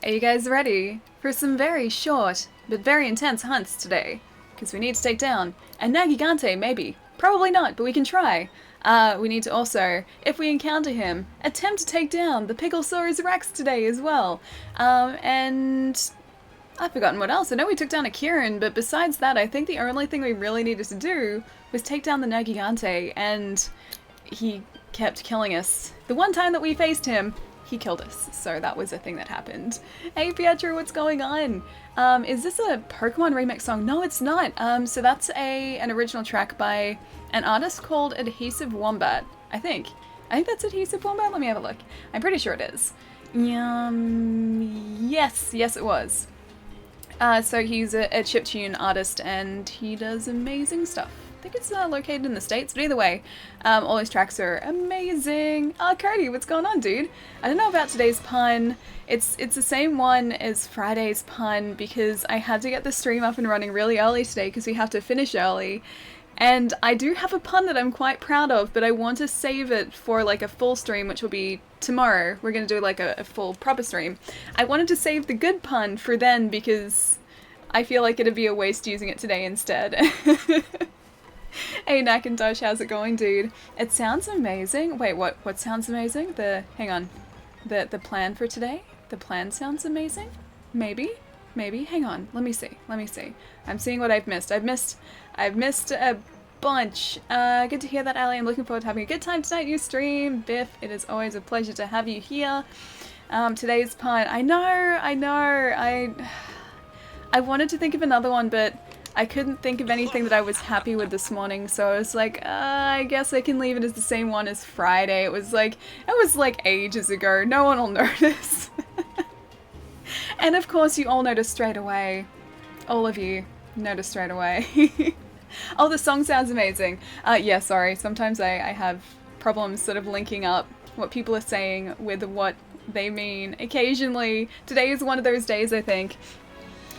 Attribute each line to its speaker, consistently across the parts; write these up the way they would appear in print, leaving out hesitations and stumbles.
Speaker 1: Are you guys ready for some very short but very intense hunts today? Because we need to take down a shmergigante, maybe. Probably not, but we can try. We need to also, if we encounter him, attempt to take down the Picklesaurus Rex today as well. And I've forgotten what else. I know we took down a Kieran, but besides that, I think the only thing we really needed to do was take down the shmergigante, and he kept killing us. The one time that we faced him, he killed us, so that was a thing that happened. Hey Pietro, what's going on? Is this a Pokemon remix song? No, it's not. So that's an original track by an artist called Adhesive Wombat, I think. I think that's Adhesive Wombat? Let me have a look. I'm pretty sure it is. Yes, it was. So he's a chiptune artist, and he does amazing stuff. I think it's located in the States, but either way, all his tracks are amazing. Oh, Cody, what's going on, dude? I don't know about today's pun. It's the same one as Friday's pun, because I had to get the stream up and running really early today because we have to finish early. And I do have a pun that I'm quite proud of, but I want to save it for like a full stream, which will be tomorrow. We're going to do like a full proper stream. I wanted to save the good pun for then because I feel like it'd be a waste using it today instead. Hey Nacintosh, how's it going, dude? It sounds amazing. Wait, what sounds amazing? Hang on. The plan for today? The plan sounds amazing? Maybe? Hang on. Let me see. I'm seeing what I've missed. I've missed a bunch. Good to hear that, Ali. I'm looking forward to having a good time tonight. New stream. Biff, it is always a pleasure to have you here. Today's pun. I know. I wanted to think of another one, but I couldn't think of anything that I was happy with this morning, so I was like, I guess I can leave it as the same one as Friday. It was like ages ago. No one will notice. And of course you all noticed straight away. All of you noticed straight away. Oh, the song sounds amazing. Yeah, sorry. Sometimes I have problems sort of linking up what people are saying with what they mean. Occasionally. Today is one of those days, I think.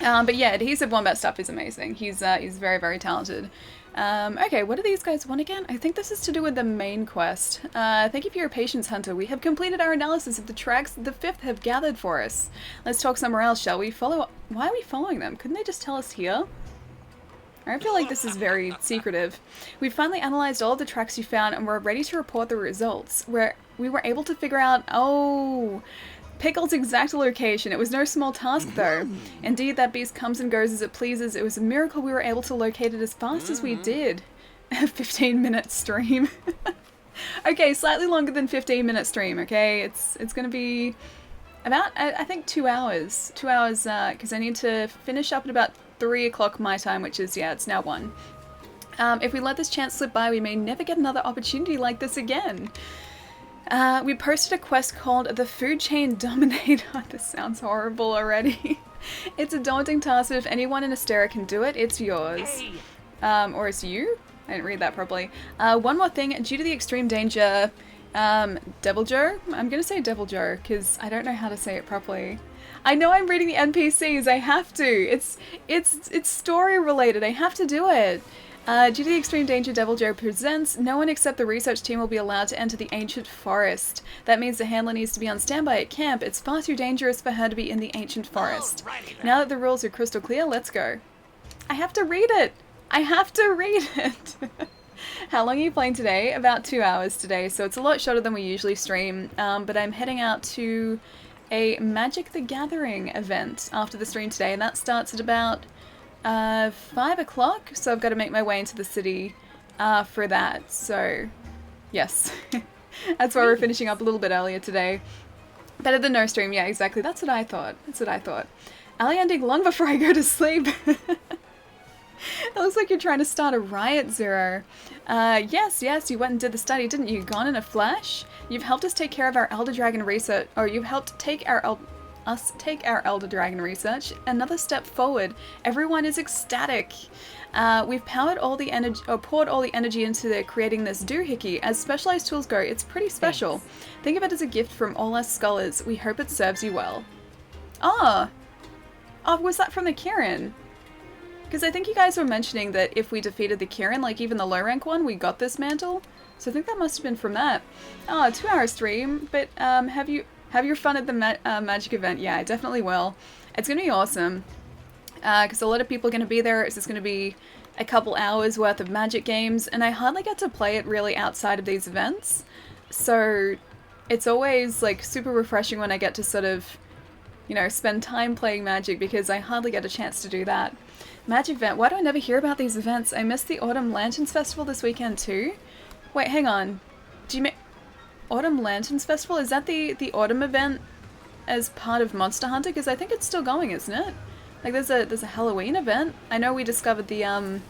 Speaker 1: But yeah, Adhesive Wombat stuff is amazing. He's very, very talented. Okay, what do these guys want again? I think this is to do with the main quest. Thank you for your patience, Hunter. We have completed our analysis of the tracks the Fifth have gathered for us. Let's talk somewhere else, shall we? Why are we following them? Couldn't they just tell us here? I feel like this is very secretive. We've finally analyzed all of the tracks you found, and we're ready to report the results. We were able to figure out... Oh... Pickle's exact location. It was no small task, though. Indeed, that beast comes and goes as it pleases. It was a miracle we were able to locate it as fast as we did. A 15-minute stream. Okay, slightly longer than 15-minute stream, okay? It's going to be about, I think, 2 hours. 2 hours, because I need to finish up at about 3 o'clock my time, which is, yeah, it's now 1. If we let this chance slip by, we may never get another opportunity like this again. We posted a quest called The Food Chain Dominator. This sounds horrible already. It's a daunting task, but if anyone in Astera can do it, it's yours. Hey. Or it's you? I didn't read that properly. One more thing, due to the extreme danger, Devil Joe? I'm gonna say Devil Joe, because I don't know how to say it properly. I know I'm reading the NPCs, I have to. It's story related, I have to do it. Due to the extreme danger Devil Joe presents, no one except the research team will be allowed to enter the ancient forest. That means the handler needs to be on standby at camp. It's far too dangerous for her to be in the ancient forest. Now that the rules are crystal clear, let's go. I have to read it! How long are you playing today? About 2 hours today, so it's a lot shorter than we usually stream, but I'm heading out to a Magic the Gathering event after the stream today, and that starts at about 5 o'clock, so I've got to make my way into the city for that, so yes. That's why we're finishing up a little bit earlier today. Better than no stream, yeah, exactly, that's what I thought. Ali ending long before I go to sleep. It looks like you're trying to start a riot, Zero. Yes, you went and did the study, didn't you? Gone in a flash? You've helped us take care of our Elder Dragon research, or you've helped take us take our Elder Dragon research another step forward. Everyone is ecstatic. We've poured all the energy into creating this doohickey. As specialized tools go, it's pretty special. Thanks. Think of it as a gift from all us scholars. We hope it serves you well. Oh, was that from the Kieran? Because I think you guys were mentioning that if we defeated the Kieran, like even the low rank one, we got this mantle. So I think that must have been from that. Oh, 2 hour stream, but have you Have your fun at the magic event. Yeah, I definitely will. It's going to be awesome. Because a lot of people are going to be there. It's just going to be a couple hours worth of magic games. And I hardly get to play it really outside of these events. So it's always like super refreshing when I get to sort of, you know, spend time playing Magic, because I hardly get a chance to do that. Magic event. Why do I never hear about these events? I missed the Autumn Lanterns Festival this weekend too. Wait, hang on. Do you mean Autumn Lanterns Festival? Is that the autumn event as part of Monster Hunter? Because I think it's still going, isn't it? Like there's a Halloween event. I know we discovered the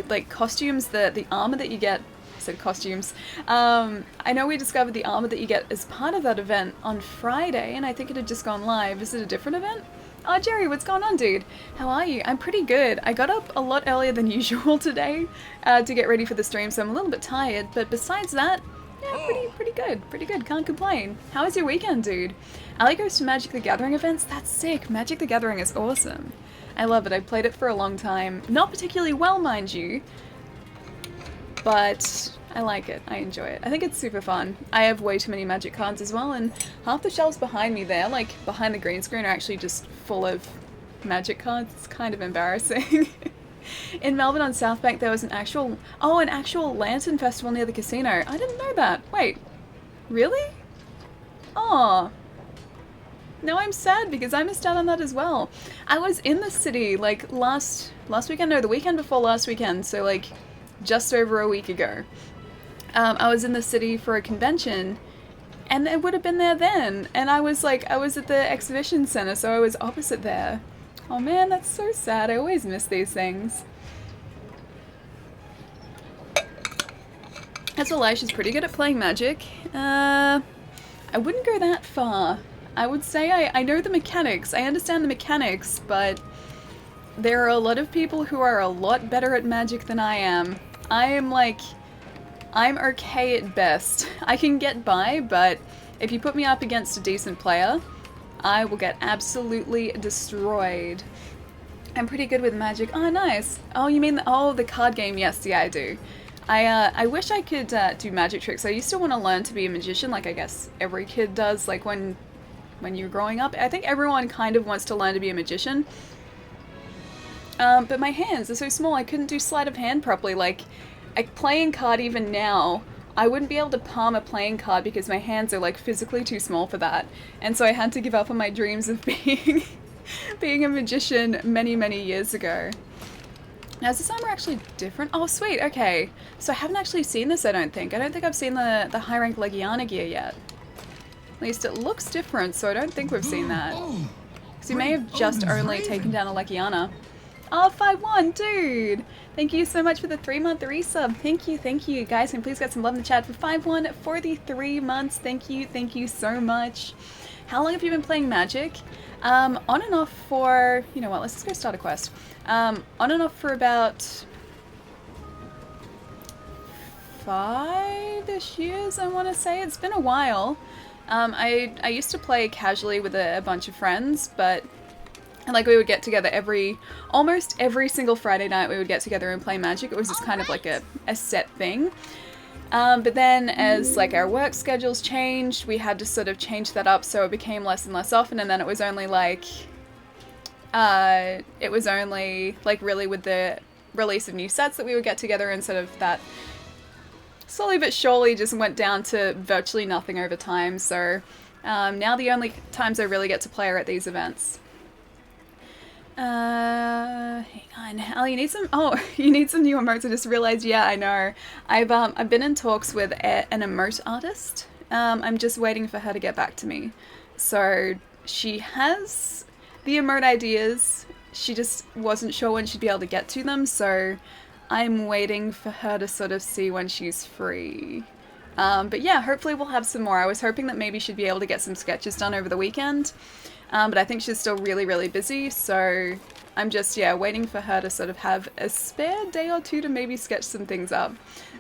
Speaker 1: like costumes, the armor that you get. I said costumes. I know we discovered the armor that you get as part of that event on Friday, and I think it had just gone live. Is it a different event? Oh, Jerry, what's going on, dude? How are you? I'm pretty good. I got up a lot earlier than usual today to get ready for the stream, so I'm a little bit tired. But besides that, yeah, pretty good. Pretty good. Can't complain. How was your weekend, dude? Ali goes to Magic the Gathering events. That's sick. Magic the Gathering is awesome. I love it. I've played it for a long time. Not particularly well, mind you, but I like it. I enjoy it. I think it's super fun. I have way too many Magic cards as well, and half the shelves behind me there, like behind the green screen, are actually just full of Magic cards. It's kind of embarrassing. In Melbourne on South Bank there was an actual lantern festival near the casino. I didn't know that. Wait, really? Oh. Now I'm sad because I missed out on that as well. I was in the city like last weekend, no, the weekend before last weekend, so like just over a week ago. I was in the city for a convention, and it would have been there then, and I was at the exhibition center, so I was opposite there. Oh man, that's so sad. I always miss these things. That's Elisha's pretty good at playing Magic. I wouldn't go that far. I would say I know the mechanics. I understand the mechanics, but there are a lot of people who are a lot better at Magic than I am. I'm okay at best. I can get by, but if you put me up against a decent player, I will get absolutely destroyed. I'm pretty good with Magic. Oh, nice. Oh, you mean the card game? Yes, yeah, I do. I wish I could do magic tricks. I used to want to learn to be a magician, like I guess every kid does, like when you're growing up. I think everyone kind of wants to learn to be a magician. But my hands are so small, I couldn't do sleight of hand properly. Like, a playing card even now, I wouldn't be able to palm a playing card because my hands are like physically too small for that. And so I had to give up on my dreams of being being a magician many, many years ago. Now, is this armor actually different? Oh, sweet, okay. So I haven't actually seen this, I don't think. I don't think I've seen the high rank Legiana gear yet. At least it looks different, so I don't think we've seen that. Because we may have just only taken down a Legiana. Oh, 5-1, dude! Thank you so much for the 3-month resub. Thank you. Guys, can please get some love in the chat for 5-1 for the 3 months. Thank you so much. How long have you been playing Magic? On and off for, you know what, let's just go start a quest. On and off for about 5-ish years, I want to say. It's been a while. I used to play casually with a bunch of friends, but like we would get together almost every single Friday night we would get together and play Magic. It was just kind of like a set thing. But then as like our work schedules changed, we had to sort of change that up, so it became less and less often, and then it was only like really with the release of new sets that we would get together, and sort of that slowly but surely just went down to virtually nothing over time. So now the only times I really get to play are at these events. Hang on. Ali, you need some new emotes. I just realized, yeah, I know. I've been in talks with an emote artist. I'm just waiting for her to get back to me. So she has the emote ideas. She just wasn't sure when she'd be able to get to them, so I'm waiting for her to sort of see when she's free. But yeah, hopefully we'll have some more. I was hoping that maybe she'd be able to get some sketches done over the weekend. But I think she's still really, really busy, so I'm just, yeah, waiting for her to sort of have a spare day or two to maybe sketch some things up.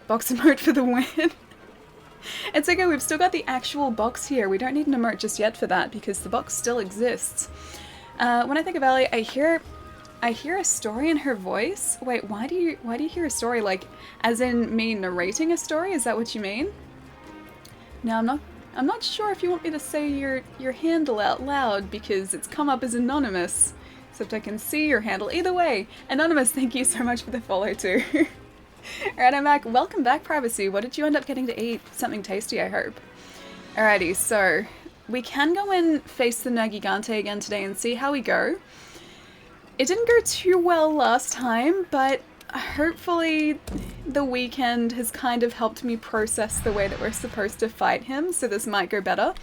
Speaker 1: Box emote for the win. It's okay, we've still got the actual box here. We don't need an emote just yet for that, because the box still exists. When I think of Ellie, I hear a story in her voice. Wait, why do you hear a story? Like, as in me narrating a story? Is that what you mean? No, I'm not sure if you want me to say your handle out loud because it's come up as anonymous. Except I can see your handle. Either way, anonymous, thank you so much for the follow too. Alright, I'm back. Welcome back, Privacy. What did you end up getting to eat? Something tasty, I hope. Alrighty, so we can go and face the shmergigante again today and see how we go. It didn't go too well last time, but hopefully the weekend has kind of helped me process the way that we're supposed to fight him, so this might go better.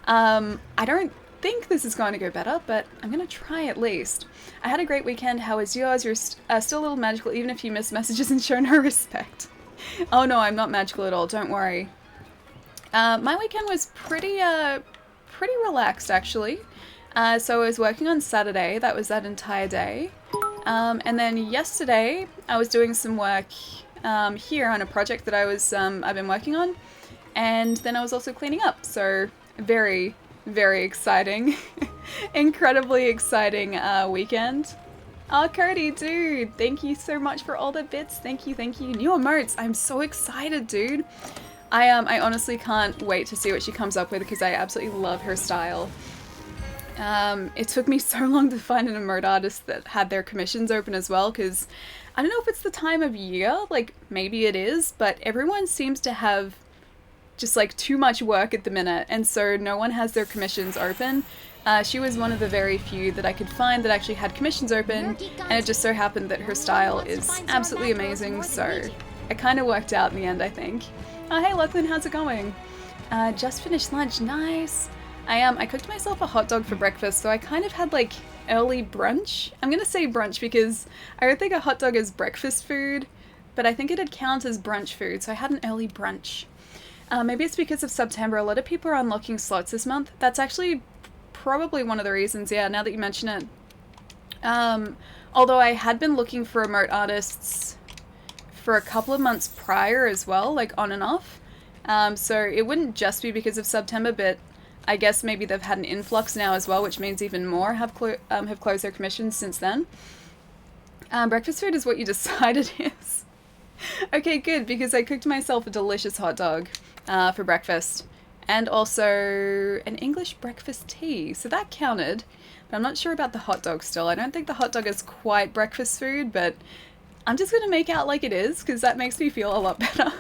Speaker 1: I don't think this is going to go better, but I'm going to try at least. I had a great weekend. How was yours? You're still a little magical, even if you miss messages and show no respect. Oh no, I'm not magical at all, don't worry. My weekend was pretty relaxed, actually. So I was working on Saturday, that was that entire day. And then yesterday, I was doing some work here on a project that I've been working on. And then I was also cleaning up, so very, very exciting. Incredibly exciting weekend. Oh, Cody, dude, thank you so much for all the bits. Thank you, thank you. New emotes, I'm so excited, dude. I honestly can't wait to see what she comes up with because I absolutely love her style. It took me so long to find an emote artist that had their commissions open as well, because I don't know if it's the time of year, like maybe it is, but everyone seems to have just like too much work at the minute, and so no one has their commissions open. She was one of the very few that I could find that actually had commissions open, and it just so happened that her style is absolutely amazing, so it kind of worked out in the end, I think. Oh, hey Lachlan, how's it going? Just finished lunch, nice. I cooked myself a hot dog for breakfast, so I kind of had like early brunch. I'm gonna say brunch because I don't think a hot dog is breakfast food, but I think it'd count as brunch food, so I had an early brunch. Maybe it's because of September. A lot of people are unlocking slots this month. That's actually probably one of the reasons, yeah, now that you mention it. Although I had been looking for emote artists for a couple of months prior as well, like on and off. So it wouldn't just be because of September, but I guess maybe they've had an influx now as well, which means even more have closed their commissions since then. Breakfast food is what you decided is. Okay, good, because I cooked myself a delicious hot dog for breakfast. And also an English breakfast tea, so that counted. But I'm not sure about the hot dog still. I don't think the hot dog is quite breakfast food, but I'm just going to make out like it is, because that makes me feel a lot better.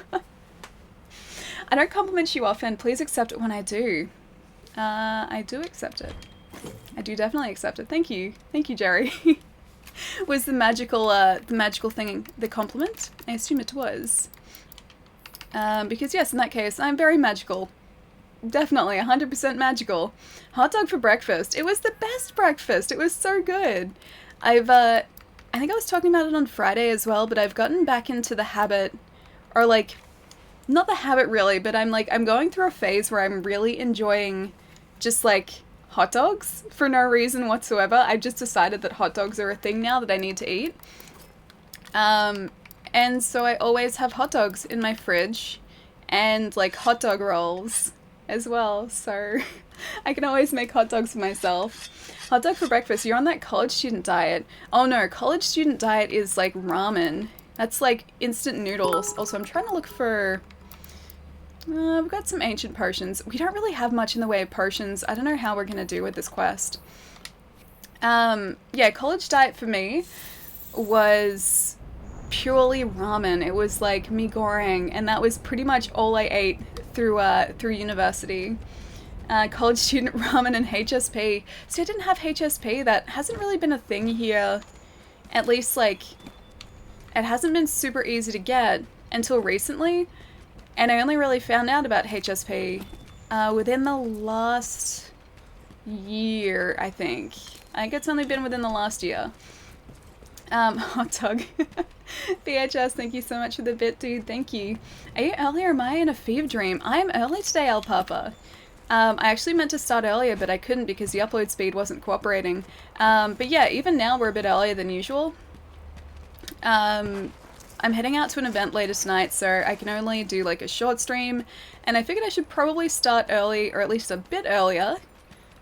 Speaker 1: I don't compliment you often. Please accept it when I do. I do accept it. I do definitely accept it. Thank you. Thank you, Jerry. Was the magical thing the compliment? I assume it was. Because yes, in that case, I'm very magical. Definitely, 100% magical. Hot dog for breakfast. It was the best breakfast. It was so good. I think I was talking about it on Friday as well, but I've gotten back into the habit, or like, not the habit really, but I'm going through a phase where I'm really enjoying just like hot dogs for no reason whatsoever. I've just decided that hot dogs are a thing now that I need to eat. And so I always have hot dogs in my fridge and like hot dog rolls as well. So I can always make hot dogs for myself. Hot dog for breakfast. You're on that college student diet. Oh no, college student diet is like ramen. That's like instant noodles. Also, I'm trying to look for... we've got some ancient potions. We don't really have much in the way of potions. I don't know how we're going to do with this quest. Yeah, college diet for me was purely ramen. It was like mee goreng, and that was pretty much all I ate through university. College student ramen and HSP. See, I didn't have HSP. That hasn't really been a thing here. At least, like, it hasn't been super easy to get until recently. And I only really found out about HSP within the last year, I think. I think it's only been within the last year. Hot dog. BHS, thank you so much for the bit, dude. Thank you. Are you early or am I in a fever dream? I am early today, El Papa. I actually meant to start earlier, but I couldn't because the upload speed wasn't cooperating. But yeah, even now we're a bit earlier than usual. I'm heading out to an event later tonight, so I can only do like a short stream, and I figured I should probably start early, or at least a bit earlier,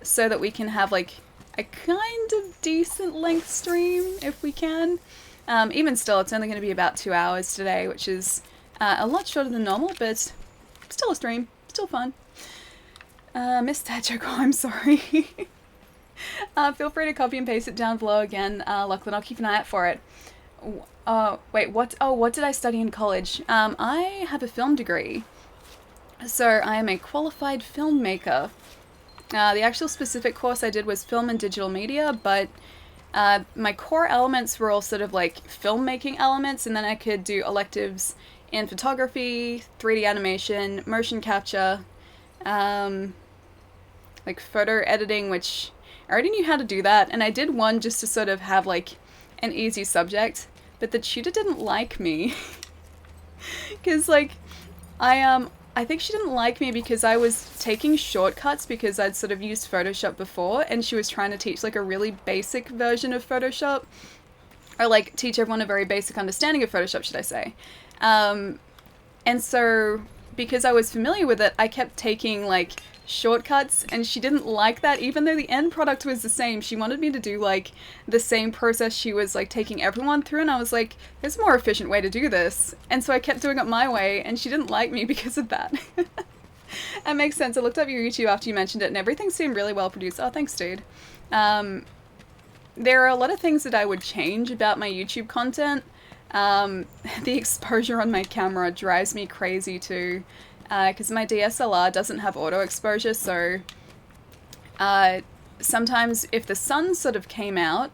Speaker 1: so that we can have like a kind of decent length stream if we can. Even still, it's only going to be about 2 hours today, which is a lot shorter than normal, but still a stream, still fun. Missed that joke. Oh, I'm sorry. Feel free to copy and paste it down below again, Lachlan. I'll keep an eye out for it. Wait, what? Oh, what did I study in college? I have a film degree. So I am a qualified filmmaker. The actual specific course I did was film and digital media, but my core elements were all sort of like filmmaking elements, and then I could do electives in photography, 3D animation, motion capture, like photo editing, which I already knew how to do that, and I did one just to sort of have like an easy subject, but the tutor didn't like me. Because like I think she didn't like me because I was taking shortcuts because I'd sort of used Photoshop before, and she was trying to teach like a really basic version of Photoshop, or like teach everyone a very basic understanding of Photoshop, should I say. And so because I was familiar with it, I kept taking like shortcuts, and she didn't like that. Even though the end product was the same, she wanted me to do like the same process she was like taking everyone through, and I was like, there's a more efficient way to do this. And so I kept doing it my way, and she didn't like me because of that. That makes sense. I looked up your YouTube after you mentioned it, and everything seemed really well produced. Oh, thanks, dude. There are a lot of things that I would change about my YouTube content. The exposure on my camera drives me crazy too, because my DSLR doesn't have auto exposure, so sometimes if the sun sort of came out,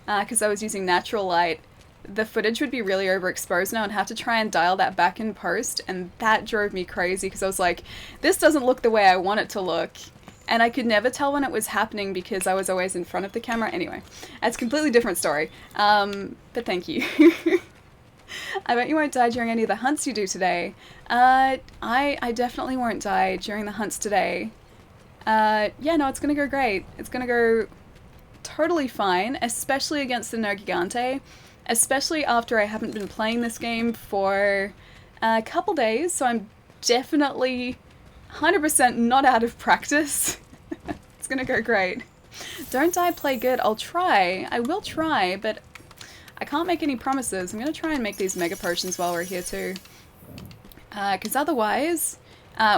Speaker 1: because I was using natural light, the footage would be really overexposed now and have to try and dial that back in post, and that drove me crazy because I was like, this doesn't look the way I want it to look. And I could never tell when it was happening because I was always in front of the camera. Anyway, that's a completely different story. But thank you. I bet you won't die during any of the hunts you do today. I definitely won't die during the hunts today. Yeah, no, it's gonna go great. It's gonna go totally fine, especially against the shmergigante. Especially after I haven't been playing this game for a couple days, so I'm definitely 100% not out of practice. It's gonna go great. Don't die, play good. I'll try. I will try, but I can't make any promises. I'm gonna try and make these mega potions while we're here too. Because otherwise,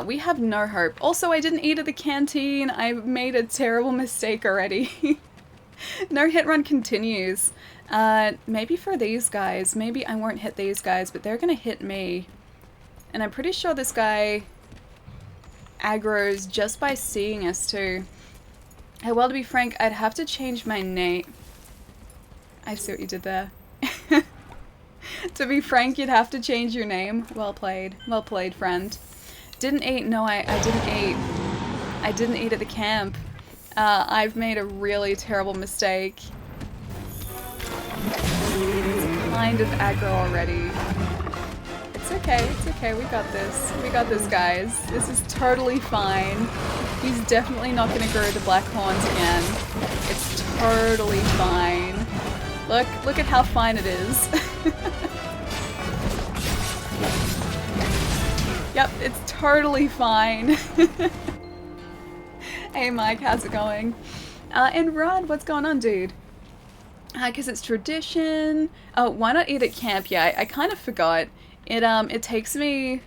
Speaker 1: we have no hope. Also, I didn't eat at the canteen. I made a terrible mistake already. No hit run continues. Maybe for these guys. Maybe I won't hit these guys, but they're gonna hit me. And I'm pretty sure this guy aggroes just by seeing us too. Hey, well, to be frank, I'd have to change my name. I see what you did there. To be frank, you'd have to change your name. Well played. Well played, friend. Didn't eat. No, I didn't eat. I didn't eat at the camp. I've made a really terrible mistake. It's kind of aggro already. It's okay. It's okay. We got this. We got this, guys. This is totally fine. He's definitely not going to grow the black horns again. It's totally fine. Look at how fine it is. Yep, it's totally fine. Hey Mike, how's it going? And Rod, what's going on, dude? Because it's tradition. Oh, why not eat at camp? Yeah, I kind of forgot. It takes me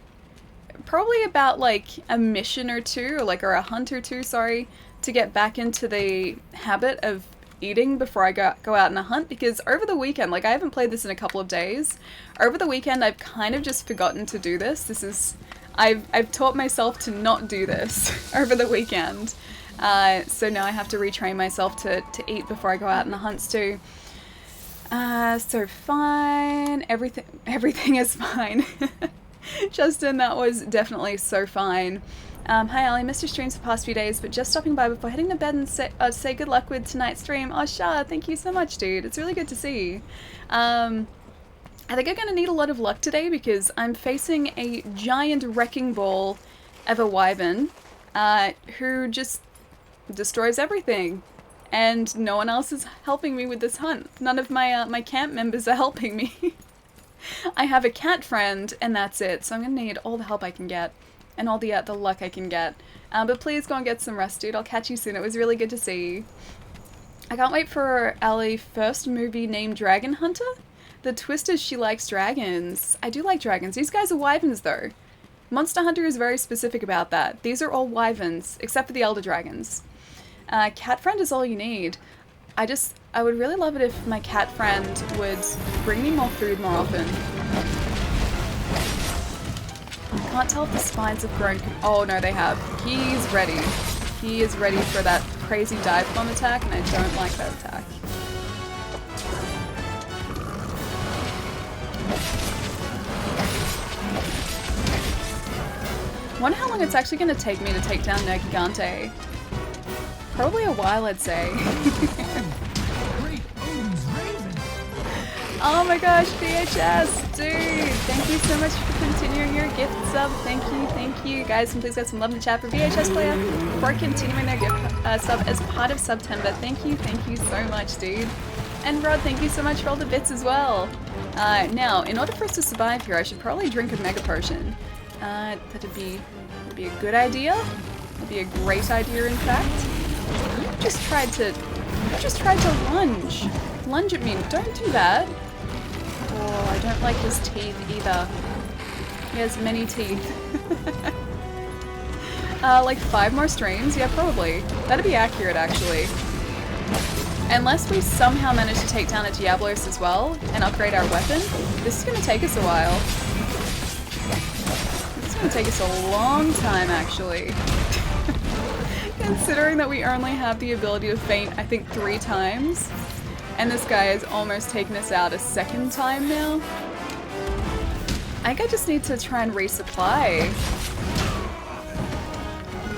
Speaker 1: probably about like a mission or two, or a hunt or two, sorry, to get back into the habit of eating before I go out on a hunt, because over the weekend, like I haven't played this in a couple of days, over the weekend I've kind of just forgotten to do this. I've taught myself to not do this over the weekend, so now I have to retrain myself to eat before I go out on the hunts too. So fine, everything is fine. Justin, that was definitely so fine. Hi Ali, missed your streams the past few days, but just stopping by before heading to bed and say good luck with tonight's stream. Oh, Shah, thank you so much, dude. It's really good to see. I think I'm going to need a lot of luck today because I'm facing a giant wrecking ball of a wyvern who just destroys everything. And no one else is helping me with this hunt. None of my camp members are helping me. I have a cat friend, and that's it. So I'm going to need all the help I can get. And all the luck I can get. But please go and get some rest, dude. I'll catch you soon. It was really good to see you. I can't wait for Ali's first movie named Dragon Hunter. The twist is she likes dragons. I do like dragons. These guys are wyverns, though. Monster Hunter is very specific about that. These are all wyverns, except for the elder dragons. Cat friend is all you need. I would really love it if my cat friend would bring me more food more often. I can't tell if the spines have grown. Oh no, they have. He's ready. He is ready for that crazy dive bomb attack, and I don't like that attack. Wonder how long it's actually going to take me to take down shmergigante. Probably a while, I'd say. Oh my gosh, VHS, dude! Thank you so much for continuing your gift sub. Thank you. Guys, can please get some love in the chat for VHS player for continuing their gift sub as part of September. Thank you so much, dude. And Rod, thank you so much for all the bits as well. Now, in order for us to survive here, I should probably drink a mega potion. That'd be a good idea. That'd be a great idea, in fact. You just tried to lunge at me. Don't do that. Oh, I don't like his teeth either. He has many teeth. Like 5 more streams? Yeah, probably. That'd be accurate, actually. Unless we somehow manage to take down a Diablos as well and upgrade our weapon, this is going to take us a while. This is going to take us a long time, actually. Considering that we only have the ability to faint, I think 3 times. And this guy has almost taken us out a 2nd time now. I think I just need to try and resupply.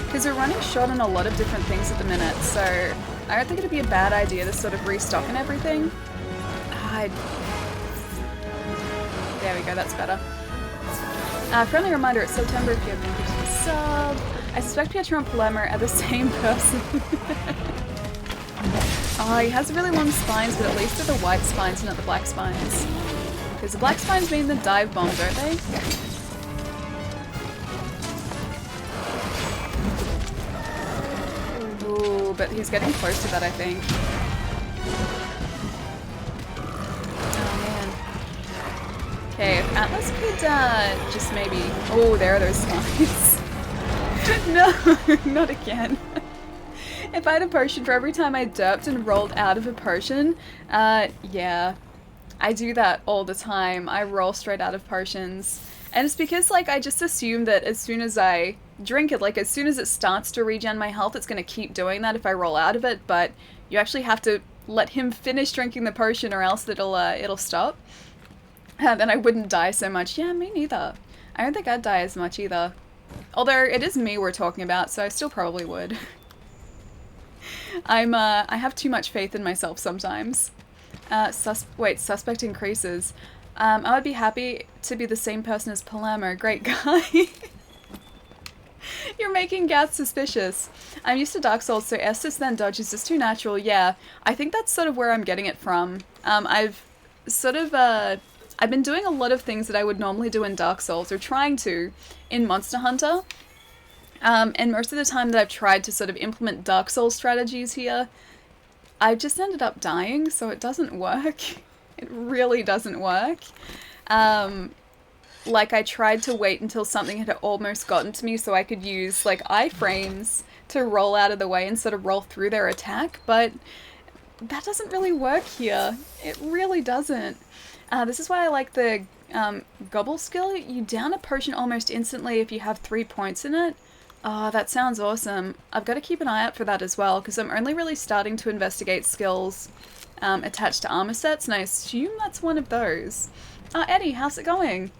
Speaker 1: Because we're running short on a lot of different things at the minute, so I don't think it'd be a bad idea to sort of restock and everything. There we go, that's better. Friendly reminder, it's September if you have been to sub. I suspect Pietro and Palermo are the same person. Oh, he has really long spines, but at least they're the white spines, not the black spines. Because the black spines mean the dive bomb, don't they? Ooh, but he's getting close to that, I think. Oh, man. Okay, if Atlas could, just maybe... Oh, there are those spines. No, not again. If I had a potion for every time I derped and rolled out of a potion, yeah. I do that all the time. I roll straight out of potions. And it's because, like, I just assume that as soon as I drink it, like, as soon as it starts to regen my health, it's going to keep doing that if I roll out of it, but you actually have to let him finish drinking the potion or else it'll stop. Then I wouldn't die so much. Yeah, me neither. I don't think I'd die as much either. Although, it is me we're talking about, so I still probably would. I have too much faith in myself sometimes. Suspect increases. I would be happy to be the same person as Palermo. Great guy. You're making Gath suspicious. I'm used to Dark Souls, so Estus then dodge is just too natural. Yeah, I think that's sort of where I'm getting it from. I've been doing a lot of things that I would normally do in Dark Souls, or trying to, in Monster Hunter. And most of the time that I've tried to sort of implement Dark Souls strategies here, I've just ended up dying, so it doesn't work. It really doesn't work. Like, I tried to wait until something had almost gotten to me so I could use, like, iframes to roll out of the way and sort of roll through their attack, but that doesn't really work here. It really doesn't. This is why I like the gobble skill. You down a potion almost instantly if you have 3 points in it. Oh, that sounds awesome. I've got to keep an eye out for that as well, because I'm only really starting to investigate skills attached to armor sets, and I assume that's one of those. Eddie, how's it going?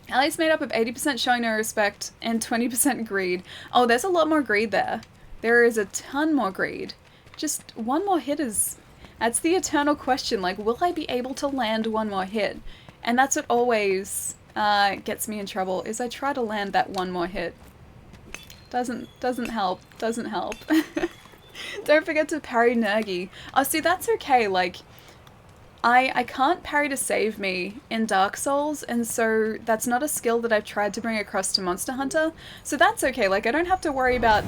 Speaker 1: Ellie's made up of 80% showing no respect and 20% greed. Oh, there's a lot more greed there. There is a ton more greed. Just one more hit is... That's the eternal question, like, will I be able to land one more hit? And that's what always gets me in trouble, is I try to land that one more hit. Doesn't help. Doesn't help. Don't forget to parry Nergi. Oh, see, that's okay. Like, I can't parry to save me in Dark Souls, and so that's not a skill that I've tried to bring across to Monster Hunter. So that's okay. Like, I don't have to worry about,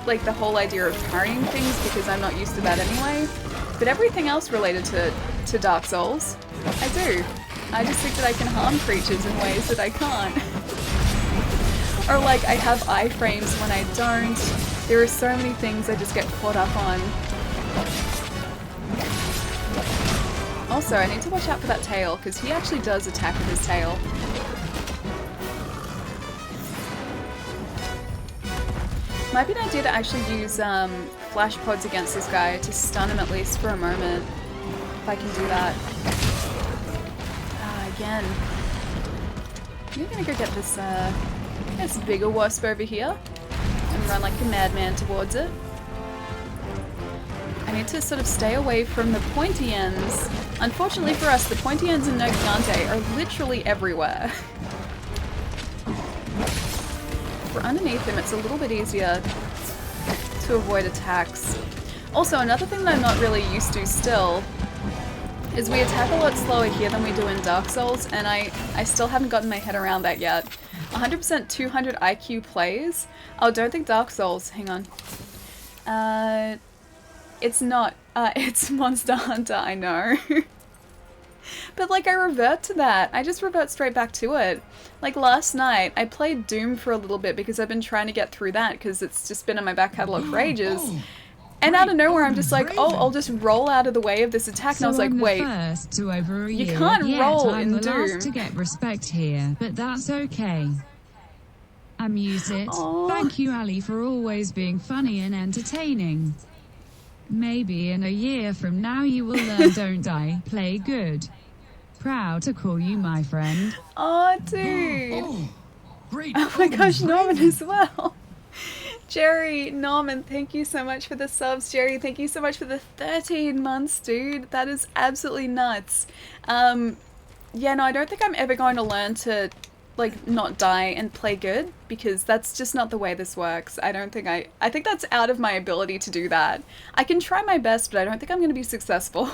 Speaker 1: like, the whole idea of parrying things because I'm not used to that anyway. But everything else related to Dark Souls, I do. I just think that I can harm creatures in ways that I can't. Or like I have iframes when I don't. There are so many things I just get caught up on. Also, I need to watch out for that tail, because he actually does attack with his tail. Might be an idea to actually use flash pods against this guy to stun him at least for a moment. If I can do that. Again. I'm gonna go get this bigger wasp over here and run like a madman towards it. I need to sort of stay away from the pointy ends. Unfortunately for us, the pointy ends in shmergigante are literally everywhere. If we're underneath him, it's a little bit easier to avoid attacks. Also, another thing that I'm not really used to still is we attack a lot slower here than we do in Dark Souls, and I still haven't gotten my head around that yet. 100% 200 IQ plays. Oh, don't think Dark Souls. Hang on. It's not. It's Monster Hunter, I know. But like I revert to that. I just revert straight back to it. Like last night, I played Doom for a little bit because I've been trying to get through that because it's just been in my back catalogue for ages. And out of nowhere, I'm just like, oh, I'll just roll out of the way of this attack. And I was like, wait, you can't roll in Doom.
Speaker 2: To get respect here, but that's okay. Amuse it. Thank you, Ali, for always being funny and entertaining. Maybe in a year from now you will learn don't die, play good. Proud to call you my friend.
Speaker 1: Oh, dude.
Speaker 3: Great.
Speaker 1: Oh my gosh, Norman as well. Jerry, Norman, thank you so much for the subs. Jerry, thank you so much for the 13 months, dude. That is absolutely nuts. Yeah, no, I don't think I'm ever going to learn to, like, not die and play good, because that's just not the way this works. I don't think I think that's out of my ability to do that. I can try my best, but I don't think I'm going to be successful.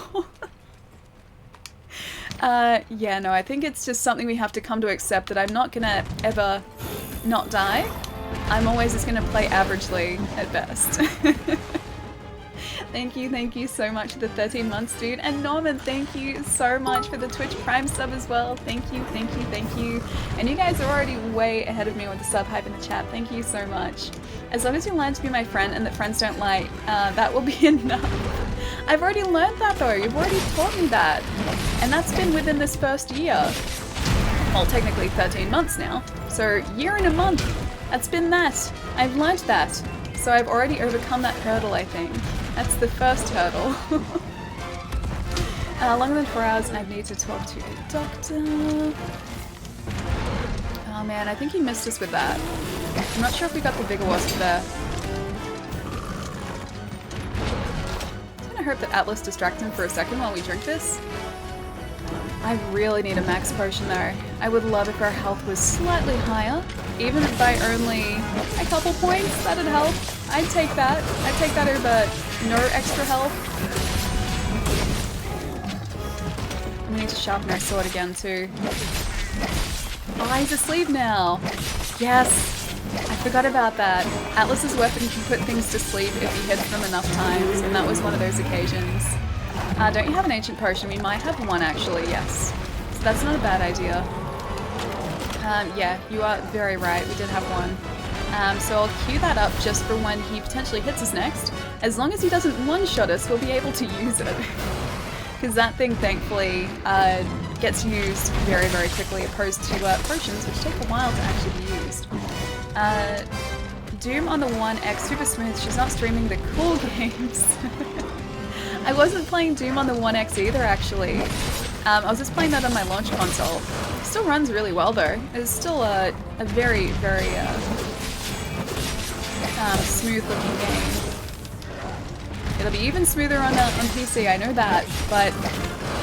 Speaker 1: Yeah, no, I think it's just something we have to come to accept, that I'm not going to ever not die. I'm always just going to play averagely at best. Thank you so much for the 13 months, dude. And Norman, thank you so much for the Twitch Prime sub as well. Thank you. And you guys are already way ahead of me with the sub hype in the chat. Thank you so much. As long as you learn to be my friend and that friends don't lie, that will be enough. I've already learned that though. You've already taught me that. And that's been within this first year. Well, technically 13 months now. So, year and a month. That's been that. I've learned that. So I've already overcome that hurdle, I think. That's the first hurdle. Longer than 4 hours, and I need to talk to a doctor. Oh man, I think he missed us with that. I'm not sure if we got the bigger wasp there. I'm gonna hope that Atlas distracts him for a second while we drink this. I really need a max potion though. I would love if our health was slightly higher. Even by only a couple points, that'd help. I'd take that. I'd take that over no extra health. I'm gonna need to sharpen our sword again too. Oh, he's asleep now. Yes. I forgot about that. Atlas's weapon can put things to sleep if he hits them enough times, and that was one of those occasions. Don't you have an ancient potion? We might have one actually, yes. So that's not a bad idea. Yeah, you are very right. We did have one. So I'll queue that up just for when he potentially hits us next. As long as he doesn't one-shot us, we'll be able to use it. Because that thing, thankfully, gets used very, very quickly, opposed to potions, which take a while to actually be used. Doom on the 1X, super smooth. She's not streaming the cool games. I wasn't playing Doom on the 1X either, actually. I was just playing that on my launch console. It still runs really well, though. It's still a very, very smooth-looking game. It'll be even smoother on PC, I know that, but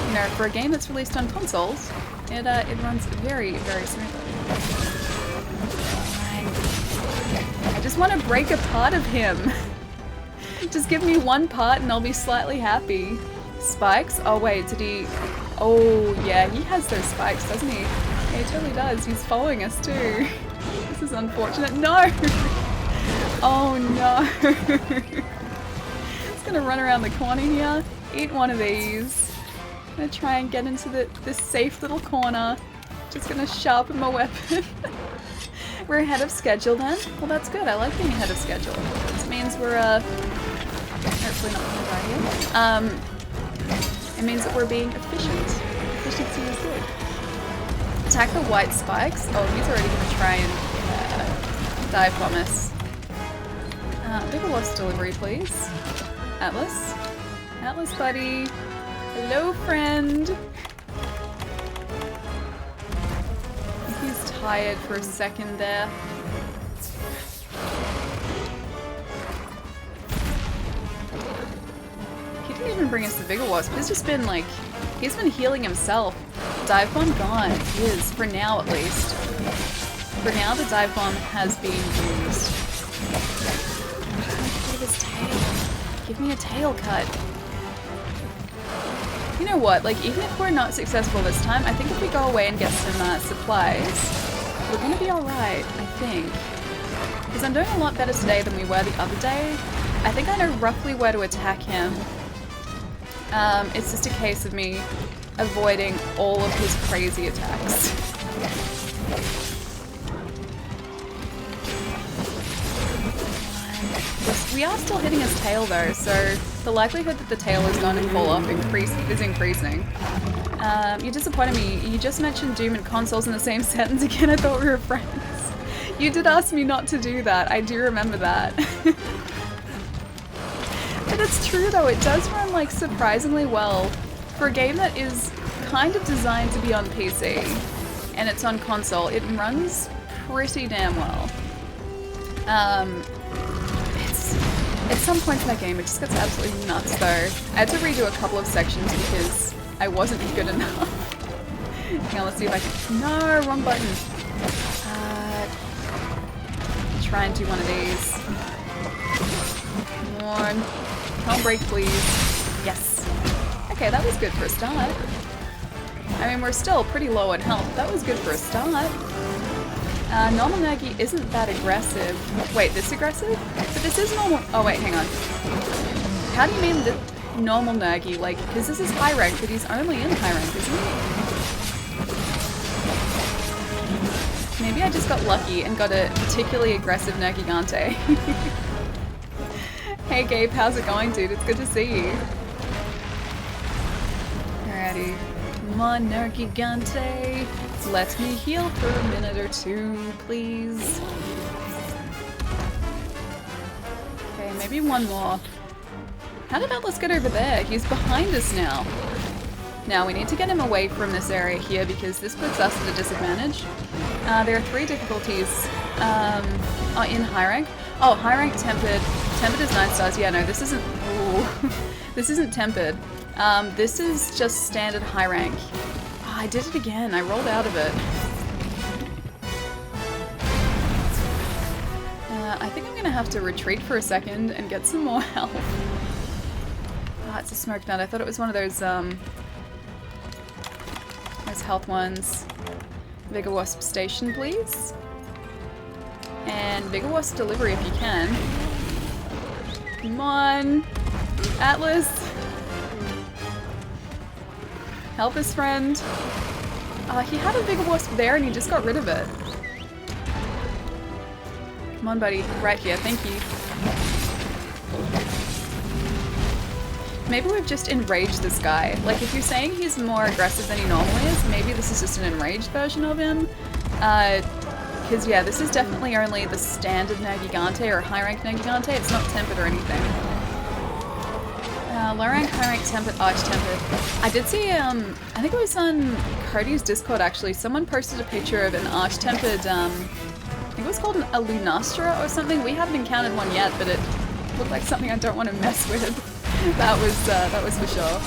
Speaker 1: you know, for a game that's released on consoles, it runs very, very smoothly. I just want to break a part of him. Just give me one part and I'll be slightly happy. Spikes? Oh wait, did he... Oh yeah, he has those spikes, doesn't he? Yeah, he totally does. He's following us too. This is unfortunate. No! Oh no! It's gonna run around the corner here. Eat one of these. I'm gonna try and get into this safe little corner. Just gonna sharpen my weapon. We're ahead of schedule then. Well, that's good. I like being ahead of schedule. This means we're, hopefully not gonna die here. It means that we're being efficient. Efficiency is good. Attack the white spikes. Oh, he's already gonna try and dive bomb us. Bigger wasp delivery, please. Atlas. Atlas, buddy. Hello, friend. He's tired for a second there. He didn't even bring us the bigger wasp. He's just been like, he's been healing himself. Dive bomb gone. Is, for now at least. For now, the dive bomb has been used. Look at his tail. Give me a tail cut. You know what, like, even if we're not successful this time, I think if we go away and get some supplies, we're gonna be alright, I think. Because I'm doing a lot better today than we were the other day. I think I know roughly where to attack him. It's just a case of me avoiding all of his crazy attacks. We are still hitting his tail though, so the likelihood that the tail is going to fall off is increasing. You disappointed me. You just mentioned Doom and consoles in the same sentence again. I thought we were friends. You did ask me not to do that. I do remember that. But it's true though, it does run like surprisingly well for a game that is kind of designed to be on PC and it's on console. It runs pretty damn well. At some point in that game, it just gets absolutely nuts though. I had to redo a couple of sections because I wasn't good enough. Hang on, let's see if I can... No, wrong button. Try and do one of these. Come on. Can't break, please. Yes. Okay, that was good for a start. I mean, we're still pretty low on health. That was good for a start. Normal Nergi isn't that aggressive. Wait, this aggressive? But this is normal. Oh wait, hang on. How do you mean the normal Nergi? Like, because this is high rank, but he's only in high rank, isn't he? Maybe I just got lucky and got a particularly aggressive Shmergigante. Hey Gabe, how's it going, dude? It's good to see you. Alrighty. Come on, Shmergigante. Let me heal for a minute or two, please. Okay, maybe one more. How did Atlas get over there? He's behind us now. Now, we need to get him away from this area here because this puts us at a disadvantage. There are 3 difficulties in high rank. Oh, high rank tempered. Tempered is 9 stars. Yeah, no, this isn't... Ooh. This isn't tempered. This is just standard high rank. Oh, I did it again. I rolled out of it. I think I'm gonna have to retreat for a second and get some more health. Oh, it's a smoke nut. I thought it was one of those health ones. Vigor Wasp station, please. And Vigor Wasp delivery if you can. Come on, Atlas. Help his friend. He had a Vigor Wasp there and he just got rid of it. Come on, buddy. Right here. Thank you. Maybe we've just enraged this guy. Like, if you're saying he's more aggressive than he normally is, maybe this is just an enraged version of him. Because, yeah, this is definitely only the standard Shmergigante or high-rank Shmergigante. It's not tempered or anything. Low-rank, high-rank, tempered, arch-tempered. I did see, I think it was on Cody's Discord, actually. Someone posted a picture of an arch-tempered, I think it was called a Lunastra or something. We haven't encountered one yet, but it looked like something I don't want to mess with. That was for sure.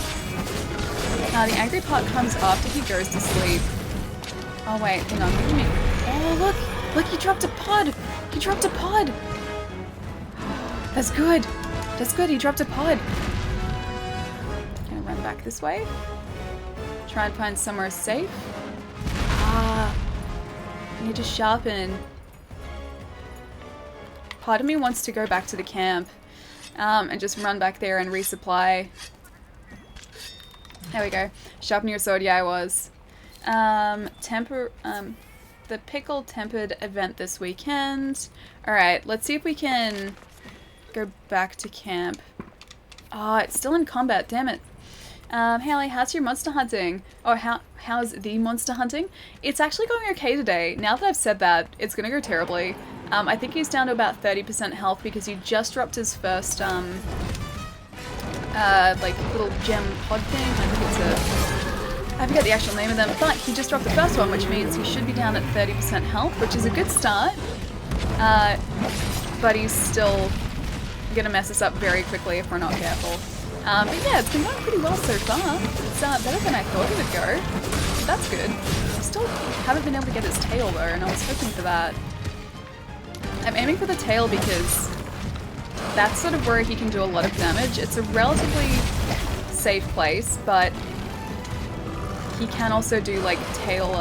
Speaker 1: The angry part comes after he goes to sleep. Oh wait, hang on, what do you mean? Oh look! Look, he dropped a pod! He dropped a pod! That's good! That's good, he dropped a pod! Gonna run back this way. Try and find somewhere safe. I need to sharpen. Part of me wants to go back to the camp. And just run back there and resupply. There we go. Sharpen your sword, yeah I was. the pickle tempered event this weekend. Alright, let's see if we can go back to camp. Oh, it's still in combat, damn it. Haley, how's your monster hunting? Or how's the monster hunting? It's actually going okay today. Now that I've said that, it's gonna go terribly. I think he's down to about 30% health because he just dropped his first, like, little gem pod thing. I forget the actual name of them, but he just dropped the first one, which means he should be down at 30% health, which is a good start. But he's still gonna mess us up very quickly if we're not careful. But yeah, it's been going pretty well so far. It's better than I thought it would go. That's good. I still haven't been able to get his tail though, and I was hoping for that. I'm aiming for the tail because that's sort of where he can do a lot of damage. It's a relatively safe place, but he can also do like tail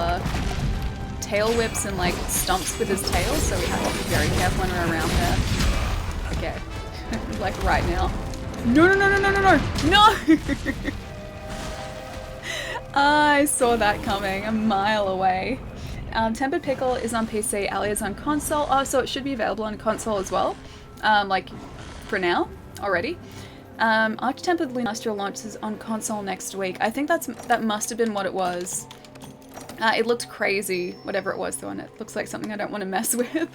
Speaker 1: whips and like stumps with his tail, so we have to be very careful when we're around there. Okay. Like right now. No, no, no, no, no, no, no! No! I saw that coming a mile away. Tempered Pickle is on PC, Ali is on console. Oh, so it should be available on console as well. Like, for now, already. Arch-Tempered Lunastral launches on console next week. I think that must have been what it was. It looked crazy, whatever it was though, and it looks like something I don't want to mess with.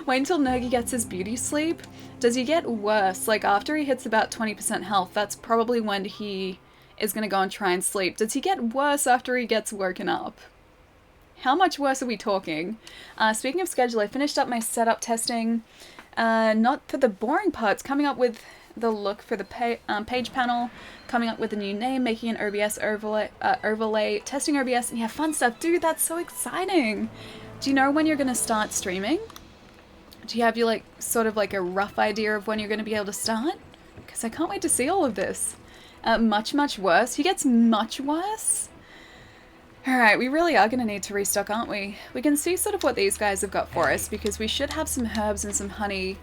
Speaker 1: Wait until Nergy gets his beauty sleep. Does he get worse? Like after he hits about 20% health, that's probably when he is going to go and try and sleep. Does he get worse after he gets woken up? How much worse are we talking? Speaking of schedule, I finished up my setup testing. Not for the boring parts, coming up with the look for the page panel, coming up with a new name, making an OBS overlay, testing OBS, and yeah, fun stuff. Dude, that's so exciting! Do you know when you're going to start streaming? Do you have your, like, sort of like a rough idea of when you're going to be able to start? Because I can't wait to see all of this. Much, much worse. He gets much worse? Alright, we really are going to need to restock, aren't we? We can see sort of what these guys have got for us, because we should have some herbs and some honey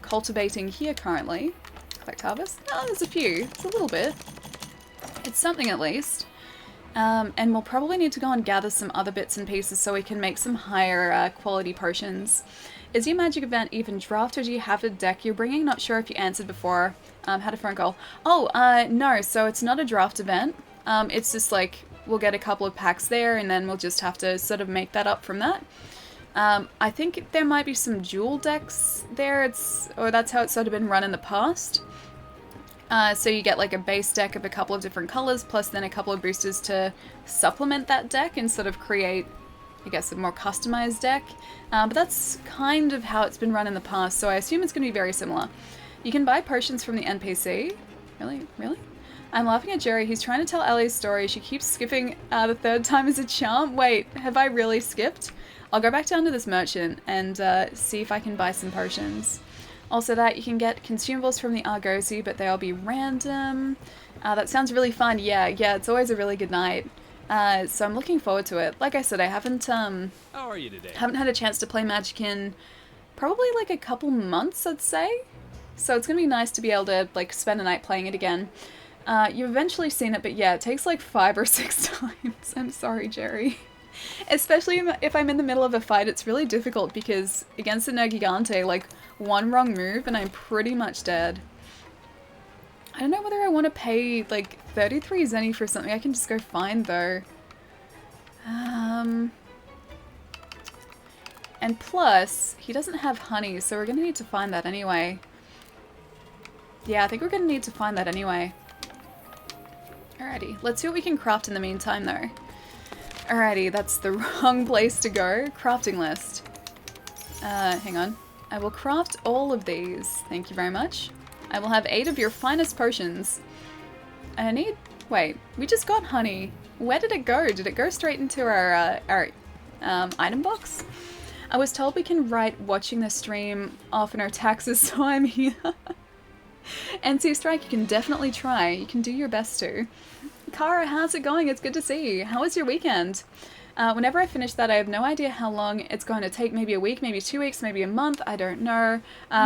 Speaker 1: cultivating here currently. Collect harvest? Oh, there's a few. It's a little bit. It's something at least. And we'll probably need to go and gather some other bits and pieces so we can make some higher quality potions. Is your magic event even draft, or do you have a deck you're bringing? Not sure if you answered before. Had a phone call. Oh, no, so it's not a draft event. It's just like, we'll get a couple of packs there and then we'll just have to sort of make that up from that. I think there might be some dual decks there, or that's how it's sort of been run in the past. So you get like a base deck of a couple of different colors, plus then a couple of boosters to supplement that deck and sort of create, I guess, a more customized deck. But that's kind of how it's been run in the past, so I assume it's going to be very similar. You can buy potions from the NPC. Really? Really? I'm laughing at Jerry. He's trying to tell Ellie's story. She keeps skipping the third time as a charm. Wait, have I really skipped? I'll go back down to this merchant and see if I can buy some potions. Also that you can get consumables from the Argosy, but they'll be random. That sounds really fun. Yeah, it's always a really good night. So I'm looking forward to it. Like I said, I haven't how are you today? Haven't had a chance to play Magic in probably like a couple months, I'd say. So it's gonna be nice to be able to like spend a night playing it again. You've eventually seen it, but yeah, it takes like 5 or 6 times. I'm sorry, Jerry. Especially if I'm in the middle of a fight, it's really difficult because against the shmergigante, like one wrong move and I'm pretty much dead. I don't know whether I want to pay like 33 zenny for something I can just go find though. And plus, he doesn't have honey, so we're going to need to find that anyway. Yeah, I think we're going to need to find that anyway. Alrighty, let's see what we can craft in the meantime though. Alrighty, that's the wrong place to go. Crafting list. Hang on. I will craft all of these. Thank you very much. I will have 8 of your finest potions. And I need... Wait, we just got honey. Where did it go? Did it go straight into our item box? I was told we can write watching the stream off in our taxes, so I'm here. NC Strike, you can definitely try. You can do your best to. Kara, how's it going? It's good to see you. How was your weekend? Whenever I finish that, I have no idea how long it's going to take. Maybe a week, maybe 2 weeks, maybe a month. I don't know.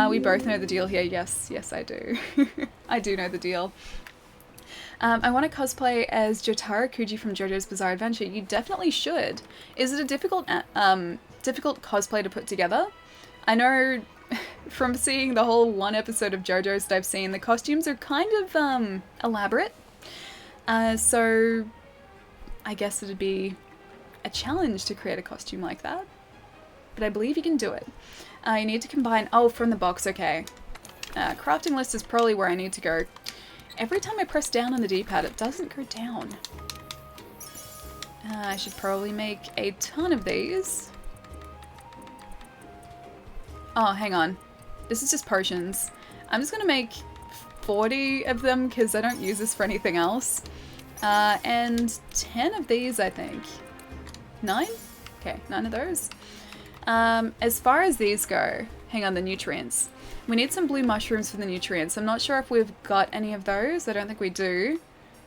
Speaker 1: We both know the deal here. Yes, I do. I do know the deal. I want to cosplay as Jotaro Kuji from JoJo's Bizarre Adventure. You definitely should. Is it a difficult cosplay to put together? I know from seeing the whole one episode of JoJo's that I've seen, the costumes are kind of elaborate. So I guess it'd be a challenge to create a costume like that. But I believe you can do it. You need to combine... Oh, from the box, okay. Crafting list is probably where I need to go. Every time I press down on the D-pad, it doesn't go down. I should probably make a ton of these. Oh, hang on. This is just potions. I'm just gonna make 40 of them because I don't use this for anything else. And 10 of these, I think. 9? Okay, 9 of those. As far as these go, hang on, the nutrients. We need some blue mushrooms for the nutrients. I'm not sure if we've got any of those. I don't think we do.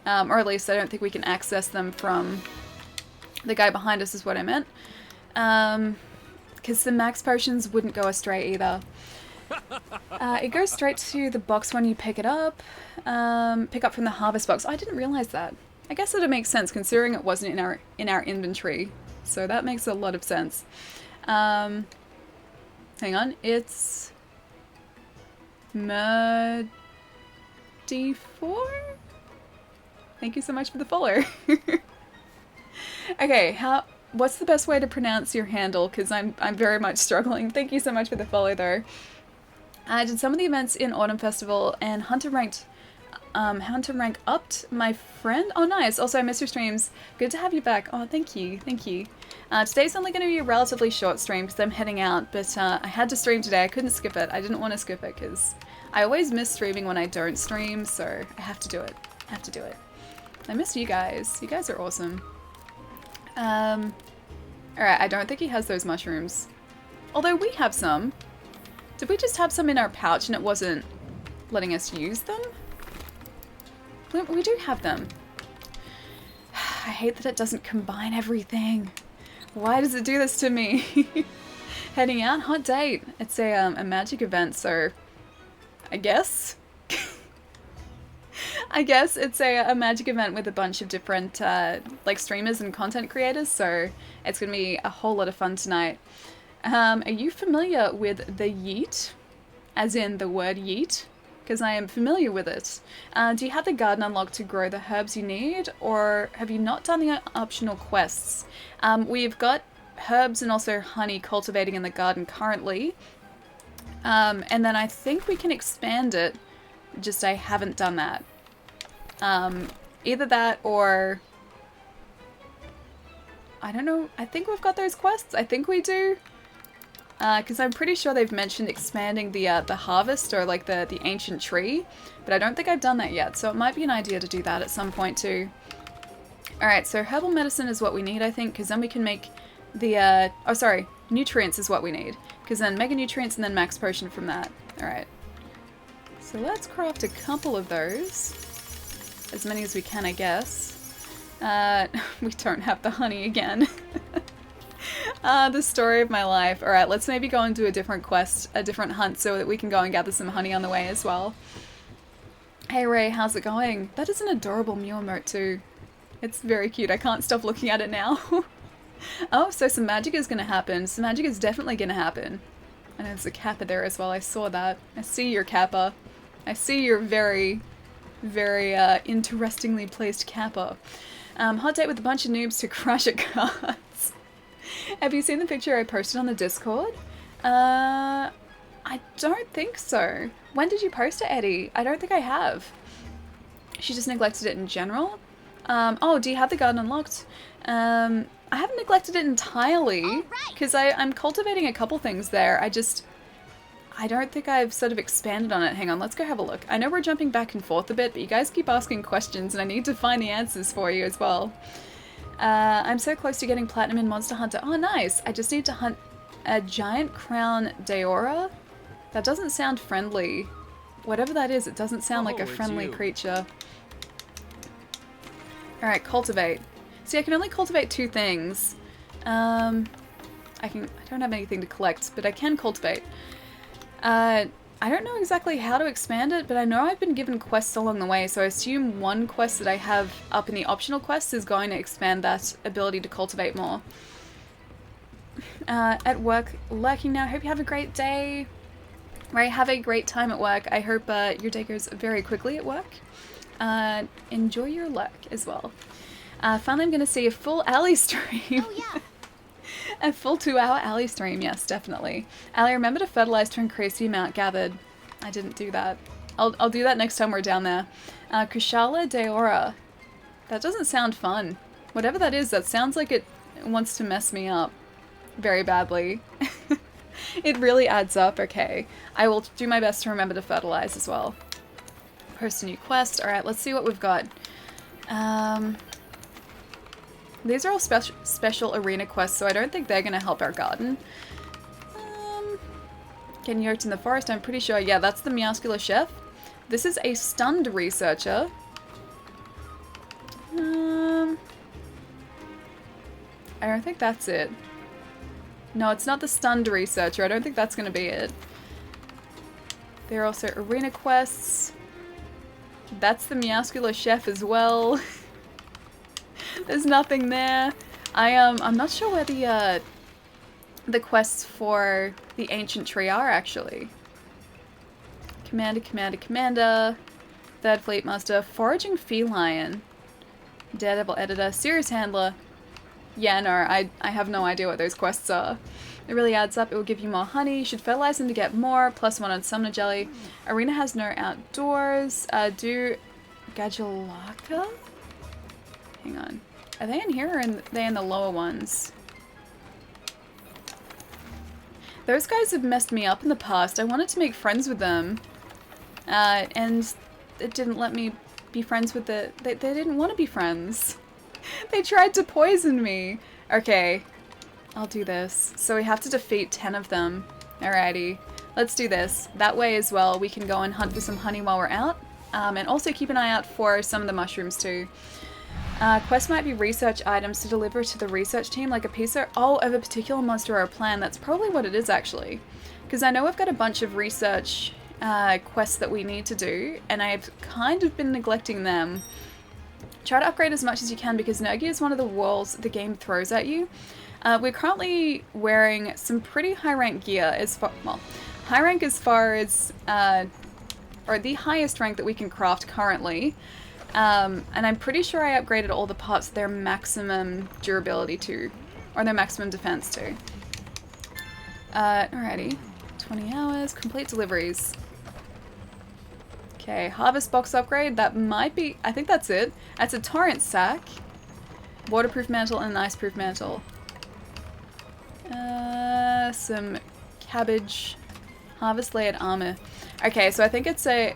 Speaker 1: Or at least I don't think we can access them from the guy behind us is what I meant. Because the max potions wouldn't go astray either. It goes straight to the box when you pick it up. Pick up from the harvest box. I didn't realize that. I guess it makes sense considering it wasn't in our inventory. So that makes a lot of sense. Hang on, it's shmergigante? Thank you so much for the follow. Okay, what's the best way to pronounce your handle? Because I'm very much struggling. Thank you so much for the follow though. I did some of the events in Autumn Festival and Hunter rank upped my friend. Oh nice, also I miss your streams. Good to have you back. Oh thank you, thank you. Today's only going to be a relatively short stream because I'm heading out, but I had to stream today. I couldn't skip it. I didn't want to skip it because I always miss streaming when I don't stream, so I have to do it. I have to do it. I miss you guys. You guys are awesome. Alright, I don't think he has those mushrooms. Although we have some. Did we just have some in our pouch and it wasn't letting us use them? We do have them. I hate that it doesn't combine everything. Why does it do this to me? Heading out? Hot date. It's a magic event, so I guess. I guess it's a magic event with a bunch of different like streamers and content creators, so it's going to be a whole lot of fun tonight. Are you familiar with the yeet? As in the word yeet? Because I am familiar with it. Do you have the garden unlocked to grow the herbs you need, or have you not done the optional quests? We've got herbs and also honey cultivating in the garden currently. And then I think we can expand it, just I haven't done that. Either that or... I don't know, I think we've got those quests. I think we do. Because I'm pretty sure they've mentioned expanding the harvest or like the ancient tree, but I don't think I've done that yet, so it might be an idea to do that at some point too. Alright, so herbal medicine is what we need, I think, because then we can make the, oh sorry, nutrients is what we need, because then mega nutrients and then max potion from that. Alright. So let's craft a couple of those. As many as we can, I guess. We don't have the honey again. The story of my life. Alright, let's maybe go and do a different quest, a different hunt, so that we can go and gather some honey on the way as well. Hey Ray, how's it going? That is an adorable Mew emote too. It's very cute. I can't stop looking at it now. Oh, so some magic is going to happen. Some magic is definitely going to happen. I know there's a Kappa there as well. I saw that. I see your Kappa. I see your very, very interestingly placed Kappa. Hot date with a bunch of noobs to crush at cards. Have you seen the picture I posted on the Discord? I don't think so. When did you post it, Eddie? I don't think I have. She just neglected it in general. Oh, do you have the garden unlocked? I haven't neglected it entirely, because I'm cultivating a couple things there. I don't think I've sort of expanded on it. Hang on, let's go have a look. I know we're jumping back and forth a bit, but you guys keep asking questions and I need to find the answers for you as well. I'm so close to getting platinum in Monster Hunter. Oh, nice. I just need to hunt a giant crown Daora. That doesn't sound friendly. Whatever that is, it doesn't sound like a friendly creature. Alright, cultivate. See, I can only cultivate 2 things. I don't have anything to collect, but I can cultivate. I don't know exactly how to expand it, but I know I've been given quests along the way, so I assume one quest that I have up in the optional quests is going to expand that ability to cultivate more. At work, lurking now. Hope you have a great day. Right, have a great time at work. I hope your day goes very quickly at work. Enjoy your lurk as well. Finally, I'm going to see a full alley stream.
Speaker 3: Oh, yeah.
Speaker 1: A full 2-hour alley stream, yes, definitely. Ali, remember to fertilize to increase the amount gathered. I didn't do that. I'll do that next time we're down there. Kushala Deora. That doesn't sound fun. Whatever that is, that sounds like it wants to mess me up. Very badly. It really adds up, okay. I will do my best to remember to fertilize as well. Post a new quest. Alright, let's see what we've got. These are all special arena quests, so I don't think they're going to help our garden. Getting yoked in the forest, I'm pretty sure. Yeah, that's the Meowscular Chef. This is a stunned researcher. I don't think that's it. No, it's not the stunned researcher. I don't think that's going to be it. There are also arena quests. That's the Meowscular Chef as well. There's nothing there. I'm not sure where the quests for the ancient tree are actually. Commander. Third Fleet Master. Foraging Feline. Daredevil Editor. Serious Handler. Yeah, no, I have no idea what those quests are. It really adds up. It will give you more honey. You should fertilize them to get more. +1 on Summoner Jelly. Arena has no outdoors. Do Gadulaka? Hang on. Are they in here or are they in the lower ones? Those guys have messed me up in the past. I wanted to make friends with them. And it didn't let me be friends with the... They didn't want to be friends. They tried to poison me. Okay. I'll do this. So we have to defeat 10 of them. Alrighty. Let's do this. That way as well we can go and hunt for some honey while we're out. And also keep an eye out for some of the mushrooms too. Quest might be research items to deliver to the research team, like a piece of a particular monster or a plan. That's probably what it is actually. Because I know we've got a bunch of research quests that we need to do, and I've kind of been neglecting them. Try to upgrade as much as you can because Nergi is one of the walls the game throws at you. We're currently wearing some pretty high rank gear high rank as far as, or the highest rank that we can craft currently. And I'm pretty sure I upgraded all the parts to their maximum durability to, or their maximum defense to. Alrighty. 20 hours, complete deliveries. Okay, harvest box upgrade, that might be, I think that's it. That's a torrent sack, waterproof mantle, and an iceproof mantle. Some cabbage, harvest layered armor. Okay, so I think it's a,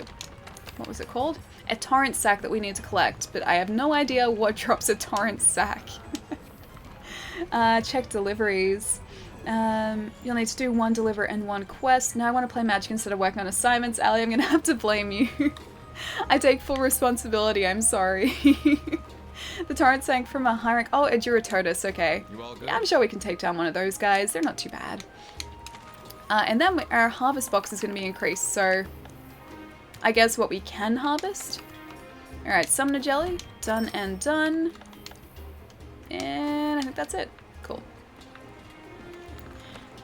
Speaker 1: what was it called? A torrent sack that we need to collect, but I have no idea what drops a torrent sack. Check deliveries. You'll need to do 1 deliver and 1 quest. Now I want to play Magic instead of working on assignments. Ali, I'm going to have to blame you. I take full responsibility, I'm sorry. The torrent sank from a high rank. Oh, a Duratotus, okay. Yeah, I'm sure we can take down one of those guys. They're not too bad. And then our harvest box is going to be increased, so I guess what we can harvest. Alright, Summoner Jelly. Done and done. And I think that's it. Cool.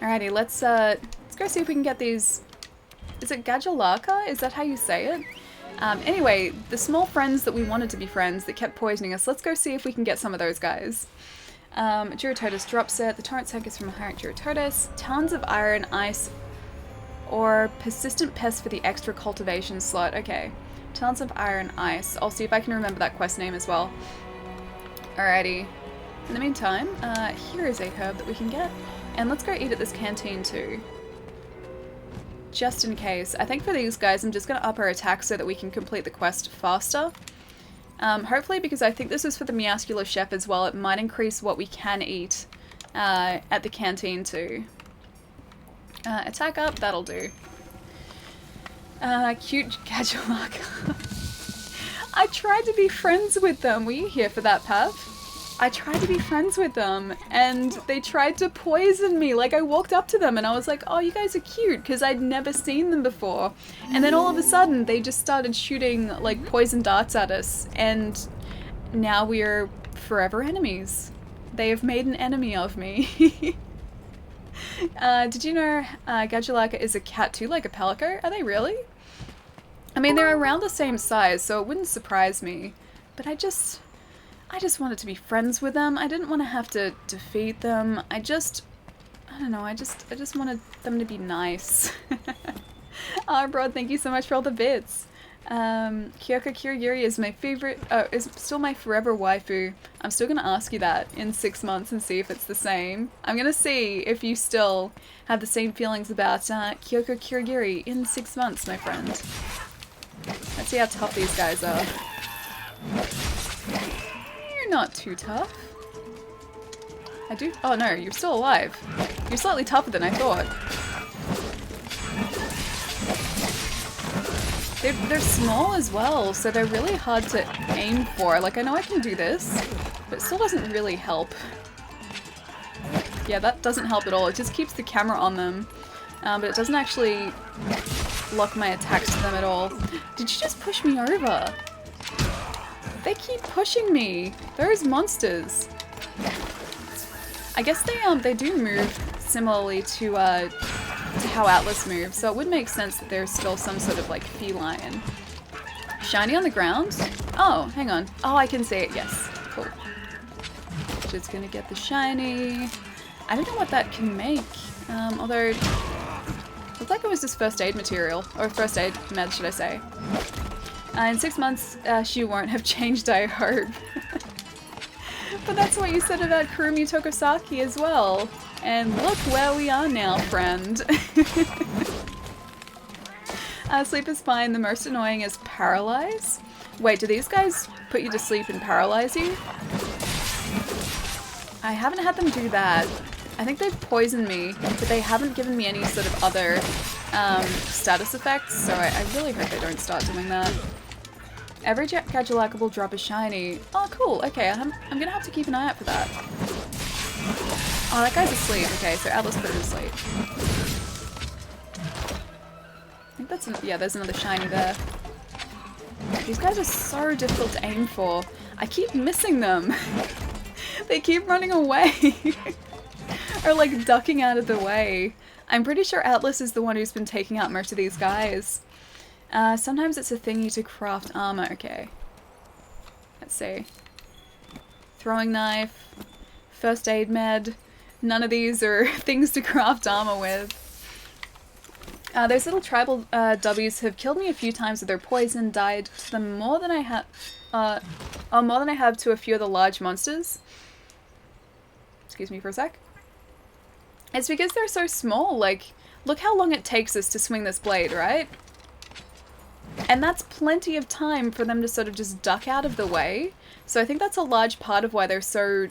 Speaker 1: Alrighty, let's go see if we can get these... Is it Gadulaka? Is that how you say it? Anyway, the small friends that we wanted to be friends that kept poisoning us, let's go see if we can get some of those guys. Duratotus drops it. The torrent sack is from a high rank Duratotus. Tons of iron, ice, or persistent pest for the extra cultivation slot. Okay. Tons of iron, ice. I'll see if I can remember that quest name as well. Alrighty. In the meantime, here is a herb that we can get. And let's go eat at this canteen too. Just in case. I think for these guys, I'm just going to up our attack so that we can complete the quest faster. Hopefully, because I think this is for the Meowscular Chef as well, it might increase what we can eat at the canteen too. Attack up, that'll do. Cute Gadulaka. I tried to be friends with them. Were you here for that, Pav? I tried to be friends with them, and they tried to poison me. Like, I walked up to them and I was like, oh, you guys are cute, because I'd never seen them before. And then all of a sudden, they just started shooting, like, poison darts at us, and now we are forever enemies. They have made an enemy of me. Did you know Gadulaka is a cat too, like a pelican? Are they really? I mean, they're around the same size, so it wouldn't surprise me. But I just wanted to be friends with them. I didn't want to have to defeat them. I don't know, I just wanted them to be nice. Broad, thank you so much for all the bits. Kyoko Kirigiri is my favorite, is still my forever waifu. I'm still gonna ask you that in 6 months and see if it's the same. I'm gonna see if you still have the same feelings about Kyoko Kirigiri in 6 months, my friend. Let's see how tough these guys are. You're not too tough. Oh no, you're still alive. You're slightly tougher than I thought. They're small as well, so they're really hard to aim for. Like, I know I can do this, but it still doesn't really help. Yeah, that doesn't help at all. It just keeps the camera on them, but it doesn't actually lock my attacks to them at all. Did you just push me over? They keep pushing me. Those monsters. I guess they do move similarly to how Atlas moves, so it would make sense that there's still some sort of like feline. Shiny on the ground? Oh, hang on. Oh, I can see it. Yes. Cool. Just gonna get the shiny. I don't know what that can make. Although it looked like it was just first aid material, or first aid med, should I say. In 6 months, she won't have changed, I hope. But that's what you said about Kurumi Tokosaki as well. And look where we are now, friend. Sleep is fine. The most annoying is paralyze. Wait, do these guys put you to sleep and paralyze you? I haven't had them do that. I think they've poisoned me, but they haven't given me any sort of other status effects, so I really hope they don't start doing that. Every Gadulaka will drop a shiny. Oh, cool. Okay, I'm gonna have to keep an eye out for that. Oh, that guy's asleep. Okay, so Atlas put him to sleep. I think that's... yeah, there's another shiny there. These guys are so difficult to aim for. I keep missing them. They keep running away. Or like ducking out of the way. I'm pretty sure Atlas is the one who's been taking out most of these guys. Sometimes it's a thingy to craft armor. Okay. Let's see. Throwing knife. First aid med. None of these are things to craft armor with. Those little tribal W's have killed me a few times with their poison. Died to them more than I have. More than I have to a few of the large monsters. Excuse me for a sec. It's because they're so small. Like, look how long it takes us to swing this blade, right? And that's plenty of time for them to sort of just duck out of the way. So I think that's a large part of why they're so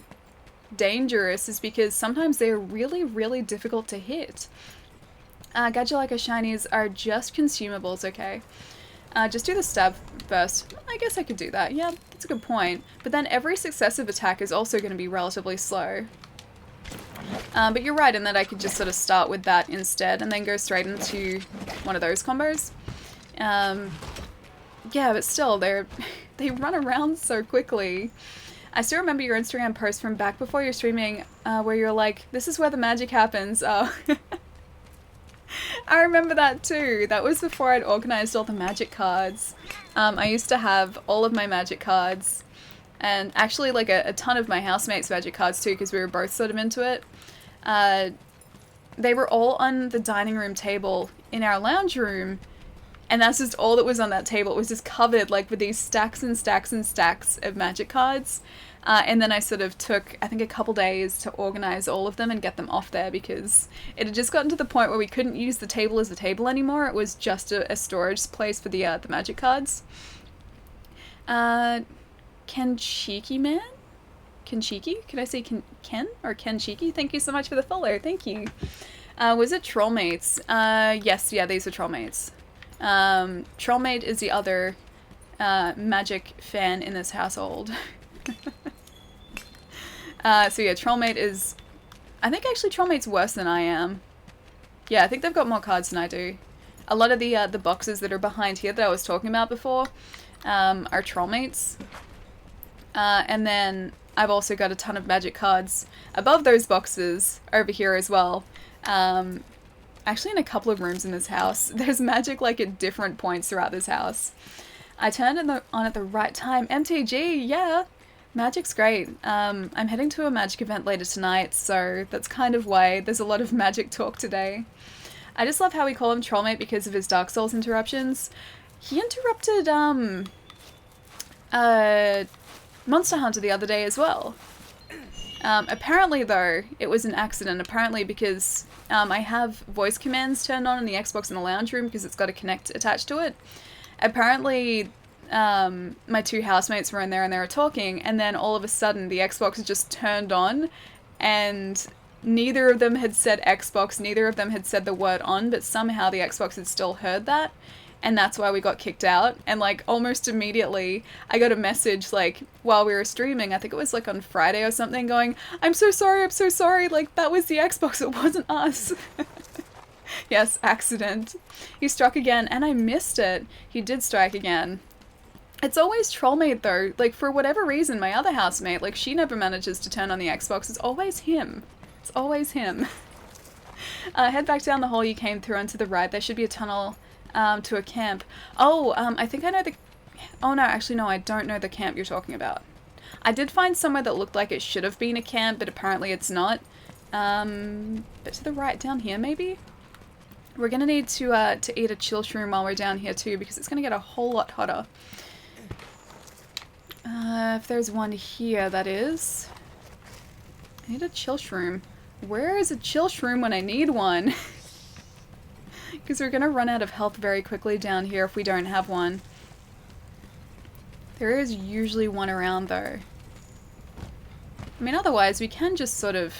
Speaker 1: dangerous, is because sometimes they're really, really difficult to hit. Gadulaka shinies are just consumables, okay. Just do the stab first. I guess I could do that. Yeah, that's a good point. But then every successive attack is also going to be relatively slow. But you're right in that I could just sort of start with that instead and then go straight into one of those combos. Yeah, but still, they run around so quickly. I still remember your Instagram post from back before your streaming, where you're like, this is where the magic happens. Oh. I remember that too. That was before I'd organized all the magic cards. I used to have all of my magic cards, and actually like a ton of my housemates' magic cards too, because we were both sort of into it. They were all on the dining room table in our lounge room, and that's just all that was on that table. It was just covered like with these stacks and stacks and stacks of magic cards. And then I sort of took, I think, a couple days to organize all of them and get them off there, because it had just gotten to the point where we couldn't use the table as a table anymore. It was just a storage place for the magic cards. Kenshiki Man? Kenshiki? Could I say Ken or Kenshiki? Thank you so much for the follow. Thank you. Was it Trollmates? Yes, yeah, these are Trollmates. Trollmate is the other magic fan in this household. So yeah, Trollmate is... I think actually Trollmate's worse than I am. Yeah, I think they've got more cards than I do. A lot of the boxes that are behind here that I was talking about before are Trollmates. And then I've also got a ton of magic cards above those boxes over here as well. Actually in a couple of rooms in this house. There's magic like at different points throughout this house. I turned on at the right time. MTG, yeah. Magic's great. I'm heading to a magic event later tonight, so that's kind of why there's a lot of magic talk today. I just love how we call him Trollmate because of his Dark Souls interruptions. He interrupted, Monster Hunter the other day as well. Apparently though, it was an accident. Apparently because I have voice commands turned on in the Xbox in the lounge room because it's got a Kinect attached to it. Apparently my two housemates were in there and they were talking, and then all of a sudden the Xbox just turned on and neither of them had said Xbox, neither of them had said the word on, but somehow the Xbox had still heard that. And that's why we got kicked out. And like almost immediately I got a message like while we were streaming, I think it was like on Friday or something, going, I'm so sorry, like that was the Xbox, it wasn't us. Yes, accident. He struck again and I missed it. He did strike again. It's always Trollmate though, like for whatever reason my other housemate, like she never manages to turn on the Xbox, it's always him. It's always him. Head back down the hall you came through and to the right, there should be a tunnel to a camp. Oh, I think I know the... Oh no, actually no, I don't know the camp you're talking about. I did find somewhere that looked like it should have been a camp, but apparently it's not. But to the right, down here maybe? We're gonna need to eat a chill shroom while we're down here too, because it's gonna get a whole lot hotter. If there's one here, that is. I need a chill shroom. Where is a chill shroom when I need one? Because we're gonna run out of health very quickly down here if we don't have one. There is usually one around though. I mean, otherwise we can just sort of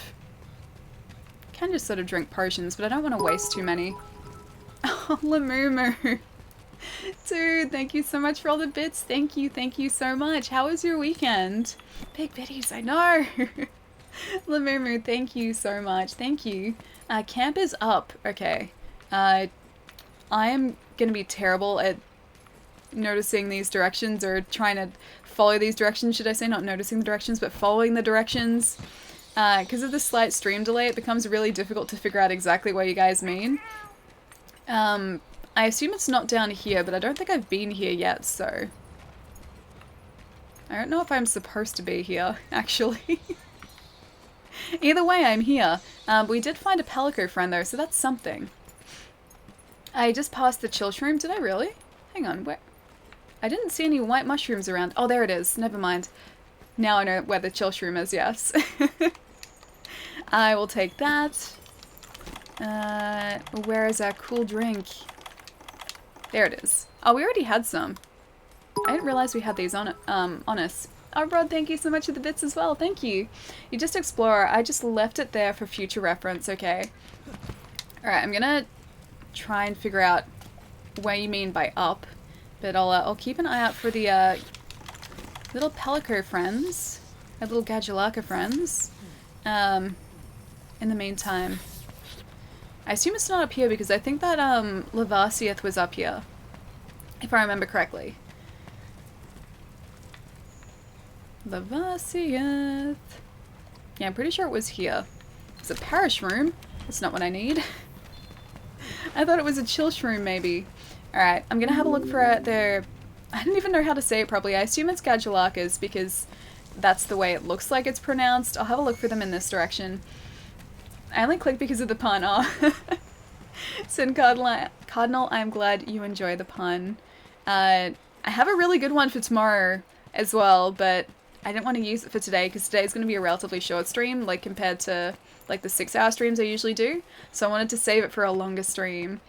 Speaker 1: drink potions, but I don't want to waste too many. Oh, Lamumu. Dude, thank you so much for all the bits. Thank you so much. How was your weekend? Big biddies, I know. Lamumu, thank you so much. Thank you. Camp is up. Okay. I am going to be terrible at noticing these directions, or trying to follow these directions, should I say. Not noticing the directions, but following the directions. Because of the slight stream delay, it becomes really difficult to figure out exactly what you guys mean. I assume it's not down here, but I don't think I've been here yet, so... I don't know if I'm supposed to be here, actually. Either way, I'm here. We did find a Pelico friend, though, so that's something. I just passed the chill shroom. Did I really? Hang on, where? I didn't see any white mushrooms around. Oh, there it is. Never mind. Now I know where the chill shroom is, yes. I will take that. Where is our cool drink? There it is. Oh, we already had some. I didn't realize we had these on us. Oh, Rod, thank you so much for the bits as well. Thank you. You just Explorer. I just left it there for future reference, okay? Alright, I'm gonna try and figure out where you mean by up. But I'll keep an eye out for the little Pelico friends. Our little Gadulaka friends. In the meantime. I assume it's not up here because I think that Lavasieth was up here. If I remember correctly. Lavasieth. Yeah, I'm pretty sure it was here. It's a parish room. That's not what I need. I thought it was a chill shroom, maybe. Alright, I'm gonna have a look for their... I don't even know how to say it properly. I assume it's Gadulakas because that's the way it looks like it's pronounced. I'll have a look for them in this direction. I only clicked because of the pun. Oh. Said Cardinal, I'm glad you enjoy the pun. I have a really good one for tomorrow as well, but I didn't want to use it for today because today's going to be a relatively short stream, like compared to like the 6-hour streams I usually do. So I wanted to save it for a longer stream.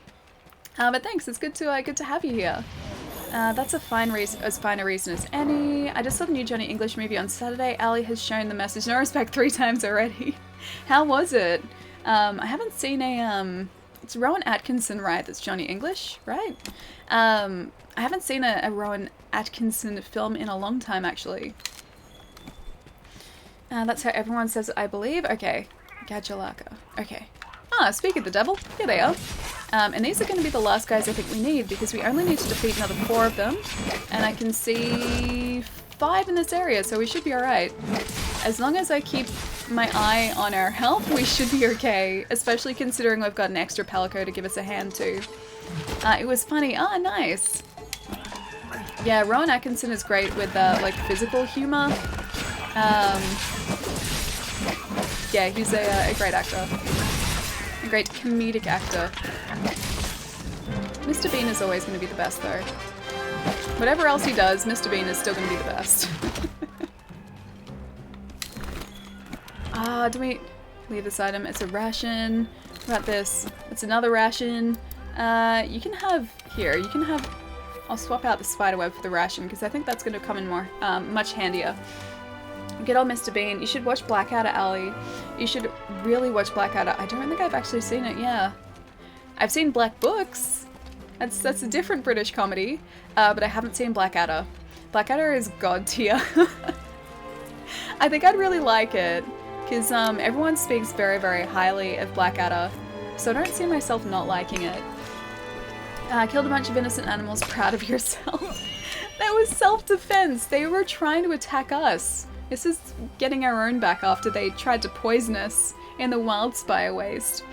Speaker 1: But thanks, it's good to have you here. That's as fine a reason as any. I just saw the new Johnny English movie on Saturday. Ali has shown the message no respect 3 times already. How was it? I haven't seen a, it's Rowan Atkinson, right? That's Johnny English, right? I haven't seen a Rowan Atkinson film in a long time, actually. That's how everyone says it, I believe. Okay. Gadjalaka. Okay. Ah, speak of the devil. Here they are. And these are going to be the last guys I think we need, because we only need to defeat another 4 of them. And I can see 5 in this area, so we should be alright. As long as I keep my eye on our health, we should be okay. Especially considering we've got an extra Palico to give us a hand too. It was funny. Ah, nice. Yeah, Rowan Atkinson is great with like physical humor. Yeah, he's a great actor. A great comedic actor. Mr. Bean is always going to be the best though. Whatever else he does, Mr. Bean is still going to be the best. Do we leave this item? It's a ration. What about this? It's another ration. You can have, here, you can have, I'll swap out the spiderweb for the ration because I think that's going to come in more, much handier. Good old Mr. Bean. You should watch Blackadder, Ali. You should really watch Blackadder. I don't think I've actually seen it, yeah. I've seen Black Books. That's a different British comedy, but I haven't seen Blackadder. Blackadder is god tier. I think I'd really like it, because everyone speaks very, very highly of Blackadder, so I don't see myself not liking it. Killed a bunch of innocent animals, proud of yourself. That was self-defense. They were trying to attack us. This is getting our own back after they tried to poison us in the Wildspire Waste.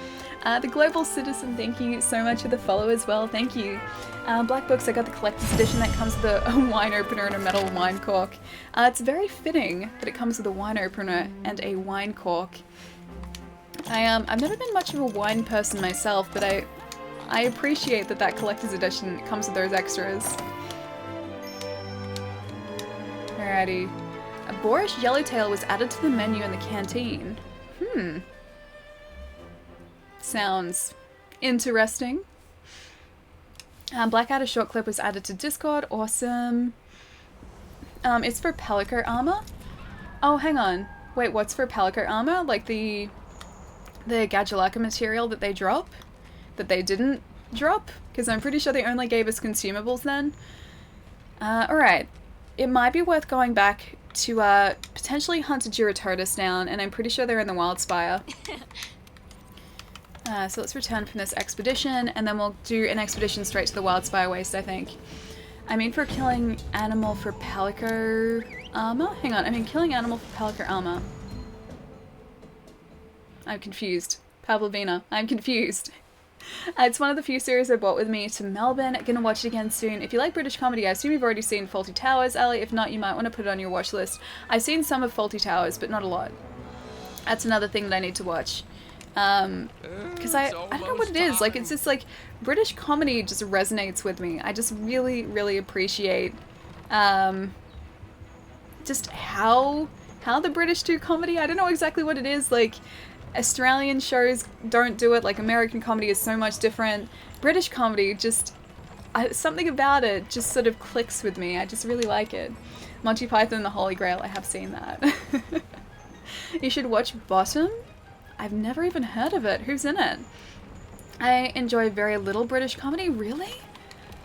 Speaker 1: The Global Citizen, thank you so much for the follow as well, thank you. Black Books, I got the collector's edition that comes with a wine opener and a metal wine cork. It's very fitting that it comes with a wine opener and a wine cork. I've never been much of a wine person myself, but I appreciate that collector's edition comes with those extras. Alrighty. A boorish yellowtail was added to the menu in the canteen. Sounds interesting. Blackadder short clip was added to Discord. Awesome. It's for Palico armor. Oh, hang on. Wait, what's for Palico armor? Like the Gadjalaka material that they drop? That they didn't drop? Because I'm pretty sure they only gave us consumables then. Alright. It might be worth going back to potentially hunt a Durototus down, and I'm pretty sure they're in the Wildspire. So let's return from this expedition, and then we'll do an expedition straight to the Wildspire Waste, I think. I mean for killing animal for Palico armor? Hang on, I mean killing animal for Palico armor. I'm confused. Pavlovina, I'm confused. It's one of the few series I brought with me to Melbourne. Gonna watch it again soon. If you like British comedy, I assume you've already seen Fawlty Towers, Ali. If not, you might want to put it on your watch list. I've seen some of Fawlty Towers, but not a lot. That's another thing that I need to watch. Because I don't know what it is. Like, it's just like British comedy just resonates with me. I just really, really appreciate just how the British do comedy. I don't know exactly what it is. Like, Australian shows don't do it. Like, American comedy is so much different. British comedy just something about it just sort of clicks with me. I just really like it. Monty Python and the Holy Grail, I have seen that. You should watch Bottom. I've never even heard of it. Who's in it? I enjoy very little British comedy. Really?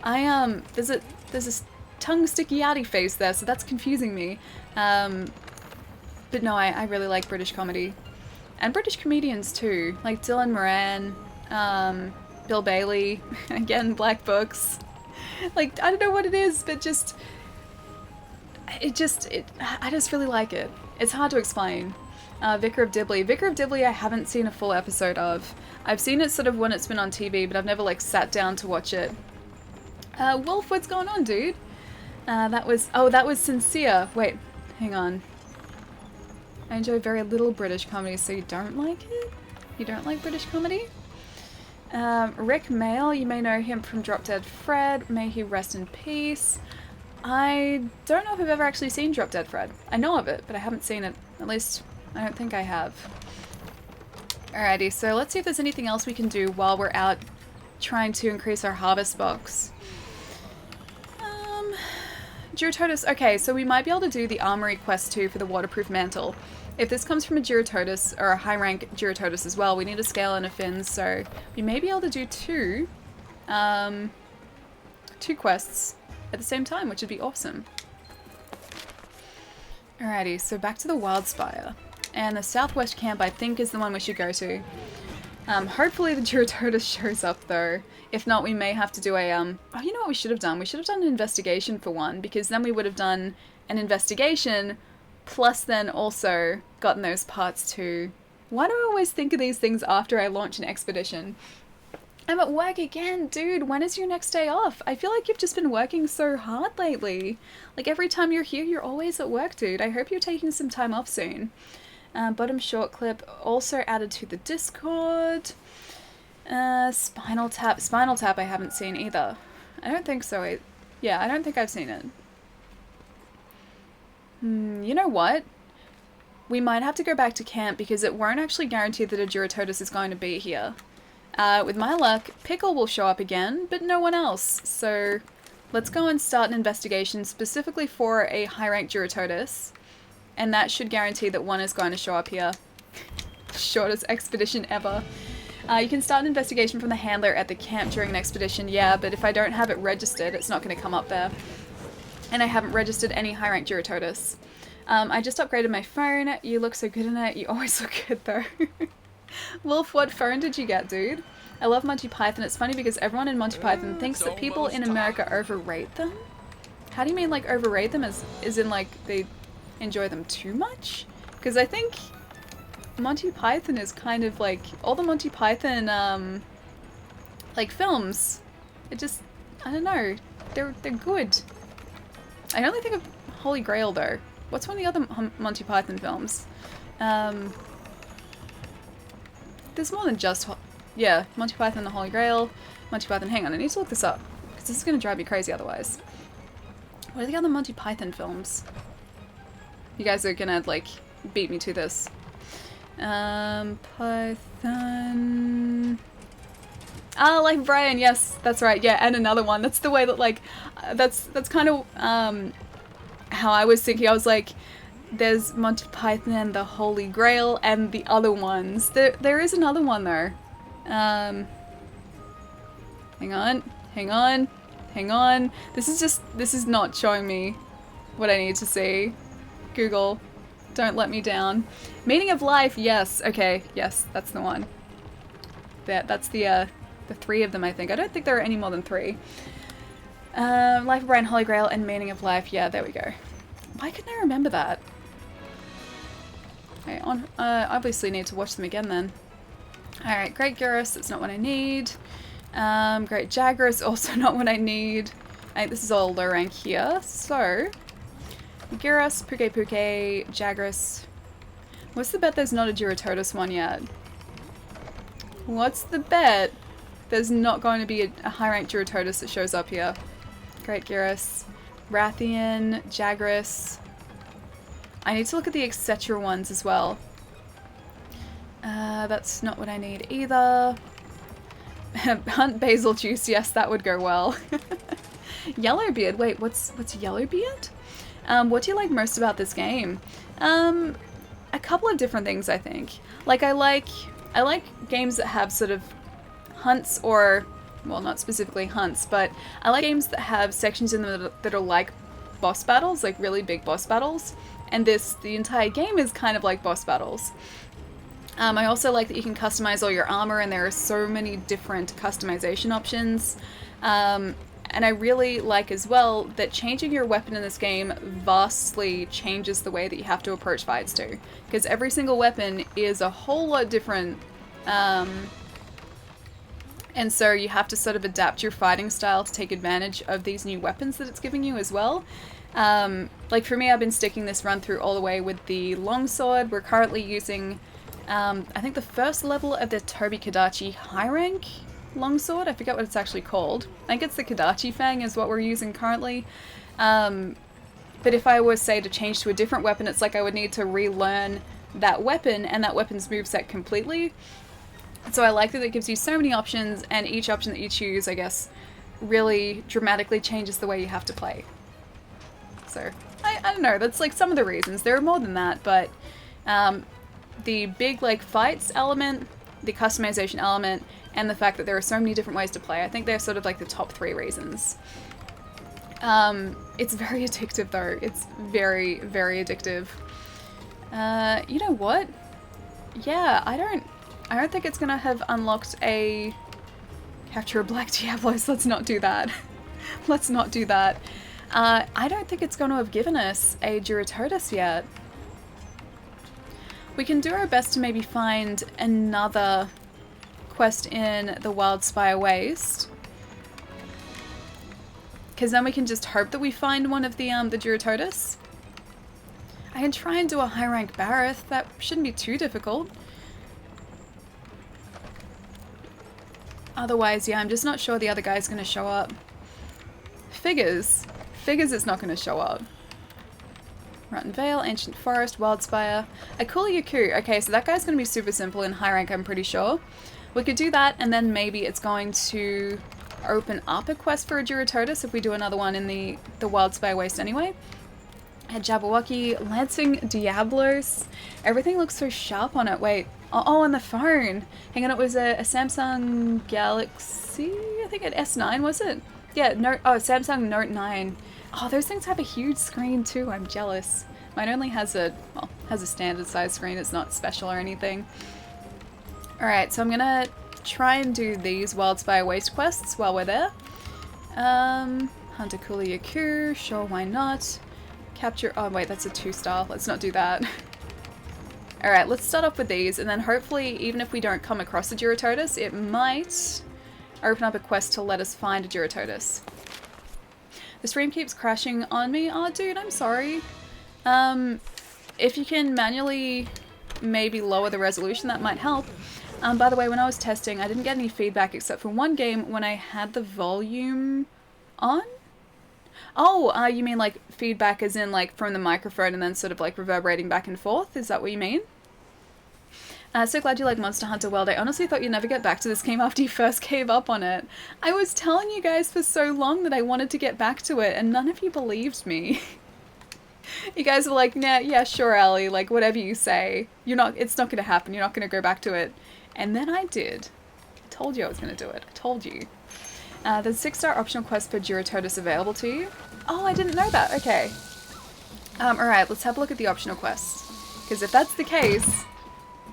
Speaker 1: There's a tongue sticky outy face there, so that's confusing me. But no, I really like British comedy. And British comedians too, like Dylan Moran, Bill Bailey, again, Black Books. Like, I don't know what it is, but I just really like it. It's hard to explain. Vicar of Dibley. Vicar of Dibley I haven't seen a full episode of. I've seen it sort of when it's been on TV, but I've never like sat down to watch it. Wolf, what's going on, dude? That was Sincere. Wait, hang on. I enjoy very little British comedy, so you don't like it? You don't like British comedy? Rick Mail, you may know him from Drop Dead Fred. May he rest in peace. I don't know if I've ever actually seen Drop Dead Fred. I know of it, but I haven't seen it. At least, I don't think I have. Alrighty, so let's see if there's anything else we can do while we're out trying to increase our harvest box. Durototus. Okay, so we might be able to do the armory quest too for the waterproof mantle. If this comes from a Durototus, or a high rank Durototus as well, we need a scale and a fin, so we may be able to do two quests at the same time, which would be awesome. Alrighty, so back to the Wildspire. And the southwest camp, I think, is the one we should go to. Hopefully the Duratotus shows up, though. If not, we may have to do a, oh, you know what we should have done? We should have done an investigation for one, because then we would have done an investigation, plus then also gotten those parts too. Why do I always think of these things after I launch an expedition? I'm at work again, dude. When is your next day off? I feel like you've just been working so hard lately. Like every time you're here, you're always at work, dude. I hope you're taking some time off soon. Bottom short clip also added to the Discord. Spinal Tap. Spinal Tap I haven't seen either. I don't think so. Yeah, I don't think I've seen it. You know what? We might have to go back to camp because it won't actually guarantee that a Duratotus is going to be here. With my luck, Pickle will show up again, but no one else. So let's go and start an investigation specifically for a high-ranked Duratotus. And that should guarantee that one is going to show up here. Shortest expedition ever. You can start an investigation from the handler at the camp during an expedition, yeah, but if I don't have it registered, it's not going to come up there. And I haven't registered any high-ranked Duratotus. I just upgraded my phone. You look so good in it. You always look good, though. Wolf, what phone did you get, dude? I love Monty Python. It's funny because everyone in Monty Python thinks that people in America overrate them. How do you mean, like, overrate them as in, like, they enjoy them too much? Because I think Monty Python is kind of like all the Monty Python like films, it just, I don't know, they're good. I only think of Holy Grail though. What's one of the other Monty Python films? There's more than just yeah, Monty Python and the Holy Grail. Monty Python, hang on, I need to look this up because this is going to drive me crazy otherwise. What are the other Monty Python films? You guys are gonna, like, beat me to this. Python... Ah, like Brian, yes, that's right, yeah, and another one. That's the way that, like, that's kind of, how I was thinking. I was like, there's Monty Python and the Holy Grail and the other ones. There is another one, though. Hang on. This is not showing me what I need to see. Google, don't let me down. Meaning of Life, yes. Okay, yes, that's the one. That's the three of them, I think. I don't think there are any more than three. Life of Brian, Holy Grail, and Meaning of Life. Yeah, there we go. Why couldn't I remember that? Okay, obviously need to watch them again then. Alright, Great Gyros, that's not what I need. Great Jagras, also not what I need. This is all low rank here, so... Gyros, Puke, Jagras. What's the bet there's not a Duratotus one yet? What's the bet there's not going to be a high-ranked Duratotus that shows up here? Great Gyros, Rathian, Jagras. I need to look at the etc. ones as well. That's not what I need either. Hunt Basil Juice, yes, that would go well. Yellowbeard, wait, what's Yellowbeard? What do you like most about this game? A couple of different things, I think. Like, I like games that have sort of hunts or, well, not specifically hunts, but I like games that have sections in them that are like boss battles, like really big boss battles. And the entire game is kind of like boss battles. I also like that you can customize all your armor, and there are so many different customization options. And I really like as well that changing your weapon in this game vastly changes the way that you have to approach fights too. Because every single weapon is a whole lot different. And so you have to sort of adapt your fighting style to take advantage of these new weapons that it's giving you as well. Like for me, I've been sticking this run through all the way with the longsword. We're currently using, I think the first level of the Tobi Kadachi high rank longsword. I forget what it's actually called. I think it's the Kadachi Fang is what we're using currently. But if I was, say, to change to a different weapon, it's like I would need to relearn that weapon and that weapon's moveset completely. So I like that it gives you so many options, and each option that you choose, I guess, really dramatically changes the way you have to play. So, I don't know, that's like some of the reasons. There are more than that, but the big like fights element, the customization element, and the fact that there are so many different ways to play, I think they're sort of like the top three reasons. It's very addictive though. It's very, very addictive. You know what? Yeah, I don't think it's gonna have unlocked a capture of Black Diablos. Let's not do that. Let's not do that. I don't think it's going to have given us a Duratotus yet. We can do our best to maybe find another quest in the Wildspire Waste. Because then we can just hope that we find one of the Duratotus. I can try and do a high rank Barith. That shouldn't be too difficult. Otherwise, yeah, I'm just not sure the other guy's going to show up. Figures it's not going to show up. Rotten Vale, Ancient Forest, Wildspire. Akula Yaku. Okay, so that guy's going to be super simple in high rank, I'm pretty sure. We could do that, and then maybe it's going to open up a quest for a Duratotus if we do another one in the Wildspire Waste anyway. At Jabberwocky, Lancing Diablos. Everything looks so sharp on it. Wait. Oh, on the phone. Hang on, it was a Samsung Galaxy, I think an S9, was it? Yeah, Samsung Note 9. Oh, those things have a huge screen too. I'm jealous. Mine only has a standard size screen. It's not special or anything. Alright, so I'm gonna try and do these Wildspire Waste quests while we're there. Hunter Kula Yaku, sure, why not? Capture, oh wait, that's a 2-star. Let's not do that. Alright, let's start off with these, and then hopefully, even if we don't come across a Duratotus, it might open up a quest to let us find a Duratotus. The stream keeps crashing on me. Oh, dude, I'm sorry. If you can manually maybe lower the resolution, that might help. By the way, when I was testing, I didn't get any feedback except for one game when I had the volume on. Oh, you mean like feedback as in like from the microphone and then sort of like reverberating back and forth? Is that what you mean? So glad you like Monster Hunter World. I honestly thought you'd never get back to this game after you first gave up on it. I was telling you guys for so long that I wanted to get back to it and none of you believed me. You guys were like, nah, yeah, sure, Allie, like whatever you say. It's not gonna happen, you're not gonna go back to it. And then I did. I told you I was gonna do it. I told you. There's a 6-star optional quest for Duratotus available to you. Oh, I didn't know that. Okay. Alright, let's have a look at the optional quests. Because if that's the case,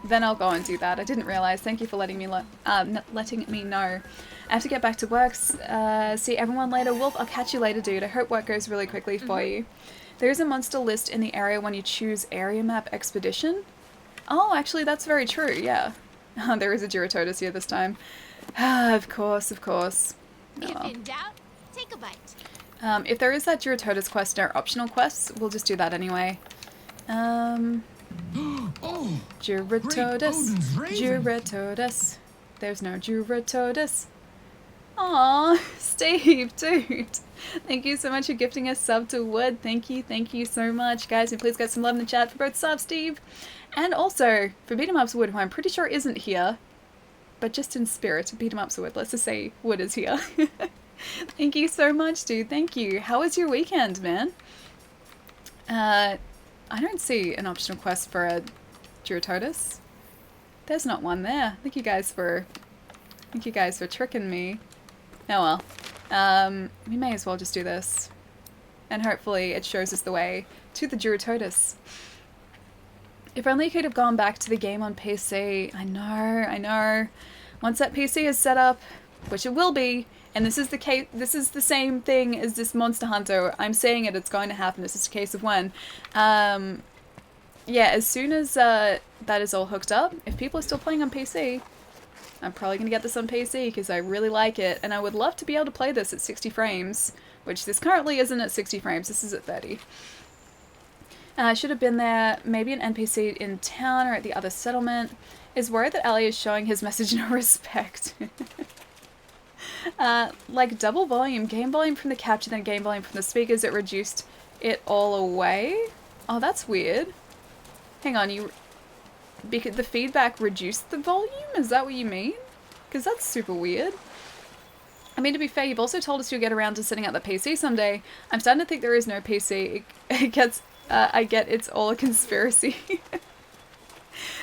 Speaker 1: then I'll go and do that. I didn't realize. Thank you for letting me know. I have to get back to work. See everyone later. Wolf, I'll catch you later, dude. I hope work goes really quickly for you. There is a monster list in the area when you choose Area Map Expedition. Oh, actually, that's very true, yeah. There is a Duratotus here this time. Of course, of course. Oh, well.
Speaker 3: If in doubt, take a bite.
Speaker 1: If there is that Duratotus quest in our optional quests, we'll just do that anyway.
Speaker 4: Oh,
Speaker 1: Duratotus, Duratotus. There's no Duratotus. Aw, Steve, dude. Thank you so much for gifting a sub to Wood. Thank you so much. Guys, and please get some love in the chat for both subs, Steve. And also, for Beat 'em Ups Wood, who I'm pretty sure isn't here, but just in spirit, Beat 'em Ups Wood, let's just say Wood is here. Thank you so much, dude. Thank you. How was your weekend, man? I don't see an optional quest for a Duratotus. There's not one there. Thank you guys for tricking me. Oh well. We may as well just do this. And hopefully it shows us the way to the Duratotus. If only you could have gone back to the game on PC. I know. Once that PC is set up, which it will be, and this is the case, this is the same thing as this Monster Hunter. I'm saying it, it's going to happen. It's just a case of when. Yeah, as soon as that is all hooked up, if people are still playing on PC, I'm probably going to get this on PC because I really like it, and I would love to be able to play this at 60 frames, which this currently isn't at 60 frames, this is at 30. I should have been there, maybe an NPC in town or at the other settlement. Is worried that Ali is showing his message no respect. Like double volume, game volume from the capture, then game volume from the speakers, it reduced it all away? Oh, that's weird. Hang on, because the feedback reduced the volume? Is that what you mean? Because that's super weird. I mean, to be fair, you've also told us you'll get around to setting up the PC someday. I'm starting to think there is no PC. It gets... I get it's all a conspiracy.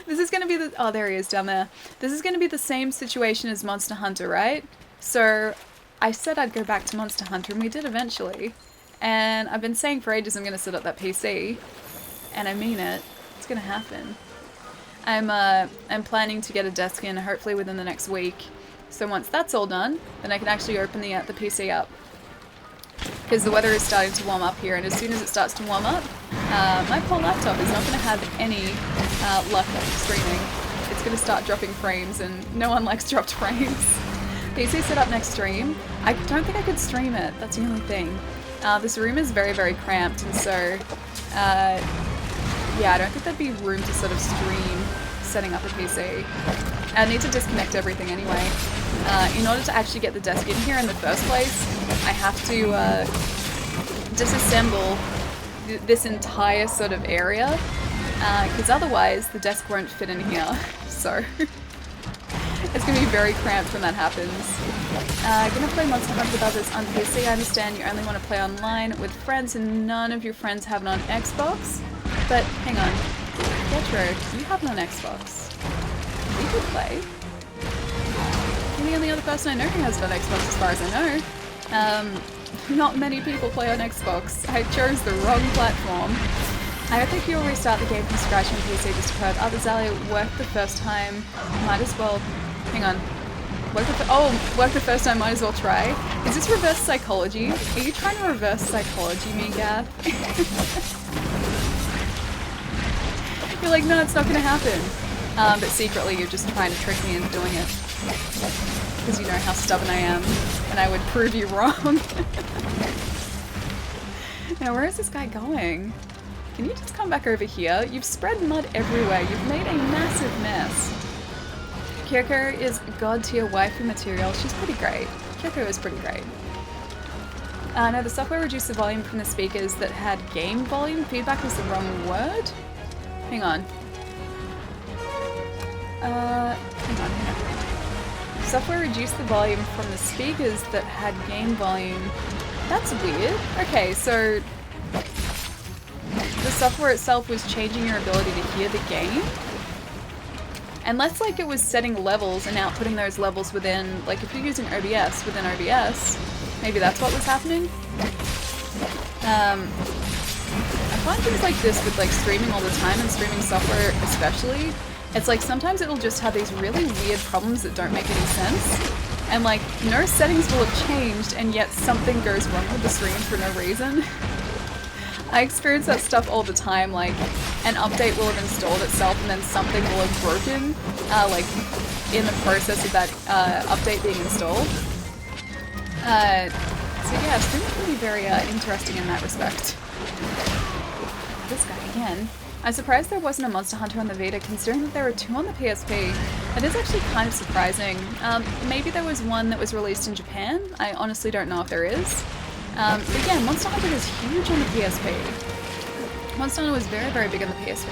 Speaker 1: This is going to be the... Oh, there he is down there. This is going to be the same situation as Monster Hunter, right? So, I said I'd go back to Monster Hunter, and we did eventually. And I've been saying for ages I'm going to set up that PC. And I mean it. It's going to happen. I'm planning to get a desk in hopefully within the next week. So once that's all done, then I can actually open the PC up. Because the weather is starting to warm up here, and as soon as it starts to warm up, my poor laptop is not going to have any luck streaming. It's going to start dropping frames, and no one likes dropped frames. PC set up next stream. I don't think I could stream it, that's the only thing. This room is very, very cramped, and so, yeah, I don't think there'd be room to sort of stream setting up a PC. I need to disconnect everything anyway. In order to actually get the desk in here in the first place, I have to disassemble this entire sort of area, because otherwise the desk won't fit in here. So it's going to be very cramped when that happens. Gonna play Monster Hunter with others on PC. I understand you only want to play online with friends and none of your friends have it on Xbox. But hang on, Retro, you have it on Xbox. We could play. You're the only other person I know who has it on Xbox as far as I know. Not many people play on Xbox. I chose the wrong platform. I don't think you'll restart the game from scratch on PC just to code. Oh, the Zalia worked the first time. Might as well... Hang on. Worked the first time, might as well try. Is this reverse psychology? Are you trying to reverse psychology me, Gath? You're like, no, it's not gonna happen. But secretly you're just trying to trick me into doing it. Because you know how stubborn I am, and I would prove you wrong. Now, where is this guy going? Can you just come back over here? You've spread mud everywhere. You've made a massive mess. Kyoko is god tier waifu material. She's pretty great. Kyoko is pretty great. No, the software reduced the volume from the speakers that had game volume. Feedback was the wrong word. Hang on. Hang on. Software reduced the volume from the speakers that had game volume. That's weird. Okay, so the software itself was changing your ability to hear the game. Unless like it was setting levels and outputting those levels within, like if you're using OBS, within OBS, maybe that's what was happening. I find things like this with like streaming all the time and streaming software especially. It's like sometimes it'll just have these really weird problems that don't make any sense. And like no settings will have changed and yet something goes wrong with the stream for no reason. I experience that stuff all the time, like an update will have installed itself and then something will have broken, like in the process of that update being installed. So yeah, streaming can be very interesting in that respect. This guy again. I'm surprised there wasn't a Monster Hunter on the Vita, considering that there were two on the PSP. That is actually kind of surprising. Maybe there was one that was released in Japan. I honestly don't know if there is. But yeah, Monster Hunter was huge on the PSP. Monster Hunter was very, very big on the PSP.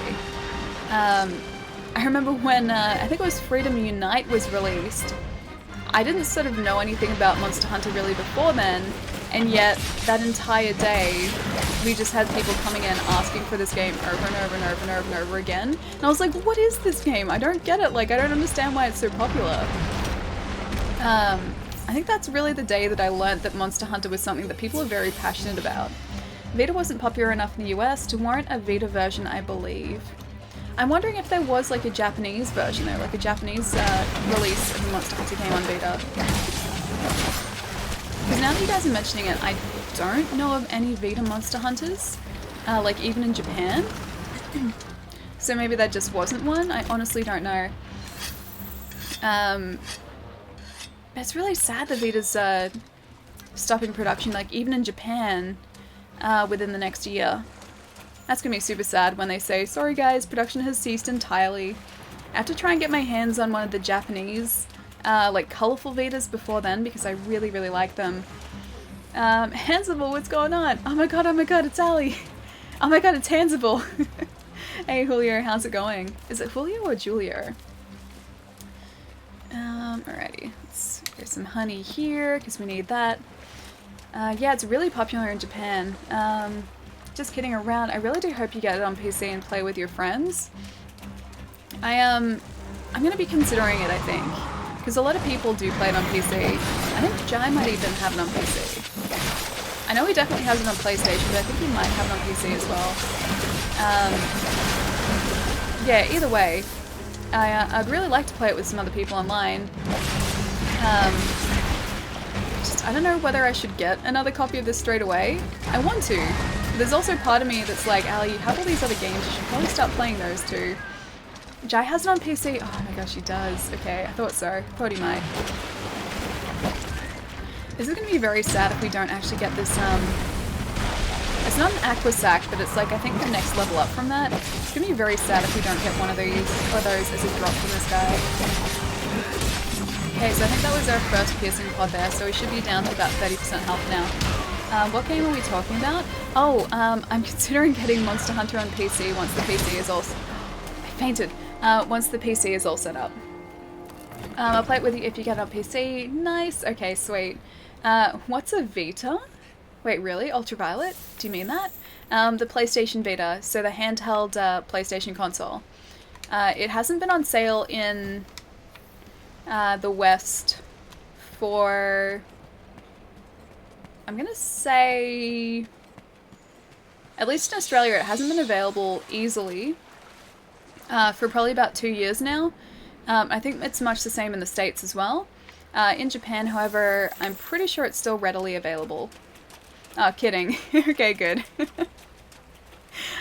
Speaker 1: I remember when, I think it was Freedom Unite was released. I didn't sort of know anything about Monster Hunter really before then, and yet that entire day we just had people coming in asking for this game over and over and over and over and over again. And I was like, what is this game? I don't get it. Like, I don't understand why it's so popular. I think that's really the day that I learnt that Monster Hunter was something that people are very passionate about. Vita wasn't popular enough in the US to warrant a Vita version, I believe. I'm wondering if there was like a Japanese version though, like a Japanese release of the Monster Hunter game on Vita. Because now that you guys are mentioning it, I don't know of any Vita Monster Hunters, like even in Japan. So maybe that just wasn't one, I honestly don't know. It's really sad that Vita's stopping production, like even in Japan, within the next year. That's gonna be super sad when they say, sorry guys, production has ceased entirely. I have to try and get my hands on one of the Japanese, like colourful Vitas before then, because I really, really like them. Hansible, what's going on? Oh my god, it's Ali! Oh my god, it's Hansible! Hey Julio, how's it going? Is it Julio or Julio? Alrighty, let's get some honey here, because we need that. Yeah, it's really popular in Japan. Just kidding around, I really do hope you get it on PC and play with your friends. I'm gonna be considering it, I think. Because a lot of people do play it on PC. I think Jai might even have it on PC. I know he definitely has it on PlayStation, but I think he might have it on PC as well. Yeah, either way, I'd really like to play it with some other people online. I don't know whether I should get another copy of this straight away. I want to. There's also part of me that's like, Ali, you have all these other games, you should probably start playing those too. Jai has it on PC. Oh my gosh, he does. Okay, I thought so. Thought he might. This is going to be very sad if we don't actually get this, it's not an aqua sac, but it's like, I think the next level up from that. It's going to be very sad if we don't get one of these, or those as a drop from this guy. Okay, so I think that was our first piercing pod there, so we should be down to about 30% health now. What game are we talking about? Oh, I'm considering getting Monster Hunter on PC once the PC is all... I fainted. Once the PC is all set up. I'll play it with you if you get it on PC. Nice. Okay, sweet. What's a Vita? Wait, really? Ultraviolet? Do you mean that? The PlayStation Vita, so the handheld PlayStation console. It hasn't been on sale in the West for... I'm gonna say... At least in Australia it hasn't been available easily for probably about 2 years now. I think it's much the same in the States as well. In Japan, however, I'm pretty sure it's still readily available. Oh, kidding. Okay, good.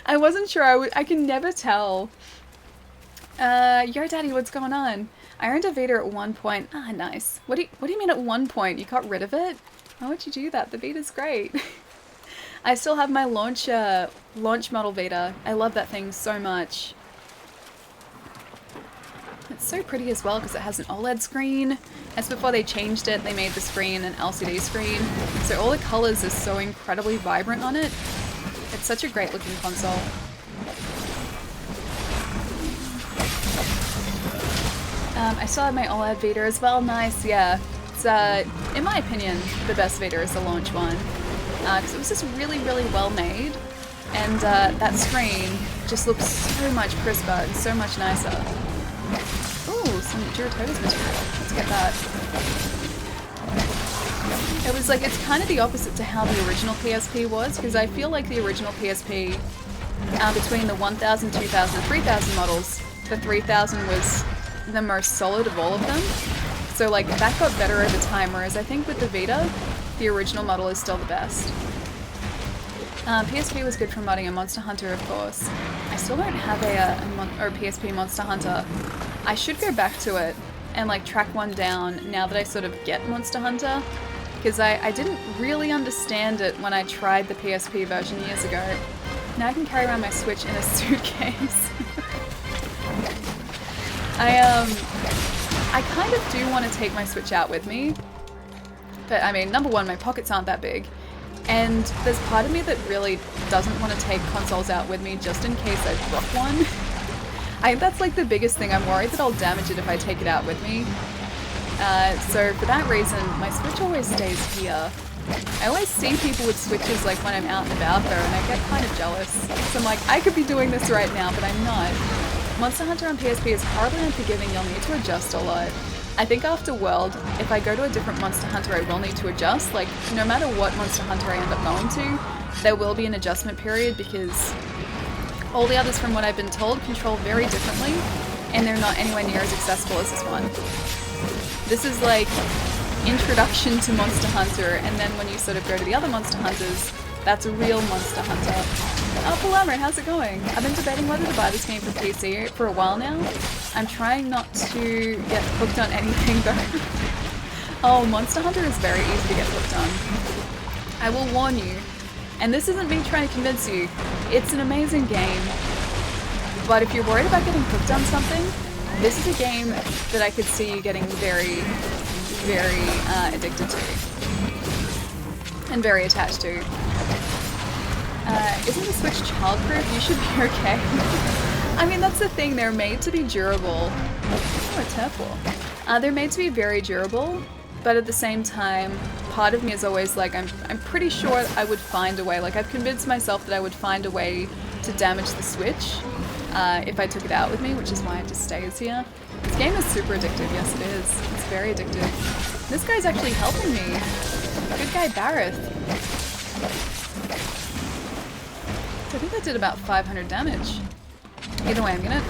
Speaker 1: I wasn't sure. I can never tell. Yo, Daddy, what's going on? I earned a Vita at one point. Ah, nice. What do you mean at one point? You got rid of it? Why would you do that? The Vita's great. I still have my launch model Vita. I love that thing so much. It's so pretty as well because it has an OLED screen. As before they changed it, they made the screen an LCD screen. So all the colors are so incredibly vibrant on it. It's such a great looking console. I still have my OLED Vita as well. Nice, yeah. It's, in my opinion, the best Vita is the launch one. Because it was just really, really well made. And that screen just looks so much crisper and so much nicer. Ooh, some Duratotus material. Let's get that. It was like, it's kind of the opposite to how the original PSP was, because I feel like the original PSP, between the 1000, 2000, 3000 models, the 3000 was the most solid of all of them. So like, that got better over time, whereas I think with the Vita, the original model is still the best. PSP was good for modding a Monster Hunter, of course. I still don't have a PSP Monster Hunter. I should go back to it and like track one down now that I sort of get Monster Hunter, because I didn't really understand it when I tried the PSP version years ago. Now I can carry around my Switch in a suitcase. I kind of do want to take my Switch out with me, but I mean, number one, my pockets aren't that big. And there's part of me that really doesn't want to take consoles out with me just in case I drop one. I think that's like the biggest thing. I'm worried that I'll damage it if I take it out with me. So for that reason, my Switch always stays here. I always see people with Switches like when I'm out and about though, and I get kind of jealous. So I'm like, I could be doing this right now, but I'm not. Monster Hunter on PSP is horribly unforgiving. You'll need to adjust a lot. I think after World, if I go to a different Monster Hunter, I will need to adjust. Like, no matter what Monster Hunter I end up going to, there will be an adjustment period because all the others, from what I've been told, control very differently, and they're not anywhere near as accessible as this one. This is like introduction to Monster Hunter, and then when you sort of go to the other Monster Hunters, that's a real Monster Hunter. Oh, Palmer, how's it going? I've been debating whether to buy this game for PC for a while now. I'm trying not to get hooked on anything though. Oh, Monster Hunter is very easy to get hooked on. I will warn you, and this isn't me trying to convince you, it's an amazing game. But if you're worried about getting hooked on something, this is a game that I could see you getting very, very addicted to. And very attached to. Isn't the Switch childproof? You should be okay. I mean, that's the thing, they're made to be durable. Oh, a turf wall. They're made to be very durable, but at the same time, part of me is always like, I'm pretty sure I would find a way. Like, I've convinced myself that I would find a way to damage the Switch if I took it out with me, which is why it just stays here. This game is super addictive, yes it is. It's very addictive. This guy's actually helping me. Good guy Barrett. So I think that did about 500 damage. Either way, I'm gonna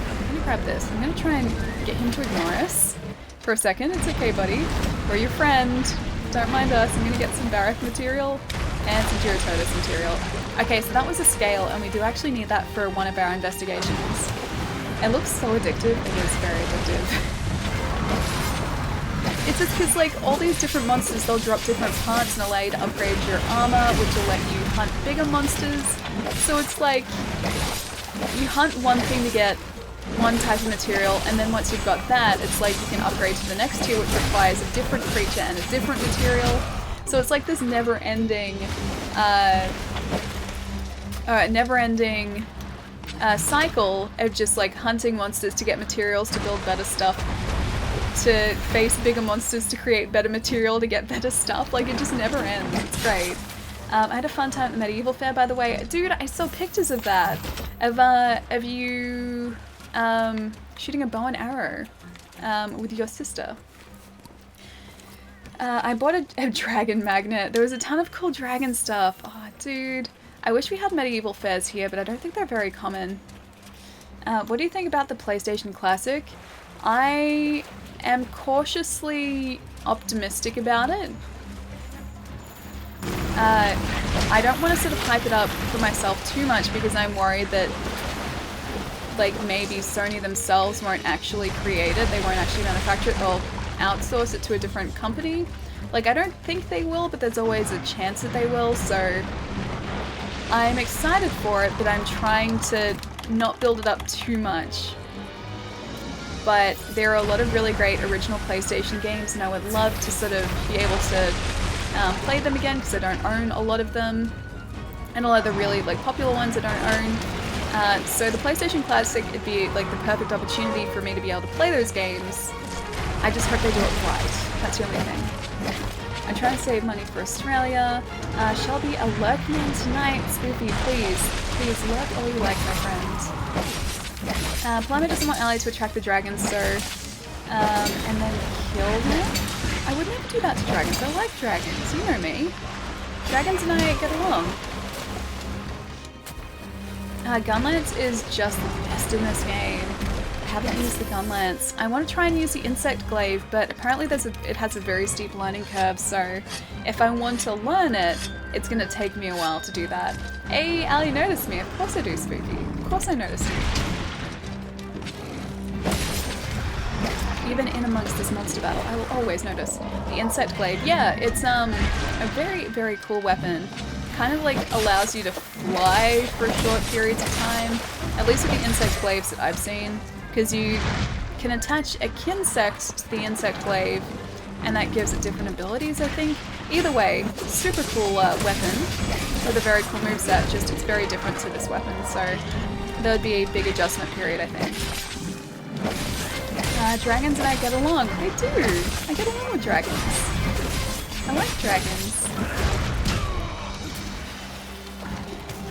Speaker 1: grab this. I'm gonna try and get him to ignore us for a second. It's okay, buddy. We're your friend. Don't mind us. I'm gonna get some Barrack material and some Gyrototus material. Okay, so that was a scale, and we do actually need that for one of our investigations. It looks so addictive. It is very addictive. It's just because, like, all these different monsters, they'll drop different parts and allow you to upgrade your armor, which will let you hunt bigger monsters. So it's like, you hunt one thing to get one type of material, and then once you've got that, it's like you can upgrade to the next tier, which requires a different creature and a different material. So it's like this never-ending, cycle of just like hunting monsters to get materials to build better stuff, to face bigger monsters to create better material to get better stuff. Like, it just never ends. It's great. I had a fun time at the medieval fair, by the way. Dude, I saw pictures of that. Of you shooting a bow and arrow with your sister. I bought a dragon magnet. There was a ton of cool dragon stuff. Oh, dude. I wish we had medieval fairs here, but I don't think they're very common. What do you think about the PlayStation Classic? I am cautiously optimistic about it. I don't want to sort of hype it up for myself too much because I'm worried that, like, maybe Sony themselves won't actually create it. They won't actually manufacture it. They'll outsource it to a different company. Like, I don't think they will, but there's always a chance that they will, so I'm excited for it, but I'm trying to not build it up too much. But there are a lot of really great original PlayStation games, and I would love to sort of be able to play them again, because I don't own a lot of them, and a lot of the really, like, popular ones I don't own. So the PlayStation Classic, it'd be like the perfect opportunity for me to be able to play those games. I just hope they do it right. That's the only thing. I'm trying to save money for Australia. Shelby, a lurk man tonight. Spoopy, please lurk all you like, my friend. Paloma doesn't want Ally to attract the dragons, so and then kill them. I would never do that to dragons. I like dragons. You know me. Dragons and I get along. Gunlance is just the best in this game. I haven't used the Gunlance. I want to try and use the Insect Glaive, but apparently it has a very steep learning curve, so if I want to learn it, it's going to take me a while to do that. Hey, Ali noticed me. Of course I do, Spooky. Of course I noticed you. Even in amongst this monster battle, I will always notice. The Insect Glaive, yeah, it's a very, very cool weapon. Kind of like allows you to fly for short periods of time, at least with the Insect Glaives that I've seen, because you can attach a Kinsect to the Insect Glaive, and that gives it different abilities, I think. Either way, super cool weapon with a very cool moveset, just it's very different to this weapon, so there would be a big adjustment period, I think. Dragons and I get along. They do! I get along with dragons. I like dragons.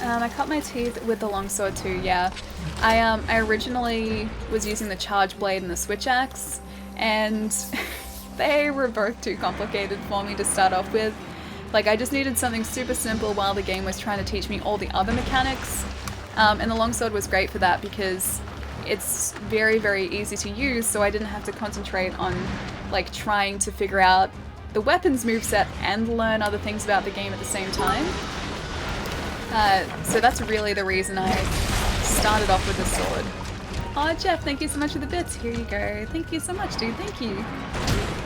Speaker 1: I cut my teeth with the longsword too, yeah. I originally was using the charge blade and the switch axe, and they were both too complicated for me to start off with. Like, I just needed something super simple while the game was trying to teach me all the other mechanics. And the longsword was great for that because it's very, very easy to use, so I didn't have to concentrate on, like, trying to figure out the weapons moveset and learn other things about the game at the same time. So that's really the reason I started off with the sword. Oh, Jeff, thank you so much for the bits. Here you go. Thank you so much, dude. Thank you.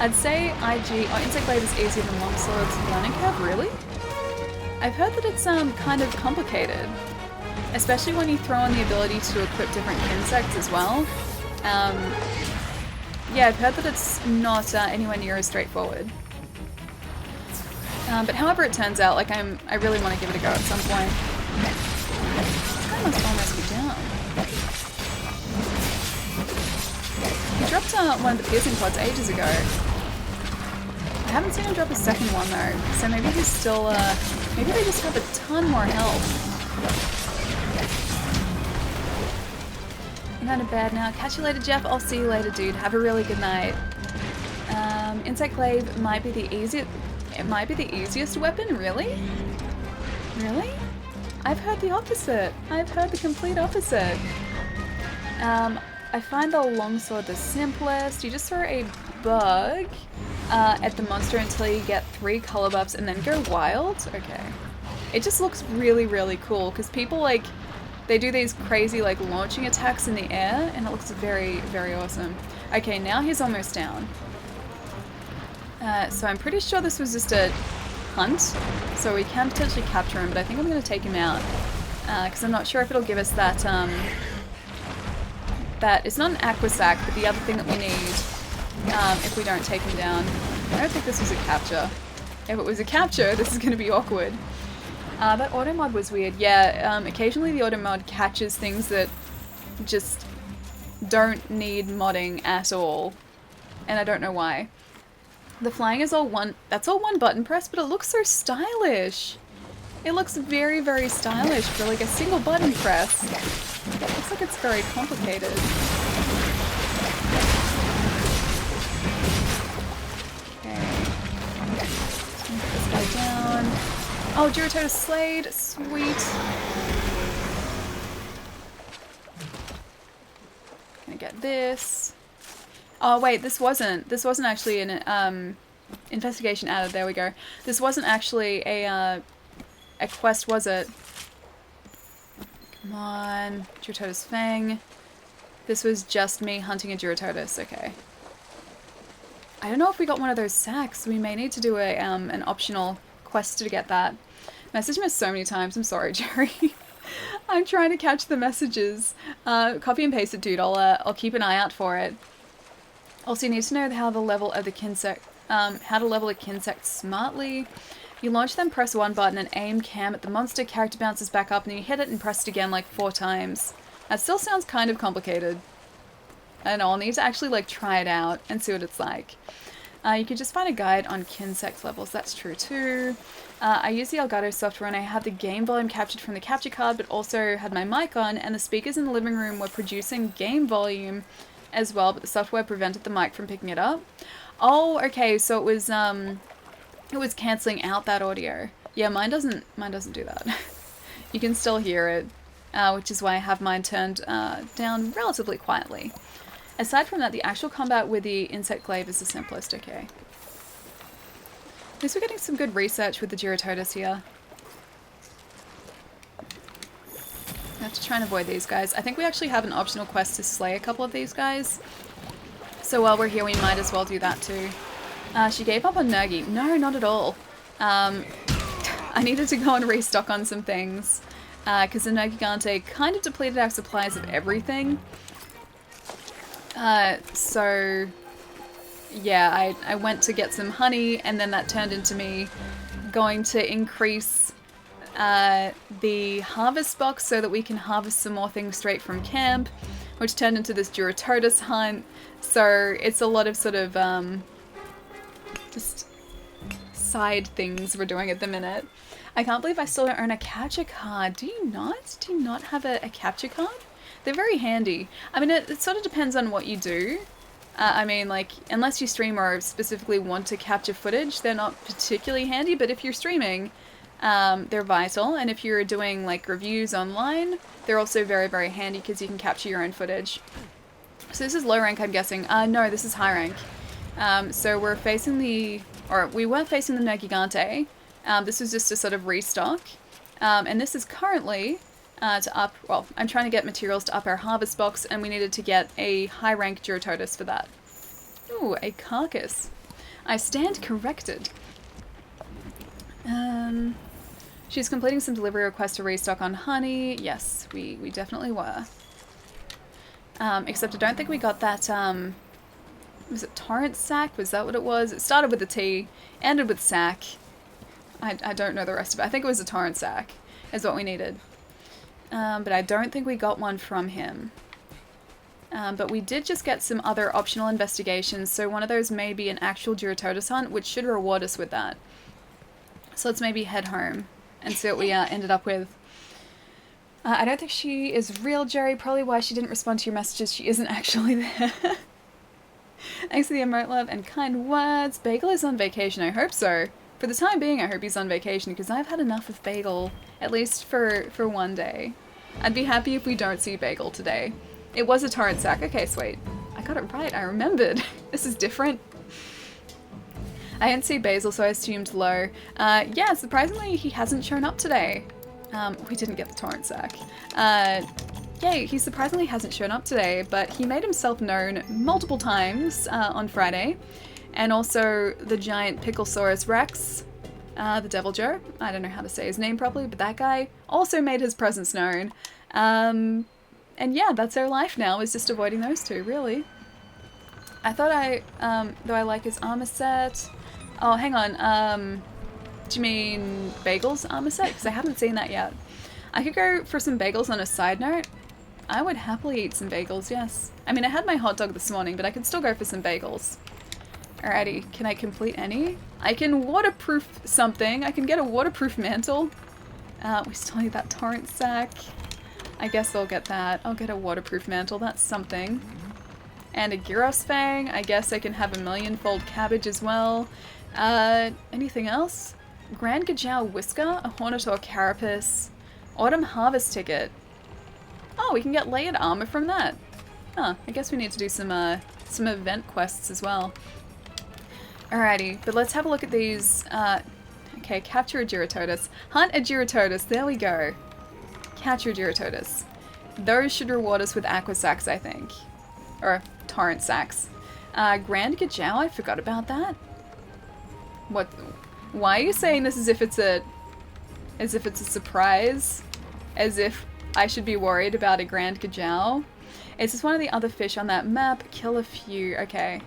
Speaker 1: I'd say Insect Glaive is easier than Longsword's learning curve, really? I've heard that it's kind of complicated. Especially when you throw in the ability to equip different insects as well. Yeah, I've heard that it's not anywhere near as straightforward. But however it turns out, like, I really want to give it a go at some point. I must almost be down. He dropped one of the piercing pods ages ago. I haven't seen him drop a second one though, so maybe he's still, maybe they just have a ton more health. I'm out of bed now. Catch you later, Jeff. I'll see you later, dude. Have a really good night. Insect Glaive might be the easiest. It might be the easiest weapon, really? Really? I've heard the opposite. I've heard the complete opposite. I find the longsword the simplest. You just throw a bug at the monster until you get 3 color buffs and then go wild. Okay. It just looks really, really cool because people like, they do these crazy like launching attacks in the air and it looks very, very awesome. Okay, now he's almost down. So I'm pretty sure this was just a hunt, so we can potentially capture him, but I think I'm going to take him out because I'm not sure if it'll give us that, it's not an aqua sac, but the other thing that we need if we don't take him down. I don't think this was a capture. If it was a capture, this is going to be awkward. That auto mod was weird. Yeah, occasionally the auto mod catches things that just don't need modding at all, and I don't know why. The flying is all one, that's all one button press, but it looks so stylish. It looks very, very stylish for like a single button press. It looks like it's very complicated. Okay. Let's put this guy down. Oh, Girotoda Slade, sweet. Gonna get this. Oh wait, this wasn't actually an investigation added. There we go. This wasn't actually a quest, was it? Come on, Girotoda's Fang. This was just me hunting a Girotodus. Okay. I don't know if we got one of those sacks. We may need to do a an optional quest to get that. Message me so many times. I'm sorry, Jerry. I'm trying to catch the messages. Copy and paste it, dude. I'll keep an eye out for it. Also, you need to know how to level a Kinsect smartly. You launch them, press 1 button and aim cam at the monster, character bounces back up and you hit it and press it again like 4 times. That still sounds kind of complicated. I don't know, I'll need to actually like try it out and see what it's like. You can just find a guide on Kinsect levels, that's true too. I used the Elgato software and I had the game volume captured from the capture card, but also had my mic on and the speakers in the living room were producing game volume as well, but the software prevented the mic from picking it up. Oh, okay, so it was cancelling out that audio. Yeah, mine doesn't do that. You can still hear it, which is why I have mine turned down relatively quietly. Aside from that, the actual combat with the insect glaive is the simplest, okay. At least we're getting some good research with the Girotodus here. I have to try and avoid these guys. I think we actually have an optional quest to slay a couple of these guys. So while we're here, we might as well do that too. She gave up on Nergi. No, not at all. I needed to go and restock on some things. Because the shmergigante kind of depleted our supplies of everything. So yeah, I went to get some honey and then that turned into me going to increase the harvest box so that we can harvest some more things straight from camp, which turned into this Girotodus hunt. So it's a lot of sort of just side things we're doing at the minute. I can't believe I still don't own a capture card. Do you not? Do you not have a capture card? They're very handy. I mean, it sort of depends on what you do. I mean, like, unless you stream or specifically want to capture footage, they're not particularly handy, but if you're streaming, they're vital. And if you're doing, like, reviews online, they're also very, very handy because you can capture your own footage. So this is low rank, I'm guessing. No, this is high rank. So we're facing we were facing the shmergigante. This was just a sort of restock. And this is currently I'm trying to get materials to up our harvest box, and we needed to get a high rank Girotodus for that. Ooh, a carcass. I stand corrected. She's completing some delivery requests to restock on honey. Yes, we definitely were. Except I don't think we got that, was it torrent sack? Was that what it was? It started with a T, ended with sack. I don't know the rest of it. I think it was a torrent sack is what we needed. But I don't think we got one from him. But we did just get some other optional investigations, so one of those may be an actual Girotodus hunt, which should reward us with that. So let's maybe head home and see what we ended up with. I don't think she is real, Jerry. Probably why she didn't respond to your messages. She isn't actually there. Thanks for the emote love and kind words. Bagel is on vacation. I hope so. For the time being, I hope he's on vacation because I've had enough of Bagel, at least for one day. I'd be happy if we don't see Bagel today. It was a torrent sack. Okay, sweet. I got it right. I remembered. This is different. I didn't see Basil, so I assumed low. Yeah, surprisingly, he hasn't shown up today. We didn't get the torrent sack. Yay, he surprisingly hasn't shown up today, but he made himself known multiple times on Friday. And also the giant Picklesaurus Rex, the Devil Joe. I don't know how to say his name properly, but that guy also made his presence known. And yeah, that's our life now, is just avoiding those two, really. I thought though I like his armor set. Oh, hang on, do you mean Bagel's armor set? Because I haven't seen that yet. I could go for some bagels on a side note. I would happily eat some bagels, yes. I mean, I had my hot dog this morning, but I could still go for some bagels. Alrighty, can I complete any? I can waterproof something. I can get a waterproof mantle. We still need that torrent sack. I guess I'll get that. I'll get a waterproof mantle, that's something. And a Gyros Fang. I guess I can have a millionfold cabbage as well. Anything else? Grand Gajau Whisker, a Hornator Carapace, Autumn Harvest Ticket. Oh, we can get layered armor from that. Huh, I guess we need to do some event quests as well. Alrighty, but let's have a look at these. Okay, capture a Giratodus. Hunt a Giratodus, there we go. Capture a Giratodus. Those should reward us with Aqua Sacks, I think. Or Torrent Sacks. Grand Gajau, I forgot about that. What? Why are you saying this as if it's a surprise? As if I should be worried about a Grand Gajau? It's just one of the other fish on that map. Kill a few. Okay.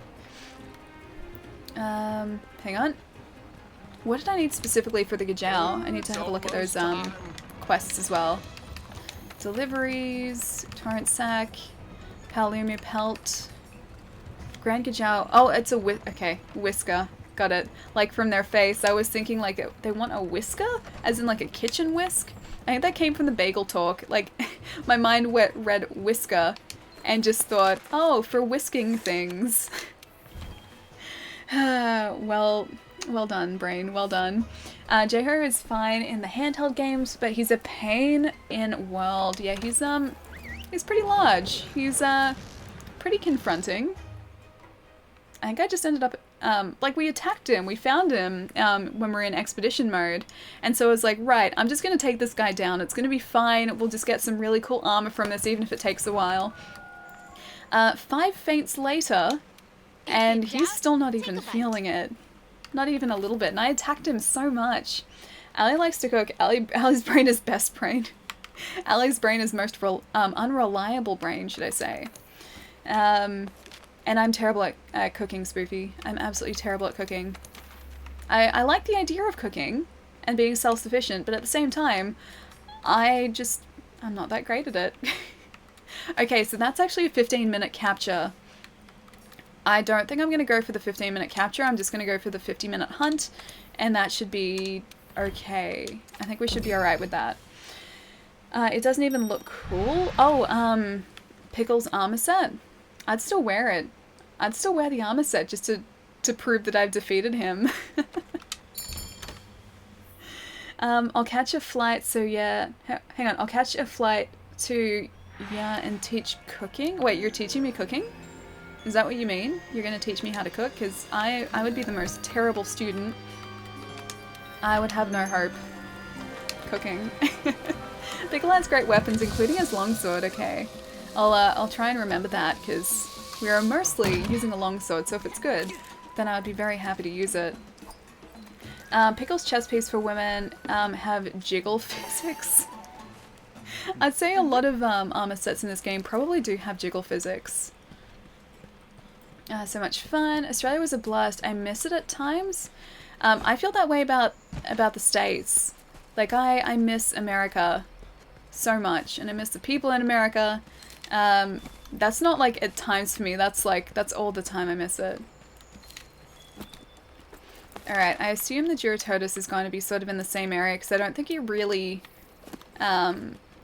Speaker 1: Hang on. What did I need specifically for the Gajau? I need to have a look at those quests as well. Deliveries, Torrent Sack, Palumi Pelt, Grand Gajau. Oh, it's a okay, whisker. Got it. Like from their face, I was thinking like they want a whisker, as in like a kitchen whisk. I think that came from the bagel talk. Like my mind read whisker, and just thought, oh, for whisking things. Well done, brain. Well done. Jeho is fine in the handheld games, but he's a pain in world. Yeah, he's pretty large. He's pretty confronting. I think I just ended up like we attacked him. We found him when we were in expedition mode, and so I was like, right, I'm just gonna take this guy down. It's gonna be fine. We'll just get some really cool armor from this, even if it takes a while. 5 faints later. And he's still not even feeling it. Not even a little bit. And I attacked him so much. Allie likes to cook. Allie's brain is best brain. Allie's brain is most unreliable brain, should I say. And I'm terrible at cooking, Spoofy. I'm absolutely terrible at cooking. I like the idea of cooking and being self-sufficient, but at the same time, I'm not that great at it. Okay, so that's actually a 15-minute capture. I don't think I'm going to go for the 15-minute capture. I'm just going to go for the 50-minute hunt, and that should be okay. I think we should be alright with that. It doesn't even look cool. Oh, Pickle's armor set. I'd still wear it. I'd still wear the armor set just to prove that I've defeated him. I'll catch a flight, so yeah. Hang on, I'll catch a flight to, yeah, and teach cooking? Wait, you're teaching me cooking? Is that what you mean? You're going to teach me how to cook? Because I would be the most terrible student. I would have no hope cooking. Pickle has great weapons, including his longsword. Okay, I'll try and remember that, because we are mostly using a longsword, so if it's good, then I would be very happy to use it. Pickle's chess piece for women have jiggle physics. I'd say a lot of armor sets in this game probably do have jiggle physics. So much fun. Australia was a blast. I miss it at times. I feel that way about the States. Like, I miss America so much, and I miss the people in America. That's not like at times for me, that's all the time I miss it. Alright, I assume the Giratodus is going to be sort of in the same area, because I don't think he really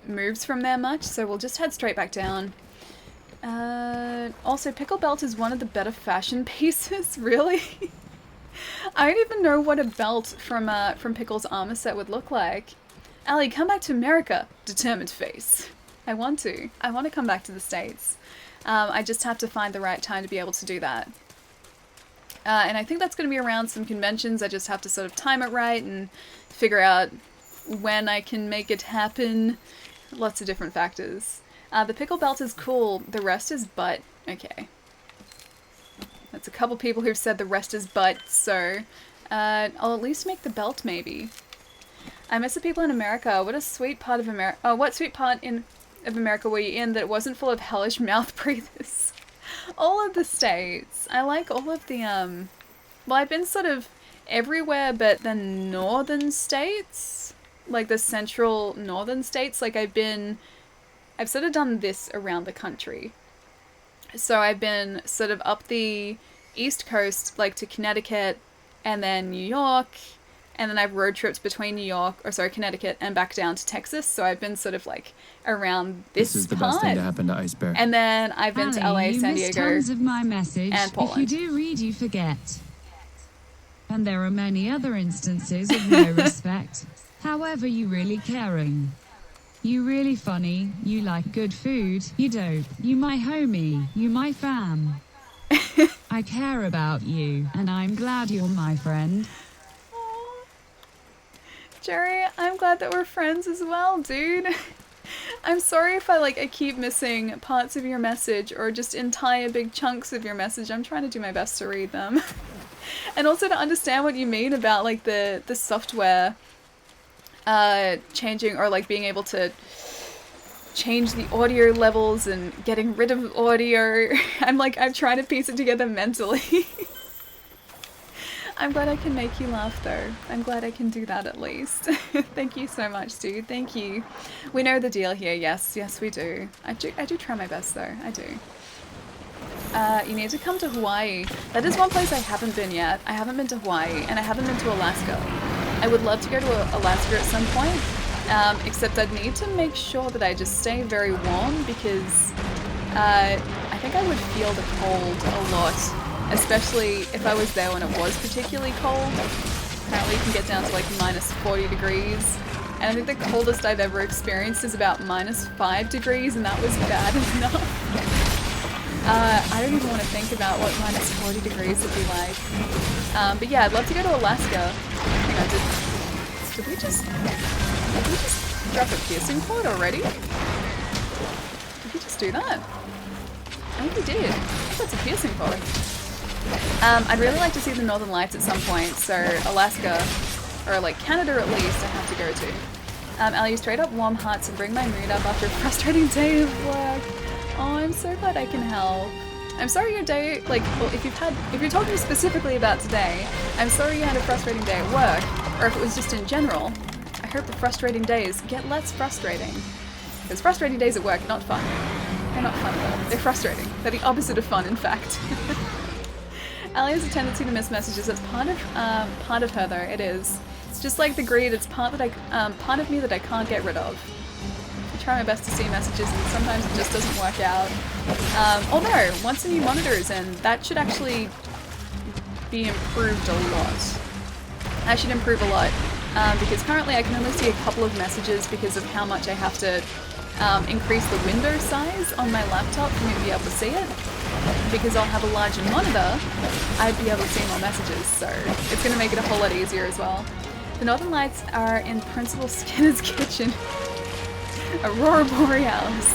Speaker 1: moves from there much, so we'll just head straight back down. Also, Pickle Belt is one of the better fashion pieces, really? I don't even know what a belt from Pickle's armor set would look like. Allie, come back to America. Determined face. I want to. I want to come back to the States. I just have to find the right time to be able to do that. And I think that's going to be around some conventions. I just have to sort of time it right and figure out when I can make it happen. Lots of different factors. The pickle belt is cool. The rest is butt. Okay. That's a couple people who've said the rest is butt, so I'll at least make the belt maybe. I miss the people in America. What a sweet part of America. Oh, what sweet part of America were you in that it wasn't full of hellish mouth breathers? All of the states. I like all of the, well, I've been sort of everywhere but the northern states. Like the central northern states. Like I've sort of done this around the country. So I've been sort of up the East Coast, like to Connecticut and then New York. And then I've road trips between Connecticut and back down to Texas. So I've been sort of like around this
Speaker 3: is the
Speaker 1: part.
Speaker 3: best thing to happen to Ice Bear.
Speaker 1: And then I've been to LA, San Diego,
Speaker 2: tons of my message.
Speaker 1: and Poland.
Speaker 2: If you do read, you forget. And there are many other instances of no respect. However, you really caring. You really funny. You like good food. You dope. You my homie. You my fam. I care about you, and I'm glad you're my friend.
Speaker 1: Jerry, I'm glad that we're friends as well, dude. I'm sorry if I keep missing parts of your message or just entire big chunks of your message. I'm trying to do my best to read them. And also to understand what you mean about the software changing or being able to change the audio levels and getting rid of audio. I'm trying to piece it together mentally. I'm glad I can make you laugh though. I'm glad I can do that at least. Thank you so much, dude. Thank you. We know the deal here. Yes, we do. I do try my best though. I do. You need to come to Hawaii. That is one place I haven't been yet. I haven't been to Hawaii and I haven't been to Alaska. I would love to go to Alaska at some point, except I'd need to make sure that I just stay very warm because I think I would feel the cold a lot. Especially if I was there when it was particularly cold. Apparently you can get down to minus 40 degrees. And I think the coldest I've ever experienced is about minus 5 degrees and that was bad enough. I don't even want to think about what minus 40 degrees would be like. But yeah, I'd love to go to Alaska. Hang on, did we just drop a piercing cord already? Did we just do that? I think we did. I think that's a piercing cord. I'd really like to see the Northern Lights at some point, so Alaska, or Canada at least, I have to go to. I'll use straight up warm hearts and bring my mood up after a frustrating day of work. Oh, I'm so glad I can help. I'm sorry your day, if you're talking specifically about today, I'm sorry you had a frustrating day at work, or if it was just in general, I hope the frustrating days get less frustrating. Because frustrating days at work are not fun. They're not fun at all. They're frustrating. They're the opposite of fun, in fact. Allie has a tendency to miss messages. It's part of her though. It is. It's just like the greed. It's part of me that I can't get rid of. I try my best to see messages, and sometimes it just doesn't work out. Oh no! Once a new monitor is in, that should actually be improved a lot. That should improve a lot because currently I can only see a couple of messages because of how much I have to increase the window size on my laptop for me to be able to see it. Because I'll have a larger monitor, I'd be able to see more messages, so it's going to make it a whole lot easier as well. The Northern Lights are in Principal Skinner's kitchen. Aurora Borealis.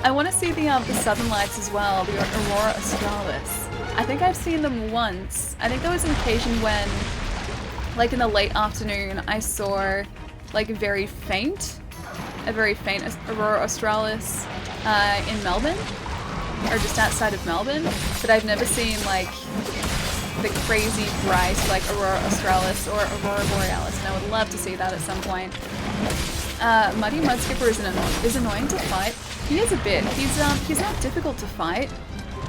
Speaker 1: I want to see the Southern Lights as well, the Aurora Australis. I think I've seen them once. I think there was an occasion when, in the late afternoon, I saw a very faint Aurora Australis in Melbourne. Or just outside of Melbourne, but I've never seen the crazy bright Aurora Australis or Aurora Borealis, and I would love to see that at some point. Muddy Mudskipper is annoying to fight. He is a bit. He's not difficult to fight.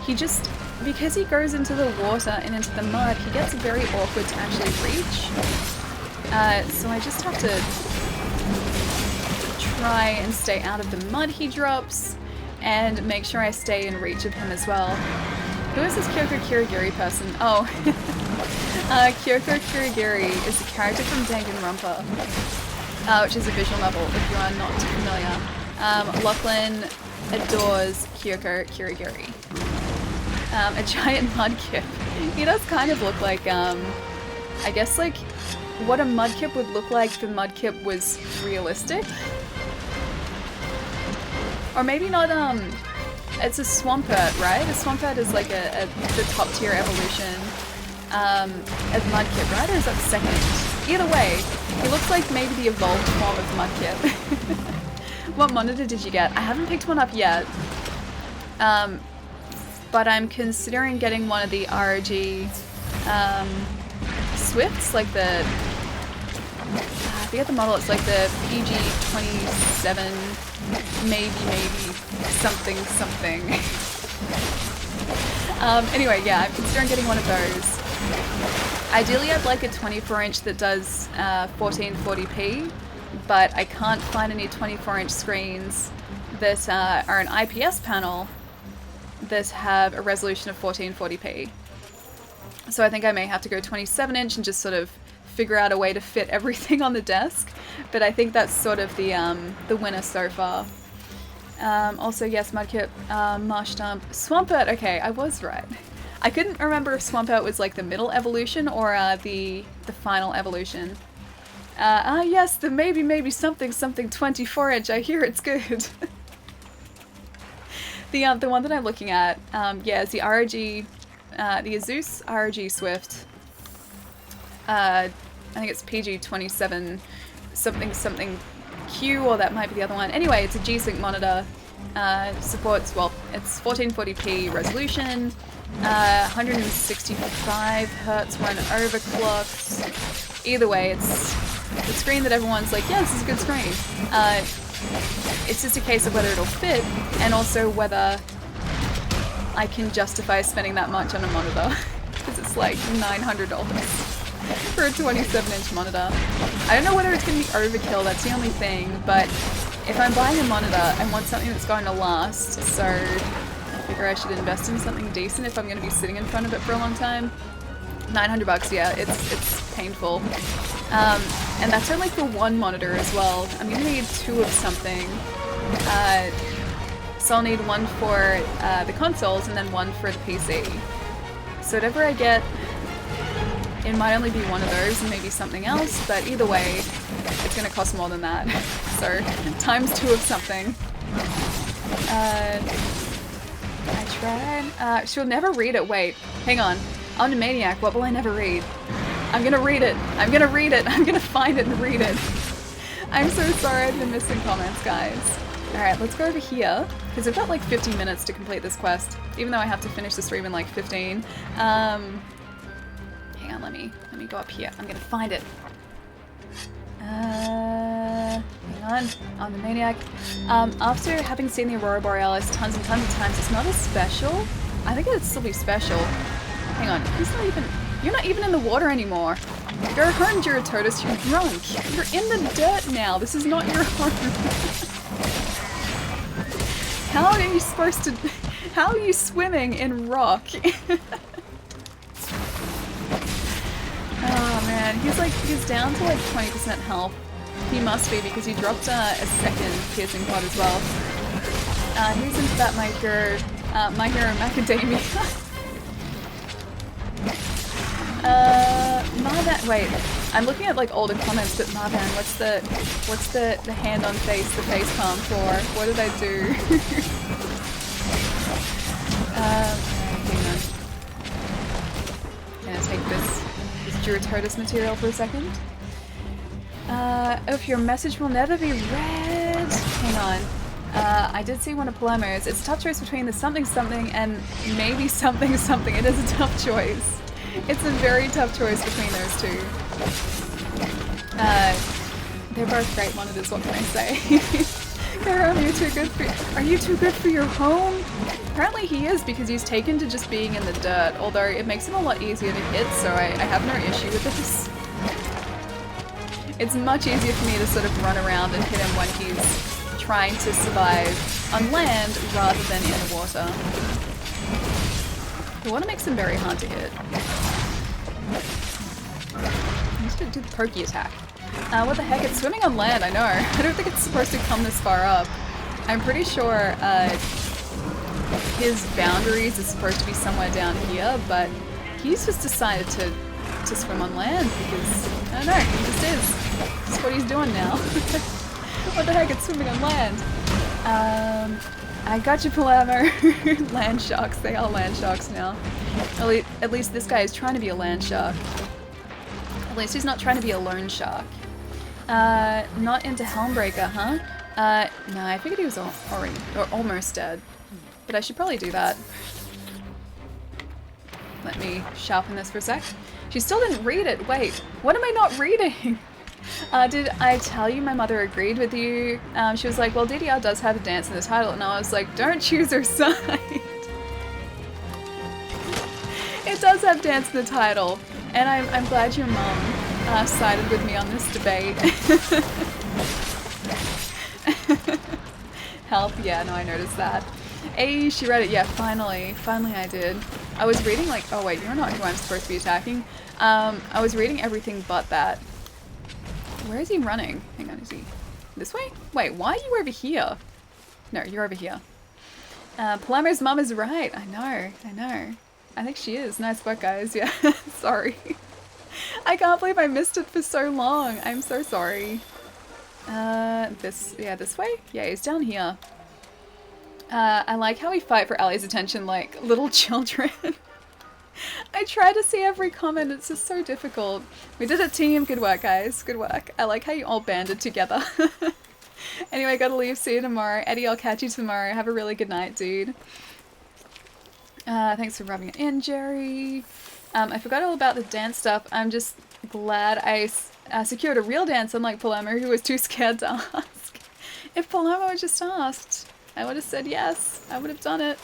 Speaker 1: He just, because he goes into the water and into the mud, he gets very awkward to actually reach. So I just have to try and stay out of the mud he drops. And make sure I stay in reach of him as well. Who is this Kyoko Kirigiri person? Oh, Kyoko Kirigiri is a character from Danganronpa, which is a visual novel, if you are not familiar. Lachlan adores Kyoko Kirigiri. A giant mudkip. He does kind of look like, I guess like what a mudkip would look like if a mudkip was realistic. Or maybe not, it's a swampert, right? A swampert is like the top tier evolution of mudkip, right? Or is that the second? Either way, he looks like maybe the evolved form of mudkip. What monitor did you get? I haven't picked one up yet. But I'm considering getting one of the ROG Swifts, like the, I forget the model, it's like the PG27, maybe, something. Anyway, yeah, I'm considering getting one of those. Ideally, I'd like a 24-inch that does 1440p, but I can't find any 24-inch screens that are an IPS panel that have a resolution of 1440p. So I think I may have to go 27-inch and just sort of figure out a way to fit everything on the desk. But I think that's sort of the winner so far. Also, yes, Mudkip, Marshstomp, Swampert. Okay, I was right. I couldn't remember if Swampert was like the middle evolution or the final evolution. Yes, the maybe something 24-inch. I hear it's good. The one that I'm looking at, yeah, is the ROG, the Asus ROG Swift. I think it's PG27 something Q, or that might be the other one. Anyway, it's a G-Sync monitor. Supports, well, it's 1440p resolution, 165 hertz when overclocked. Either way, it's the screen that everyone's like, yeah, this is a good screen. It's just a case of whether it'll fit, and also whether I can justify spending that much on a monitor. Because it's like $900 for a 27-inch monitor. I don't know whether it's going to be overkill, that's the only thing, but if I'm buying a monitor, I want something that's going to last, so I figure I should invest in something decent if I'm going to be sitting in front of it for a long time. $900, yeah, it's painful. And that's only for one monitor as well. I'm gonna need two of something. So I'll need one for the consoles and then one for the PC. So whatever I get, it might only be one of those and maybe something else, but either way, it's gonna cost more than that. So times two of something. I tried. She'll never read it. Wait, hang on. I'm a maniac. What will I never read? I'm gonna read it. I'm gonna read it. I'm gonna find it and read it. I'm so sorry I've been missing comments, guys. Alright, let's go over here, because I've got like 15 minutes to complete this quest, even though I have to finish the stream in like 15. Hang on, let me go up here. I'm gonna find it. Hang on. I'm the maniac. After having seen the Aurora Borealis tons and tons of times, it's not as special. I think it'd still be special. Hang on, you're not even in the water anymore. Go home, Duratotus, you're drunk. You're in the dirt now, this is not your home. How are you supposed to, how are you swimming in rock? Oh man, he's down to like 20% health. He must be, because he dropped a second piercing pod as well. He's into that My Hero Macadamia. Marvan, wait, I'm looking at like older comments, but Marvan, what's the hand on face, the face palm for? What did I do? Hang on. Gonna take this Duratotus material for a second. If your message will never be read. Hang on. I did see one of Palermo's. It's a tough choice between the something and maybe something. It is a tough choice. It's a very tough choice between those two. They're both great monitors, what can I say? Are you too good for your home? Apparently he is, because he's taken to just being in the dirt, although it makes him a lot easier to hit, so I have no issue with this. It's much easier for me to sort of run around and hit him when he's trying to survive on land rather than in the water. The water makes him very hard to hit. I need to do the pokey attack. What the heck? It's swimming on land, I know. I don't think it's supposed to come this far up. I'm pretty sure his boundaries is supposed to be somewhere down here, but he's just decided to swim on land because, I don't know, he just is. That's what he's doing now. What the heck? It's swimming on land. I got you, Palermo. Land sharks. They are land sharks now. At least this guy is trying to be a land shark. At least he's not trying to be a lone shark. Not into Helmbreaker, huh? No, I figured he was already, or almost dead. But I should probably do that. Let me sharpen this for a sec. She still didn't read it. Wait, what am I not reading? Did I tell you my mother agreed with you? She was like, well, DDR does have a dance in the title. And I was like, don't choose her side. It does have dance in the title. And I'm glad your mom sided with me on this debate. Help, yeah, no, I noticed that. Hey, she read it, yeah, finally I did. I was reading like, oh wait, you're not who I'm supposed to be attacking. I was reading everything but that. Where is he running? Hang on, is he this way? Wait, why are you over here? No, you're over here. Palermo's mum is right, I know. I think she is. Nice work, guys, yeah, sorry. I can't believe I missed it for so long. I'm so sorry. This way? Yeah, he's down here. I like how we fight for Ali's attention like little children. I try to see every comment, it's just so difficult. We did it, team. Good work, guys. Good work. I like how you all banded together. Anyway, gotta leave. See you tomorrow. Eddie, I'll catch you tomorrow. Have a really good night, dude. Thanks for rubbing it in, Jerry. I forgot all about the dance stuff. I'm just glad I secured a real dance, unlike Palermo, who was too scared to ask. If Palermo had just asked, I would have said yes. I would have done it.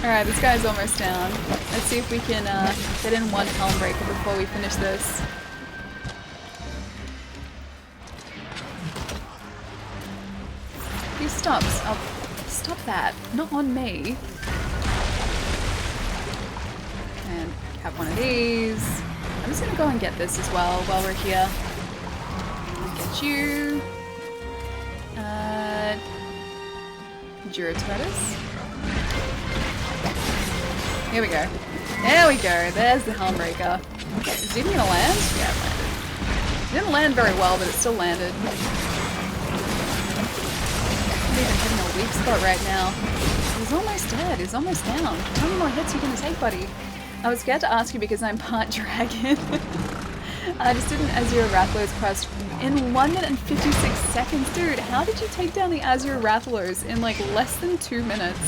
Speaker 1: Alright, this guy's almost down. Let's see if we can get in one Helmbreaker before we finish this. He stops. Oh, stop that. Not on me. And have one of these. I'm just gonna go and get this as well while we're here. Get you. Durotortoise. Here we go. There we go. There's the Helmbreaker. Is it even gonna land? Yeah, it landed. It didn't land very well, but it still landed. Not even hitting a weak spot right now. He's almost dead. He's almost down. How many more hits are you gonna take, buddy? I was scared to ask you because I'm part dragon. I just did an Azure Rathalos quest in 1 minute and 56 seconds. Dude, how did you take down the Azure Rathalos in like less than 2 minutes?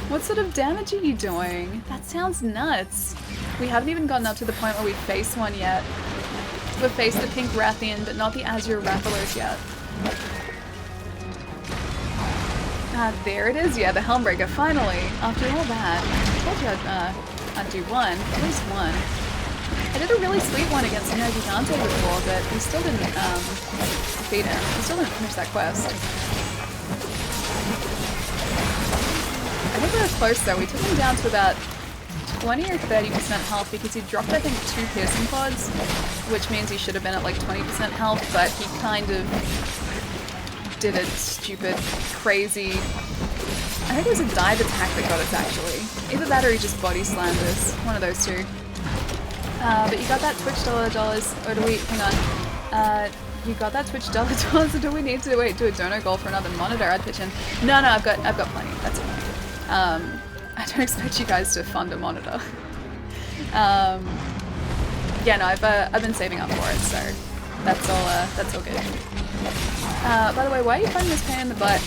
Speaker 1: What sort of damage are you doing? That sounds nuts. We haven't even gotten up to the point where we face one yet. We've faced the pink Rathian, but not the Azure Rathalos yet. There it is, yeah, the Helmbreaker, finally. After all that, I told you I'd do one, at least one. I did a really sweet one against shmergigante before, but we still didn't defeat him. We still didn't finish that quest. I think we were close though. We took him down to about 20 or 30% health because he dropped, I think, 2 piercing pods, which means he should have been at like 20% health, but he kind of did a stupid, crazy... I think it was a dive attack that got us, actually. Either that or he just body slammed us. One of those two. But you got that Twitch dollars, or do we... hang on. You got that Twitch dollars, or do we need to wait, do a dono goal for another monitor? I'd pitch in. No, I've got plenty. That's it. I don't expect you guys to fund a monitor. Yeah, no, I've been saving up for it, so that's all good. By the way, why are you finding this pain in the butt?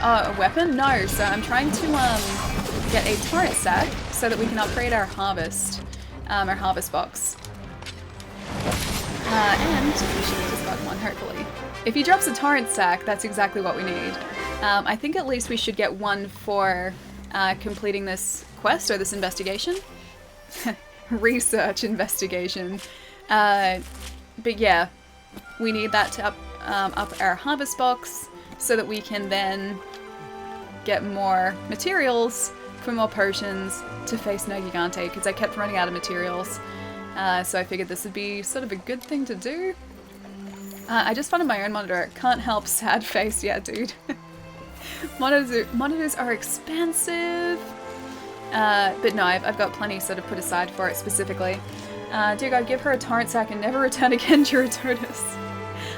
Speaker 1: Oh, a weapon? No, so I'm trying to get a torrent sack so that we can upgrade our harvest box. And we should have just got one, hopefully. If he drops a torrent sack, that's exactly what we need. I think at least we should get one for completing this quest, or this investigation. Research investigation. But yeah, we need that to up our harvest box so that we can then get more materials for more potions to face Shmergigante because I kept running out of materials. So I figured this would be sort of a good thing to do. I just funded my own monitor. Can't help sad face. Yeah, dude. Monitors are expensive. But no, I've got plenty sort of put aside for it specifically. Dear God, give her a torrent sack and never return again, Juratotus.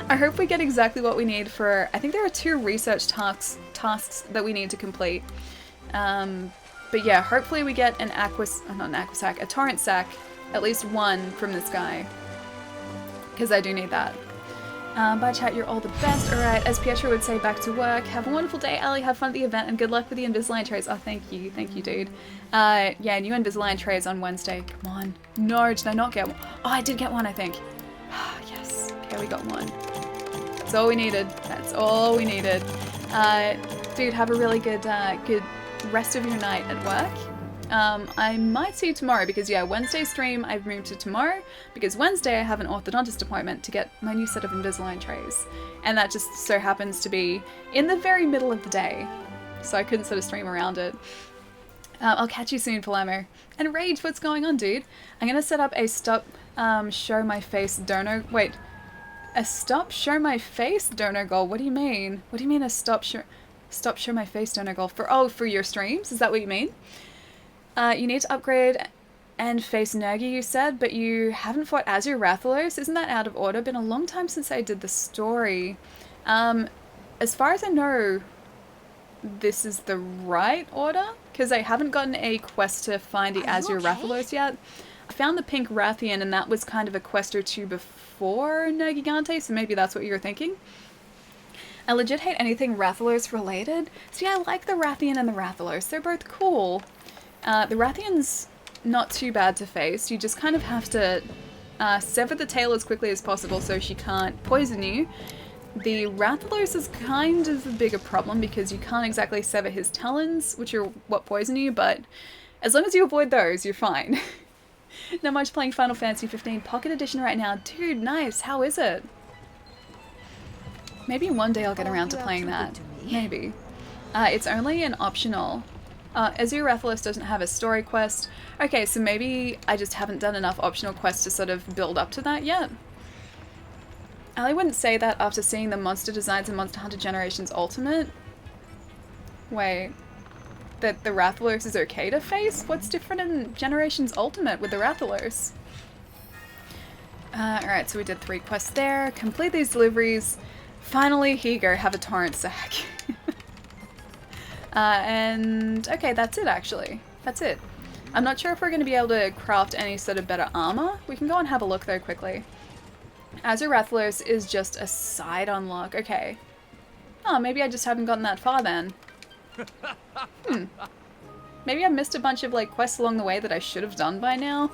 Speaker 1: I hope we get exactly what we need for... I think there are 2 research tasks that we need to complete. But yeah, hopefully we get an a torrent sack, at least one from this guy. Because I do need that. Bye chat, you're all the best. Alright, as Pietro would say, back to work. Have a wonderful day, Ali. Have fun at the event and good luck with the Invisalign trays. Oh, thank you, dude. Yeah, new Invisalign trays on Wednesday. Come on. No, did I not get one? Oh, I did get one, I think. Yes. Okay, we got one. That's all we needed. That's all we needed. Dude, have a really good rest of your night at work. I might see you tomorrow because, yeah, Wednesday stream I've moved to tomorrow because Wednesday I have an orthodontist appointment to get my new set of Invisalign trays. And that just so happens to be in the very middle of the day. So I couldn't sort of stream around it. I'll catch you soon, Palermo. And Rage, what's going on, dude? I'm going to set up a stop show my face donor... Wait. A stop show my face donor goal? What do you mean? What do you mean a stop show my face donor goal? For your streams? Is that what you mean? You need to upgrade and face Nergi, you said, but you haven't fought Azure Rathalos? Isn't that out of order? Been a long time since I did the story. As far as I know, this is the right order, because I haven't gotten a quest to find the Azure Rathalos yet. I found the pink Rathian, and that was kind of a quest or 2 before Shmergigante, so maybe that's what you were thinking. I legit hate anything Rathalos related. See, I like the Rathian and the Rathalos. They're both cool. The Rathian's not too bad to face. You just kind of have to sever the tail as quickly as possible so she can't poison you. The Rathalos is kind of a bigger problem because you can't exactly sever his talons, which are what poison you, but as long as you avoid those, you're fine. Not much playing Final Fantasy 15 Pocket Edition right now. Dude, nice. How is it? Maybe one day I'll get around to playing that. Maybe. It's only an optional. Azure Rathalos doesn't have a story quest. Okay, so maybe I just haven't done enough optional quests to sort of build up to that yet. Ali wouldn't say that after seeing the monster designs in Monster Hunter Generations Ultimate. Wait. That the Rathalos is okay to face? What's different in Generations Ultimate with the Rathalos? Alright, so we did 3 quests there. Complete these deliveries. Finally, here you go, have a torrent sack. And okay, that's it actually. That's it. I'm not sure if we're going to be able to craft any sort of better armor. We can go and have a look though quickly. Azure Rathalos is just a side unlock. Okay. Oh, maybe I just haven't gotten that far then. Maybe I've missed a bunch of like quests along the way that I should have done by now.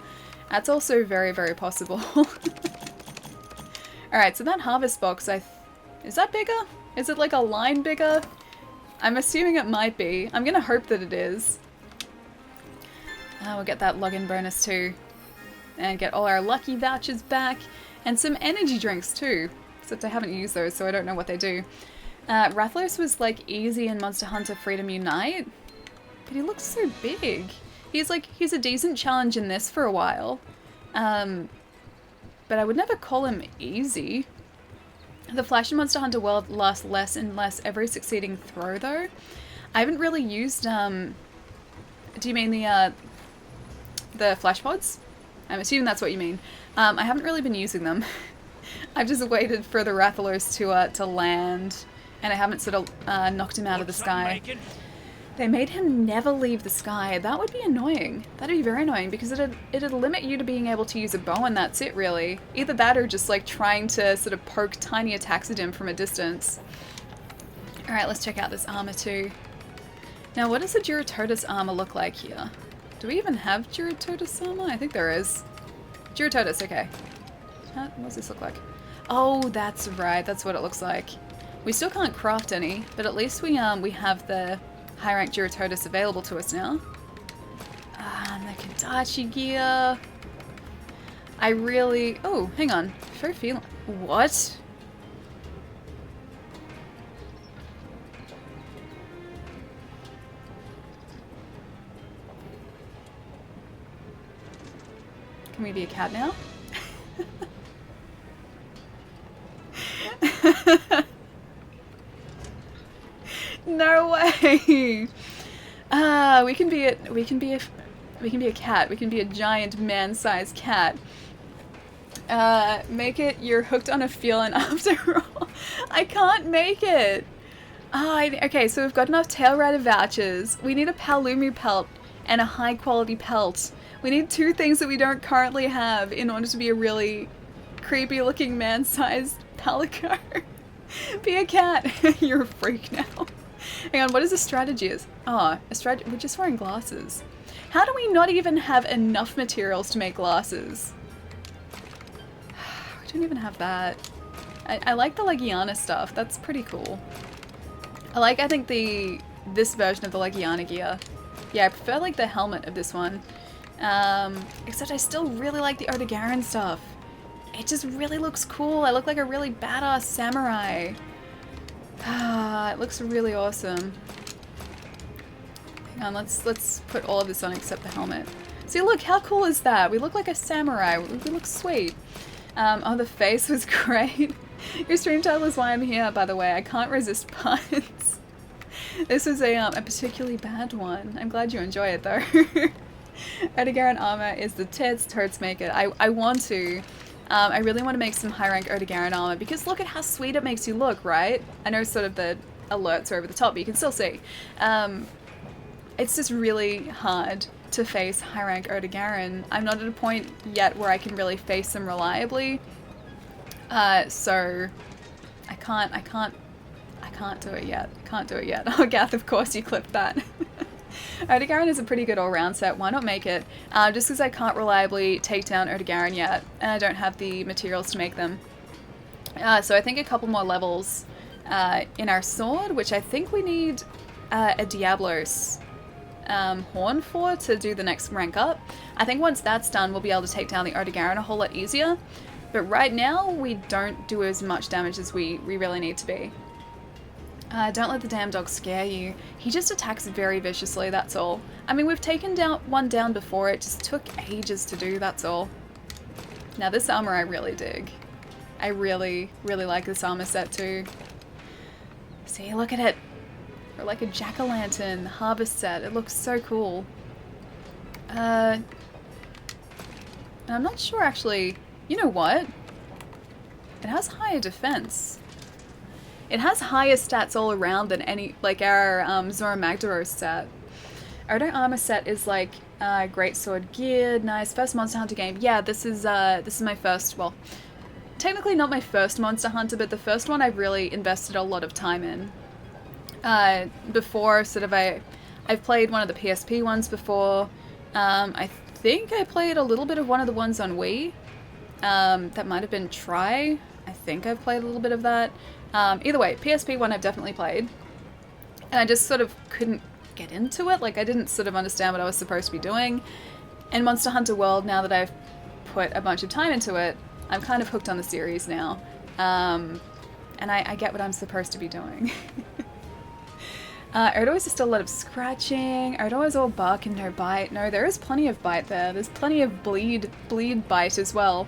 Speaker 1: That's also very, very possible. Alright, so that harvest box, is that bigger? Is it like a line bigger? I'm assuming it might be. I'm gonna hope that it is. We'll get that login bonus too. And get all our lucky vouchers back. And some energy drinks too. Except I haven't used those, so I don't know what they do. Rathalos was like easy in Monster Hunter Freedom Unite. But he looks so big. He's a decent challenge in this for a while. But I would never call him easy. The Flash in Monster Hunter World lasts less and less every succeeding throw though. I haven't really used, do you mean the Flash pods? I'm assuming that's what you mean. I haven't really been using them. I've just waited for the Rathalos to land, and I haven't sort of knocked him out of the sky. They made him never leave the sky. That would be annoying. That'd be very annoying because it'd limit you to being able to use a bow and that's it really. Either that or just like trying to sort of poke tiny attacks at him from a distance. Alright, let's check out this armor too. Now what does the Juratotus armor look like here? Do we even have Juratotus armor? I think there is. Juratotus, okay. What does this look like? Oh, that's right. That's what it looks like. We still can't craft any, but at least we have the high rank Juratotus available to us now. And the Kadachi gear. I really... Oh, hang on. Very feeling... What? Can we be a cat now? No way. We can be a cat. We can be a giant man-sized cat. Make it you're hooked on a feeling after all. I can't make it. Okay, so we've got enough tail rider vouchers. We need a Palumi pelt and a high quality pelt. We need two things that we don't currently have in order to be a really creepy looking man-sized palico. Be a cat. You're a freak now. Hang on, what is the strategy? Oh, we're just wearing glasses. How do we not even have enough materials to make glasses? We don't even have that. I like the Legiana stuff. That's pretty cool. I think this version of the Legiana gear. Yeah, I prefer like the helmet of this one. Except I still really like the Odegaran stuff. It just really looks cool. I look like a really badass samurai. It looks really awesome. Hang on, let's put all of this on except the helmet. See, look, how cool is that? We look like a samurai. We look sweet. Oh, the face was great. Your stream title is why I'm here, by the way. I can't resist puns. This was a particularly bad one. I'm glad you enjoy it, though. Odegaran armor is the tits. Totes make it. I want to. I really want to make some high rank Odegaran armor because look at how sweet it makes you look, right? I know sort of the alerts are over the top, but you can still see. It's just really hard to face high rank Odegaran. I'm not at a point yet where I can really face them reliably. So I can't do it yet. Can't do it yet. Oh, Gath, of course you clipped that. Odegaran is a pretty good all-round set. Why not make it? Just because I can't reliably take down Odegaran yet, and I don't have the materials to make them. So I think a couple more levels in our sword, which I think we need a Diablos horn for to do the next rank up. I think once that's done, we'll be able to take down the Odegaran a whole lot easier. But right now, we don't do as much damage as we really need to be. Don't let the damn dog scare you. He just attacks very viciously, that's all. I mean, we've taken one down before, it just took ages to do, that's all. Now this armor I really dig. I really, really like this armor set too. See, look at it. Or like a jack-o'-lantern harvest set. It looks so cool. I'm not sure actually. You know what? It has higher defense. It has higher stats all around than any, like our Zora Magdaros set. Odo armor set is like greatsword geared, nice. First Monster Hunter game. Yeah, this is my first, well, technically not my first Monster Hunter, but the first one I've really invested a lot of time in. Before, sort of, I've played one of the PSP ones before. I think I played a little bit of one of the ones on Wii. That might have been Try. I think I've played a little bit of that. Either way, PSP one I've definitely played. And I just sort of couldn't get into it. Like, I didn't sort of understand what I was supposed to be doing. And Monster Hunter World, now that I've put a bunch of time into it, I'm kind of hooked on the series now. And I get what I'm supposed to be doing. Odo is just a lot of scratching. Odo is all bark and no bite. No, there is plenty of bite there. There's plenty of bleed bite as well.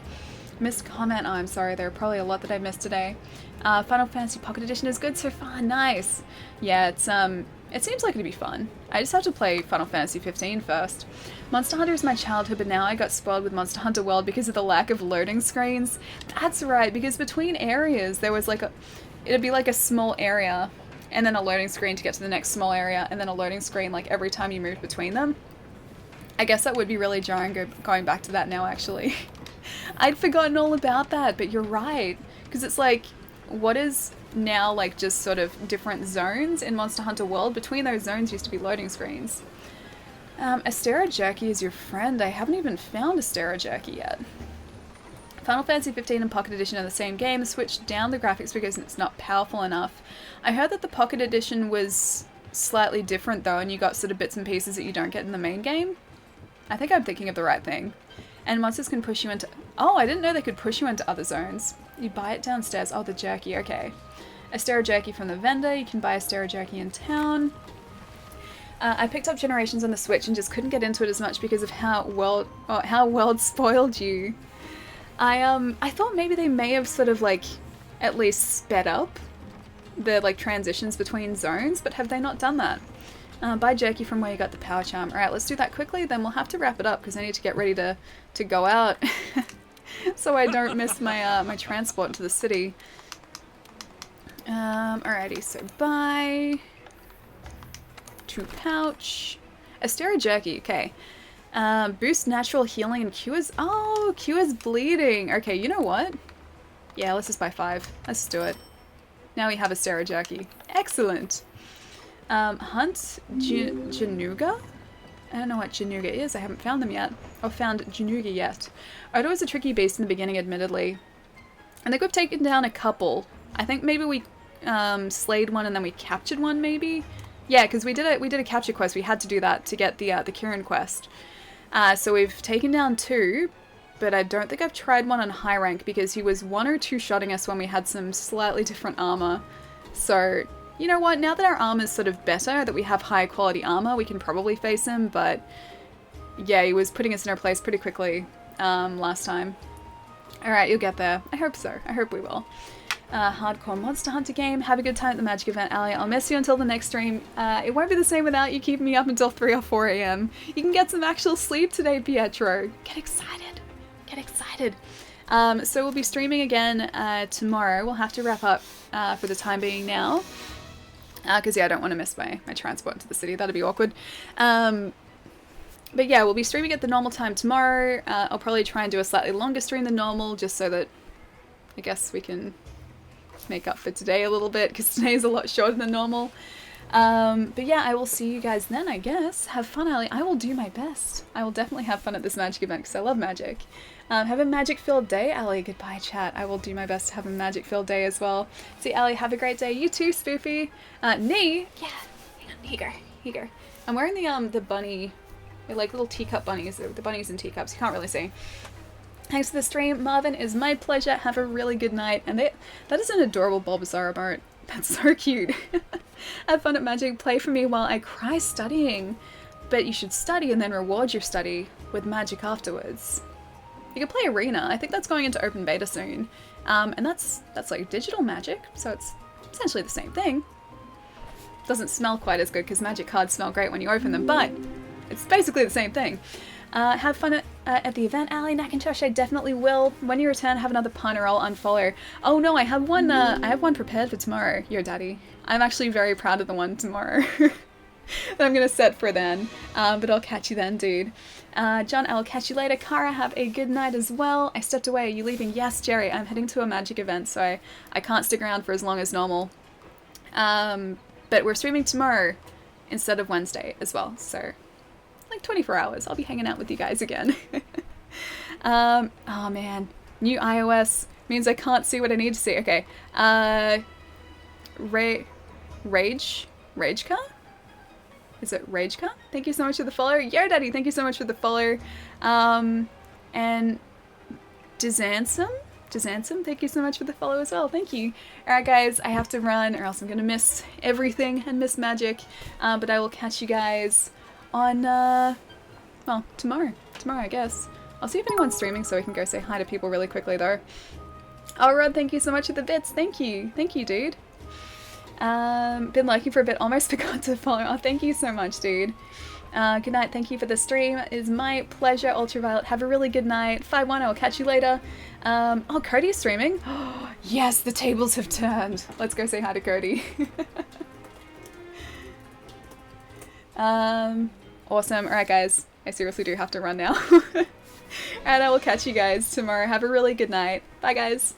Speaker 1: Missed comment. Oh, I'm sorry. There are probably a lot that I missed today. Final Fantasy Pocket Edition is good so far. Nice. Yeah, it seems like it'd be fun. I just have to play Final Fantasy 15 first. Monster Hunter is my childhood, but now I got spoiled with Monster Hunter World because of the lack of loading screens. That's right, because between areas there was like it'd be like a small area and then a loading screen to get to the next small area and then a loading screen like every time you moved between them. I guess that would be really jarring going back to that now, actually. I'd forgotten all about that, but you're right. Because it's like, what is now like just sort of different zones in Monster Hunter World? Between those zones used to be loading screens. Astera Jerky is your friend. I haven't even found Astera Jerky yet. Final Fantasy 15 and Pocket Edition are the same game. Switched down the graphics because it's not powerful enough. I heard that the Pocket Edition was slightly different though, and you got sort of bits and pieces that you don't get in the main game. I think I'm thinking of the right thing. And monsters can push you into... Oh, I didn't know they could push you into other zones. You buy it downstairs. Oh, the jerky, okay. Astera Jerky from the vendor. You can buy Astera Jerky in town. I picked up Generations on the Switch and just couldn't get into it as much because of how world spoiled you. I thought maybe they may have sort of like at least sped up the like transitions between zones, but have they not done that? Buy jerky from where you got the power charm. Alright, let's do that quickly, then we'll have to wrap it up because I need to get ready to go out so I don't miss my my transport to the city. Alrighty, so buy 2 pouch. Astera jerky, okay. Boost natural healing and cures. Oh, cures bleeding. Okay, you know what? Yeah, let's just buy 5. Let's do it. Now we have Astera jerky. Excellent. Hunt Januga? I don't know what Januga is. I haven't found them yet. Or found Januga yet. Odo is a tricky beast in the beginning, admittedly. I think we've taken down a couple. I think maybe we slayed one and then we captured one, maybe? Yeah, because we did a capture quest. We had to do that to get the Kirin quest. So we've taken down 2, but I don't think I've tried one on high rank because he was 1 or 2 shotting us when we had some slightly different armor. So, you know what? Now that our armor's sort of better, that we have high quality armor, we can probably face him, but yeah, he was putting us in our place pretty quickly last time. Alright, you'll get there. I hope so. I hope we will. Hardcore Monster Hunter game. Have a good time at the Magic event, Ali. I'll miss you until the next stream. It won't be the same without you keeping me up until 3 or 4 a.m. You can get some actual sleep today, Pietro. Get excited. Get excited. So we'll be streaming again tomorrow. We'll have to wrap up for the time being now. Because, yeah, I don't want to miss my transport to the city. That'd be awkward. But, yeah, we'll be streaming at the normal time tomorrow. I'll probably try and do a slightly longer stream than normal, just so that I guess we can make up for today a little bit, because today is a lot shorter than normal. But yeah, I will see you guys then, I guess. Have fun, Ali. I will do my best. I will definitely have fun at this magic event, because I love magic. Have a magic-filled day, Ali. Goodbye, chat. I will do my best to have a magic-filled day as well. See, Ali, have a great day. You too, Spoofy. Nee? Yeah. Hang on. Here you go. Here you go. I'm wearing the bunny, like little teacup bunnies. The bunnies in teacups. You can't really see. Thanks for the stream, Marvin. It is my pleasure. Have a really good night. And that is an adorable Bulbasaur emote. That's so cute. Have fun at magic. Play for me while I cry studying. But you should study and then reward your study with magic afterwards. You can play Arena. I think that's going into open beta soon. And that's like digital magic, so it's essentially the same thing. Doesn't smell quite as good because magic cards smell great when you open them, but it's basically the same thing. Have fun at the event, Ali. Nakintosh, I definitely will. When you return, have another pun or I'll unfollow. Oh no, I have one prepared for tomorrow, your daddy. I'm actually very proud of the one tomorrow that I'm gonna set for then. But I'll catch you then, dude. John, I'll catch you later. Kara, have a good night as well. I stepped away. Are you leaving? Yes, Jerry. I'm heading to a magic event, so I can't stick around for as long as normal. But we're streaming tomorrow instead of Wednesday as well, so like 24 hours. I'll be hanging out with you guys again. Oh man. New iOS means I can't see what I need to see. Okay. Rageka? Is it Rageka? Thank you so much for the follow. Yo Daddy, thank you so much for the follow. And Dizansum, thank you so much for the follow as well. Thank you. Alright guys, I have to run or else I'm gonna miss everything and miss magic. But I will catch you guys on, well, tomorrow. Tomorrow, I guess. I'll see if anyone's streaming so I can go say hi to people really quickly, though. Oh, Rod, thank you so much for the bits. Thank you. Thank you, dude. Been lurking for a bit. Almost forgot to follow. Oh, thank you so much, dude. Good night. Thank you for the stream. It is my pleasure, Ultraviolet. Have a really good night. 5-1. I'll catch you later. Oh, Cody's streaming. Oh, yes, the tables have turned. Let's go say hi to Cody. Awesome. Alright guys, I seriously do have to run now. And I will catch you guys tomorrow. Have a really good night. Bye guys.